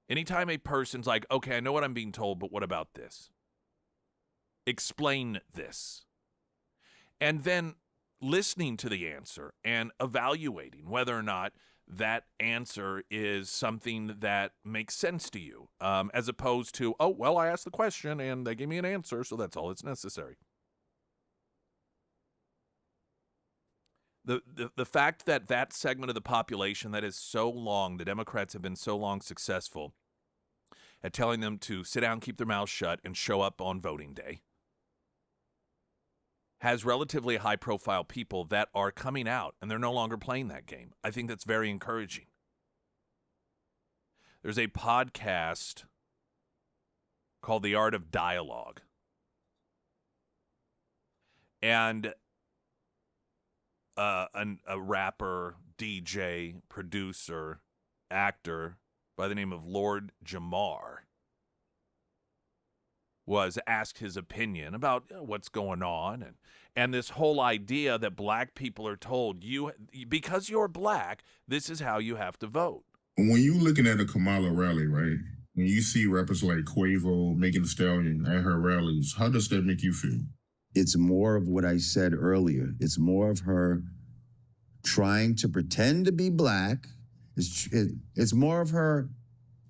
Anytime a person's like, okay, I know what I'm being told, but what about this? Explain this. And then listening to the answer and evaluating whether or not that answer is something that makes sense to you, as opposed to, oh, well, I asked the question and they gave me an answer, so that's all that's necessary. The fact that segment of the population that is so long, the Democrats have been so long successful at telling them to sit down, keep their mouths shut, and show up on voting day, has relatively high-profile people that are coming out, and they're no longer playing that game. I think that's very encouraging. There's a podcast called The Art of Dialogue. And a rapper, DJ, producer, actor by the name of Lord Jamar was asked his opinion about what's going on, and this whole idea that black people are told, because you're black, this is how you have to vote. When you looking at a Kamala rally, right, when you see rappers like Quavo, Megan Thee Stallion at her rallies, how does that make you feel? It's more of what I said earlier. It's more of her trying to pretend to be black. It's more of her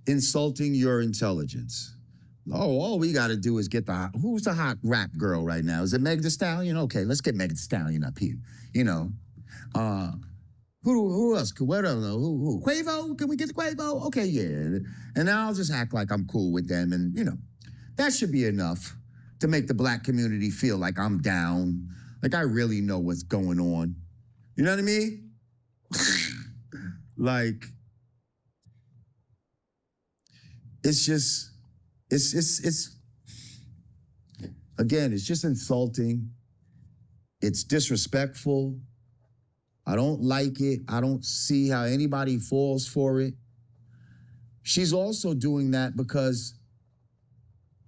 insulting your intelligence. Oh, all we got to do is get who's the hot rap girl right now? Is it Meg Thee Stallion? Okay, let's get Meg Thee Stallion up here. You know, who else? Who? Quavo? Can we get the Quavo? Okay, yeah. And I'll just act like I'm cool with them, and that should be enough to make the black community feel like I'm down, like I really know what's going on. You know what I mean? Like, it's just, again, it's just insulting. It's disrespectful. I don't like it. I don't see how anybody falls for it. She's also doing that because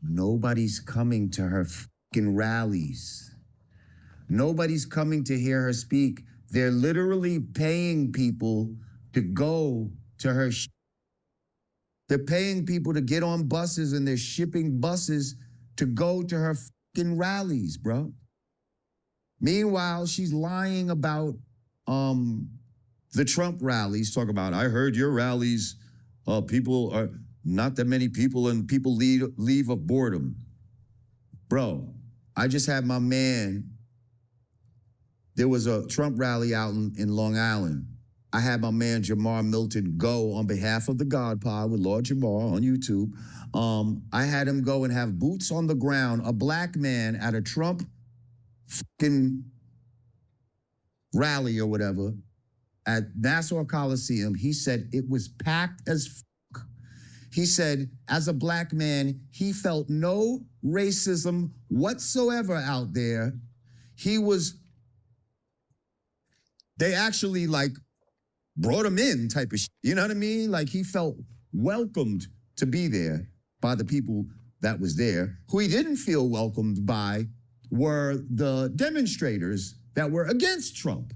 nobody's coming to her fucking rallies. Nobody's coming to hear her speak. They're literally paying people to go to her. They're paying people to get on buses, and they're shipping buses to go to her fucking rallies, bro. Meanwhile, she's lying about the Trump rallies. Talk about, I heard your rallies, people are not that many people, and people leave of boredom. Bro, I just had my man. There was a Trump rally out in Long Island. I had my man Jamar Milton go on behalf of the God Pod with Lord Jamar on YouTube. I had him go and have boots on the ground, a black man at a Trump fucking rally or whatever at Nassau Coliseum, he said it was packed as fuck. He said, as a black man, he felt no racism whatsoever out there. They actually like brought him in type of shit. You know what I mean? Like he felt welcomed to be there by the people that was there. Who he didn't feel welcomed by were the demonstrators that were against Trump.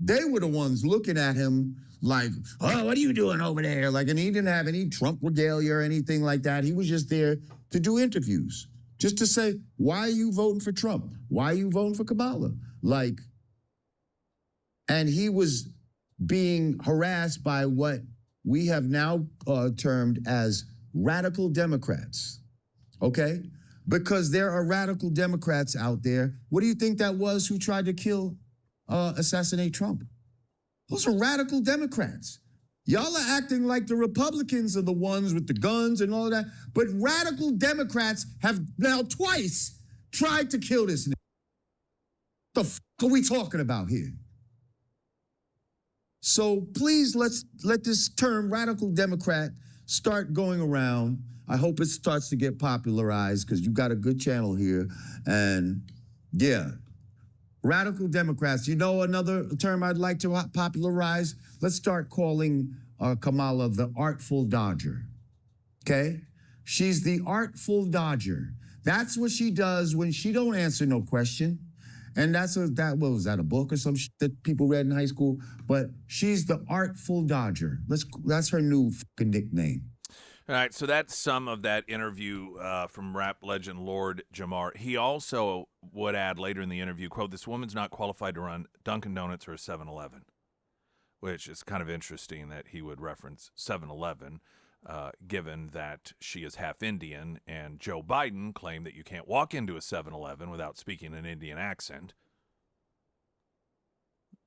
They were the ones looking at him like, oh, what are you doing over there? Like, and he didn't have any Trump regalia or anything like that. He was just there to do interviews, just to say, why are you voting for Trump? Why are you voting for Kamala? Like, and he was being harassed by what we have now termed as radical Democrats, okay? Because there are radical Democrats out there. What do you think that was who tried to assassinate Trump? Those are radical Democrats. Y'all are acting like the Republicans are the ones with the guns and all of that, but radical Democrats have now twice tried to kill this nigga. The f are we talking about here? So please let this term radical Democrat start going around. I hope it starts to get popularized because you've got a good channel here. And yeah, radical Democrats. You know another term I'd like to popularize? Let's start calling Kamala the Artful Dodger, okay? She's the Artful Dodger. That's what she does when she don't answer no question. And what was that, a book or some shit that people read in high school? But she's the Artful Dodger. That's her new fucking nickname. All right, so that's some of that interview from rap legend Lord Jamar. He also would add later in the interview, quote, this woman's not qualified to run Dunkin' Donuts or a 7-Eleven, which is kind of interesting that he would reference 7-Eleven, given that she is half Indian, and Joe Biden claimed that you can't walk into a 7-Eleven without speaking an Indian accent.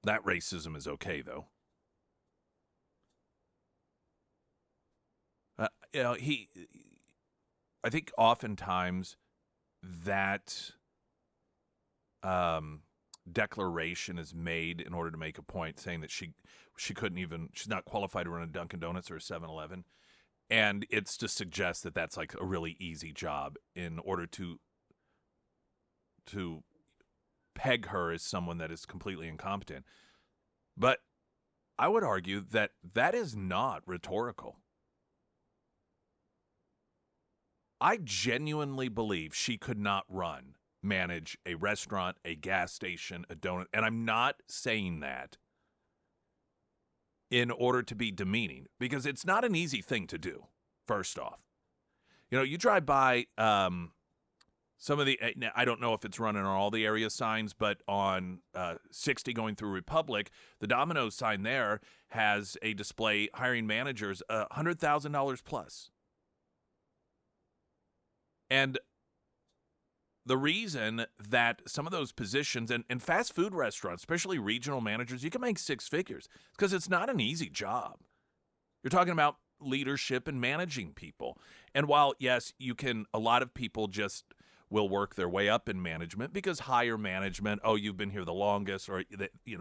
That racism is okay, though. I think oftentimes that declaration is made in order to make a point, saying that she's not qualified to run a Dunkin' Donuts or a 7-Eleven. And it's to suggest that that's like a really easy job in order to peg her as someone that is completely incompetent. But I would argue that that is not rhetorical. I genuinely believe she could not manage a restaurant, a gas station, a donut. And I'm not saying that in order to be demeaning, because it's not an easy thing to do, first off. You know, you drive by some of the, I don't know if it's running on all the area signs, but on 60 going through Republic, the Domino's sign there has a display hiring managers $100,000 plus. And the reason that some of those positions, and fast food restaurants, especially regional managers, you can make six figures because it's not an easy job. You're talking about leadership and managing people. And while, yes, a lot of people just will work their way up in management because higher management, oh, you've been here the longest, or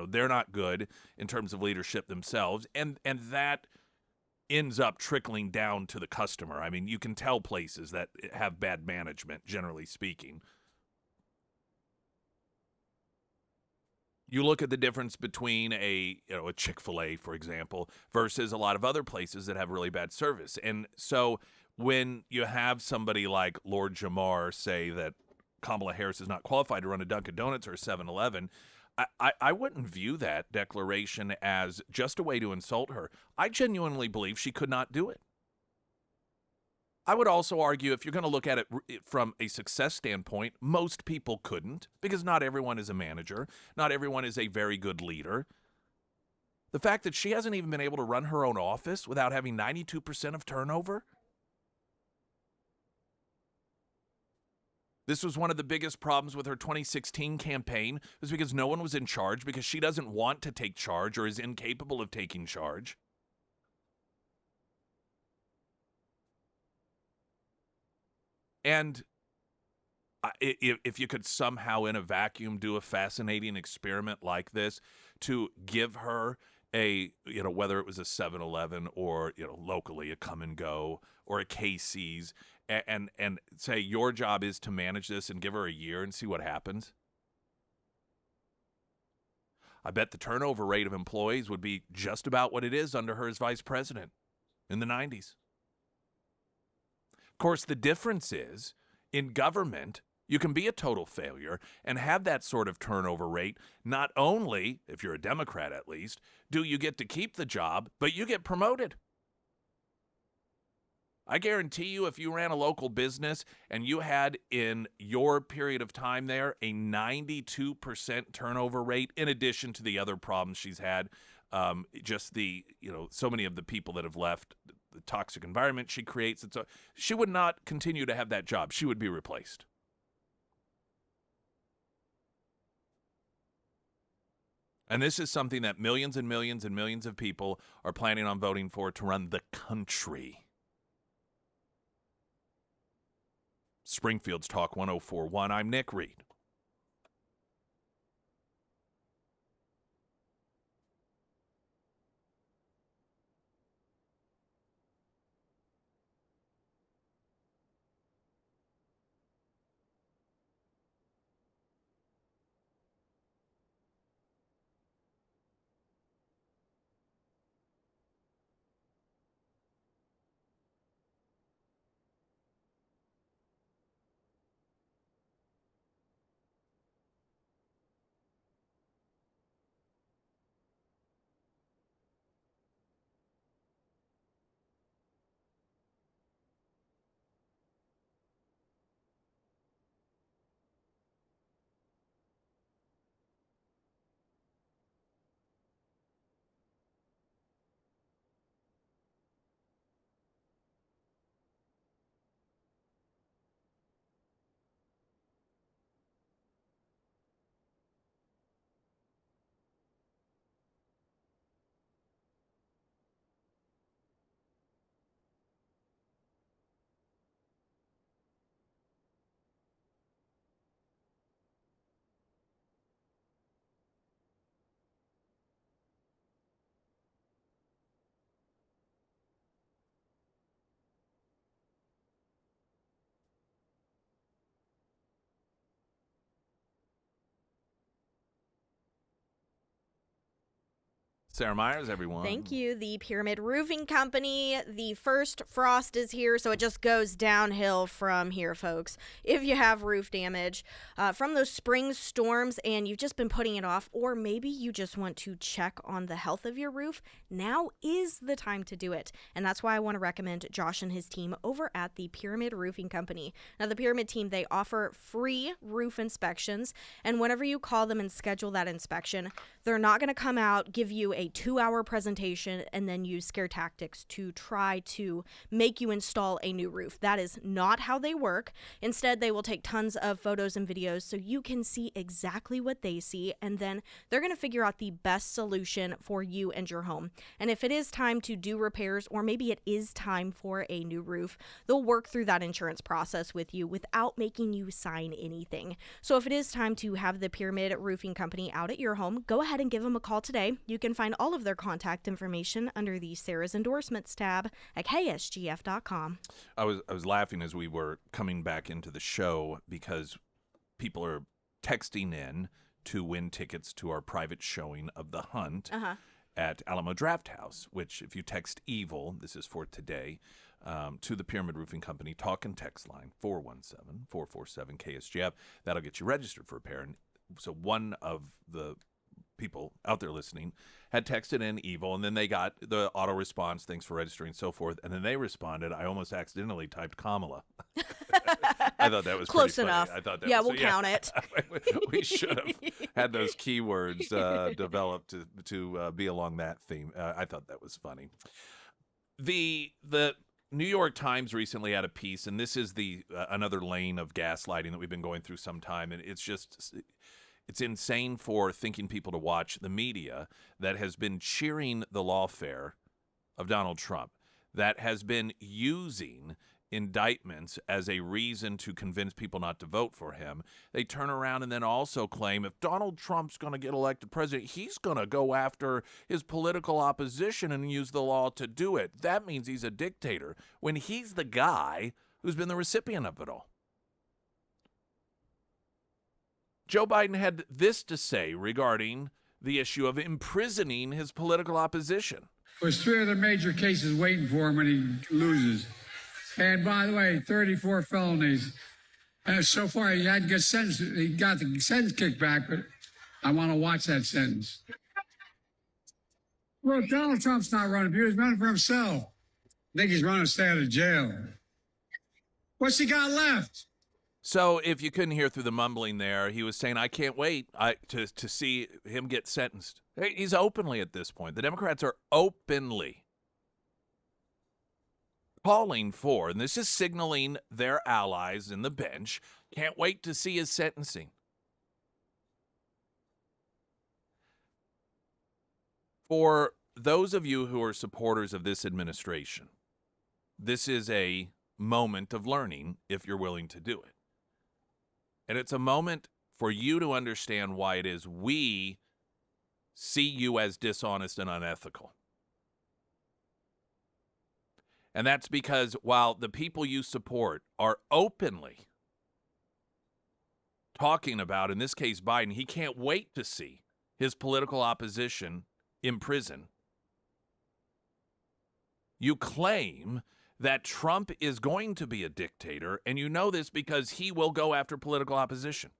they're not good in terms of leadership themselves. And that ends up trickling down to the customer. I mean, you can tell places that have bad management, generally speaking. You look at the difference between a Chick-fil-A, for example, versus a lot of other places that have really bad service. And so when you have somebody like Lord Jamar say that Kamala Harris is not qualified to run a Dunkin' Donuts or a 7-Eleven, I wouldn't view that declaration as just a way to insult her. I genuinely believe she could not do it. I would also argue, if you're going to look at it from a success standpoint, most people couldn't, because not everyone is a manager. Not everyone is a very good leader. The fact that she hasn't even been able to run her own office without having 92% of turnover. This was one of the biggest problems with her 2016 campaign, was because no one was in charge, because she doesn't want to take charge or is incapable of taking charge. And if you could somehow in a vacuum do a fascinating experiment like this, to give her a, whether it was a 7-Eleven or, locally a Come and Go or a Casey's, and say your job is to manage this and give her a year and see what happens? I bet the turnover rate of employees would be just about what it is under her as vice president in the 90s. Of course, the difference is in government, you can be a total failure and have that sort of turnover rate. Not only, if you're a Democrat at least, do you get to keep the job, but you get promoted. I guarantee you, if you ran a local business and you had in your period of time there a 92% turnover rate, in addition to the other problems she's had, just the, so many of the people that have left, the toxic environment she creates, and so she would not continue to have that job. She would be replaced. And this is something that millions and millions and millions of people are planning on voting for to run the country. Springfield's Talk 104.1. I'm Nick Reed. Sarah Myers, everyone. Thank you. The Pyramid Roofing Company. The first frost is here, so it just goes downhill from here, folks. If you have roof damage from those spring storms and you've just been putting it off, or maybe you just want to check on the health of your roof, now is the time to do it. And that's why I want to recommend Josh and his team over at the Pyramid Roofing Company. Now, the Pyramid team, they offer free roof inspections, and whenever you call them and schedule that inspection, they're not going to come out, give you a 2-hour presentation, and then use scare tactics to try to make you install a new roof. That is not how they work. Instead, they will take tons of photos and videos so you can see exactly what they see, and then they're going to figure out the best solution for you and your home. And if it is time to do repairs, or maybe it is time for a new roof, they'll work through that insurance process with you without making you sign anything. So if it is time to have the Pyramid Roofing Company out at your home, go ahead and give them a call today. You can find all of their contact information under the Sarah's Endorsements tab at ksgf.com. I was laughing as we were coming back into the show because people are texting in to win tickets to our private showing of The Hunt at Alamo Draft House, which if you text EVIL, this is for today, to the Pyramid Roofing Company talk and text line 417-447-KSGF, that'll get you registered for a pair. And so one of the people out there listening had texted in EVIL, and then they got the auto response, thanks for registering, and so forth, and then they responded, I almost accidentally typed Kamala. I thought that was close pretty enough. Funny. I thought that we'll count it. We should have had those keywords developed to be along that theme. I thought that was funny. The New York Times recently had a piece, and this is the another lane of gaslighting that we've been going through some time, and it's insane for thinking people to watch the media that has been cheering the lawfare of Donald Trump, that has been using indictments as a reason to convince people not to vote for him, they turn around and then also claim if Donald Trump's going to get elected president, he's going to go after his political opposition and use the law to do it. That means he's a dictator when he's the guy who's been the recipient of it all. Joe Biden had this to say regarding the issue of imprisoning his political opposition. There's 3 other major cases waiting for him when he loses. And by the way, 34 felonies. So far, he hadn't got sentenced. He got the sentence kicked back, but I want to watch that sentence. Well, Donald Trump's not running for you. He's running for himself. I think he's running to stay out of jail. What's he got left? So if you couldn't hear through the mumbling there, he was saying, I can't wait to see him get sentenced. He's openly at this point. The Democrats are openly calling for, and this is signaling their allies in the bench, can't wait to see his sentencing. For those of you who are supporters of this administration, this is a moment of learning if you're willing to do it. And it's a moment for you to understand why it is we see you as dishonest and unethical. And that's because while the people you support are openly talking about, in this case, Biden, he can't wait to see his political opposition in prison, you claim that Trump is going to be a dictator, and you know this because he will go after political opposition.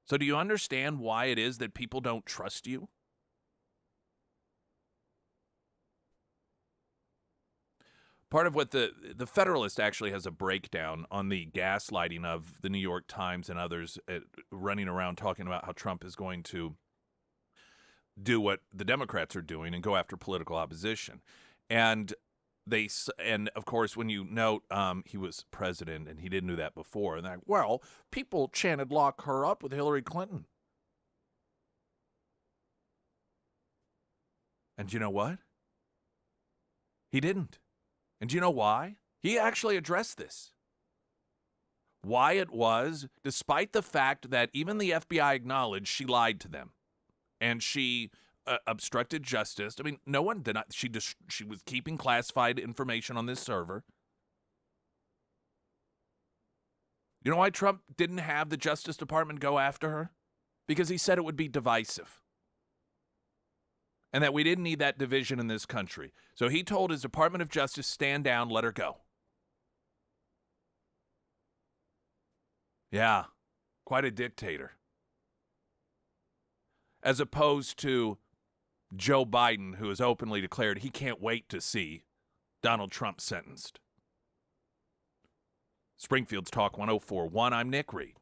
So do you understand why it is that people don't trust you? Part of what the Federalist actually has a breakdown on the gaslighting of the New York Times and others running around talking about how Trump is going to do what the Democrats are doing and go after political opposition. And of course, when you note he was president and he didn't do that before, and they're like, well, people chanted lock her up with Hillary Clinton. And you know what? He didn't. And do you know why? He actually addressed this. Why it was, despite the fact that even the FBI acknowledged she lied to them and she obstructed justice. I mean, no one denied she was keeping classified information on this server. You know why Trump didn't have the Justice Department go after her? Because he said it would be divisive. And that we didn't need that division in this country. So he told his Department of Justice, stand down, let her go. Yeah, quite a dictator. As opposed to Joe Biden, who has openly declared he can't wait to see Donald Trump sentenced. Springfield's Talk 104.1, I'm Nick Reed.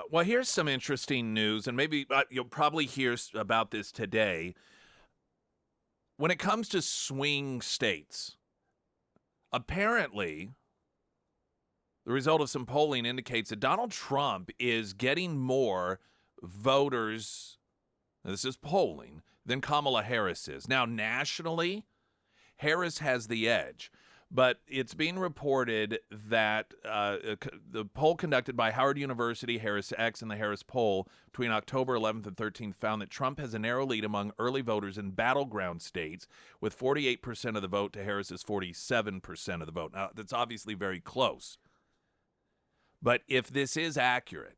Well, here's some interesting news, and maybe you'll probably hear about this today. When it comes to swing states, apparently, the result of some polling indicates that Donald Trump is getting more voters, this is polling, than Kamala Harris is. Now, nationally, Harris has the edge. But it's being reported that the poll conducted by Howard University, Harris X, and the Harris poll between October 11th and 13th found that Trump has a narrow lead among early voters in battleground states, with 48% of the vote to Harris's 47% of the vote. Now, that's obviously very close. But if this is accurate,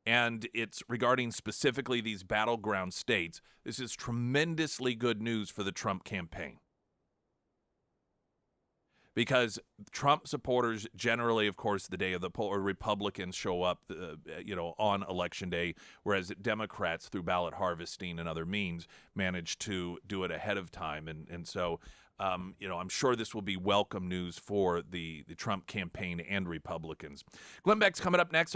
and it's regarding specifically these battleground states, this is tremendously good news for the Trump campaign. Because Trump supporters generally, of course, the day of the poll, or Republicans show up, on Election Day, whereas Democrats, through ballot harvesting and other means, manage to do it ahead of time. And so, I'm sure this will be welcome news for the Trump campaign and Republicans. Glenn Beck's coming up next.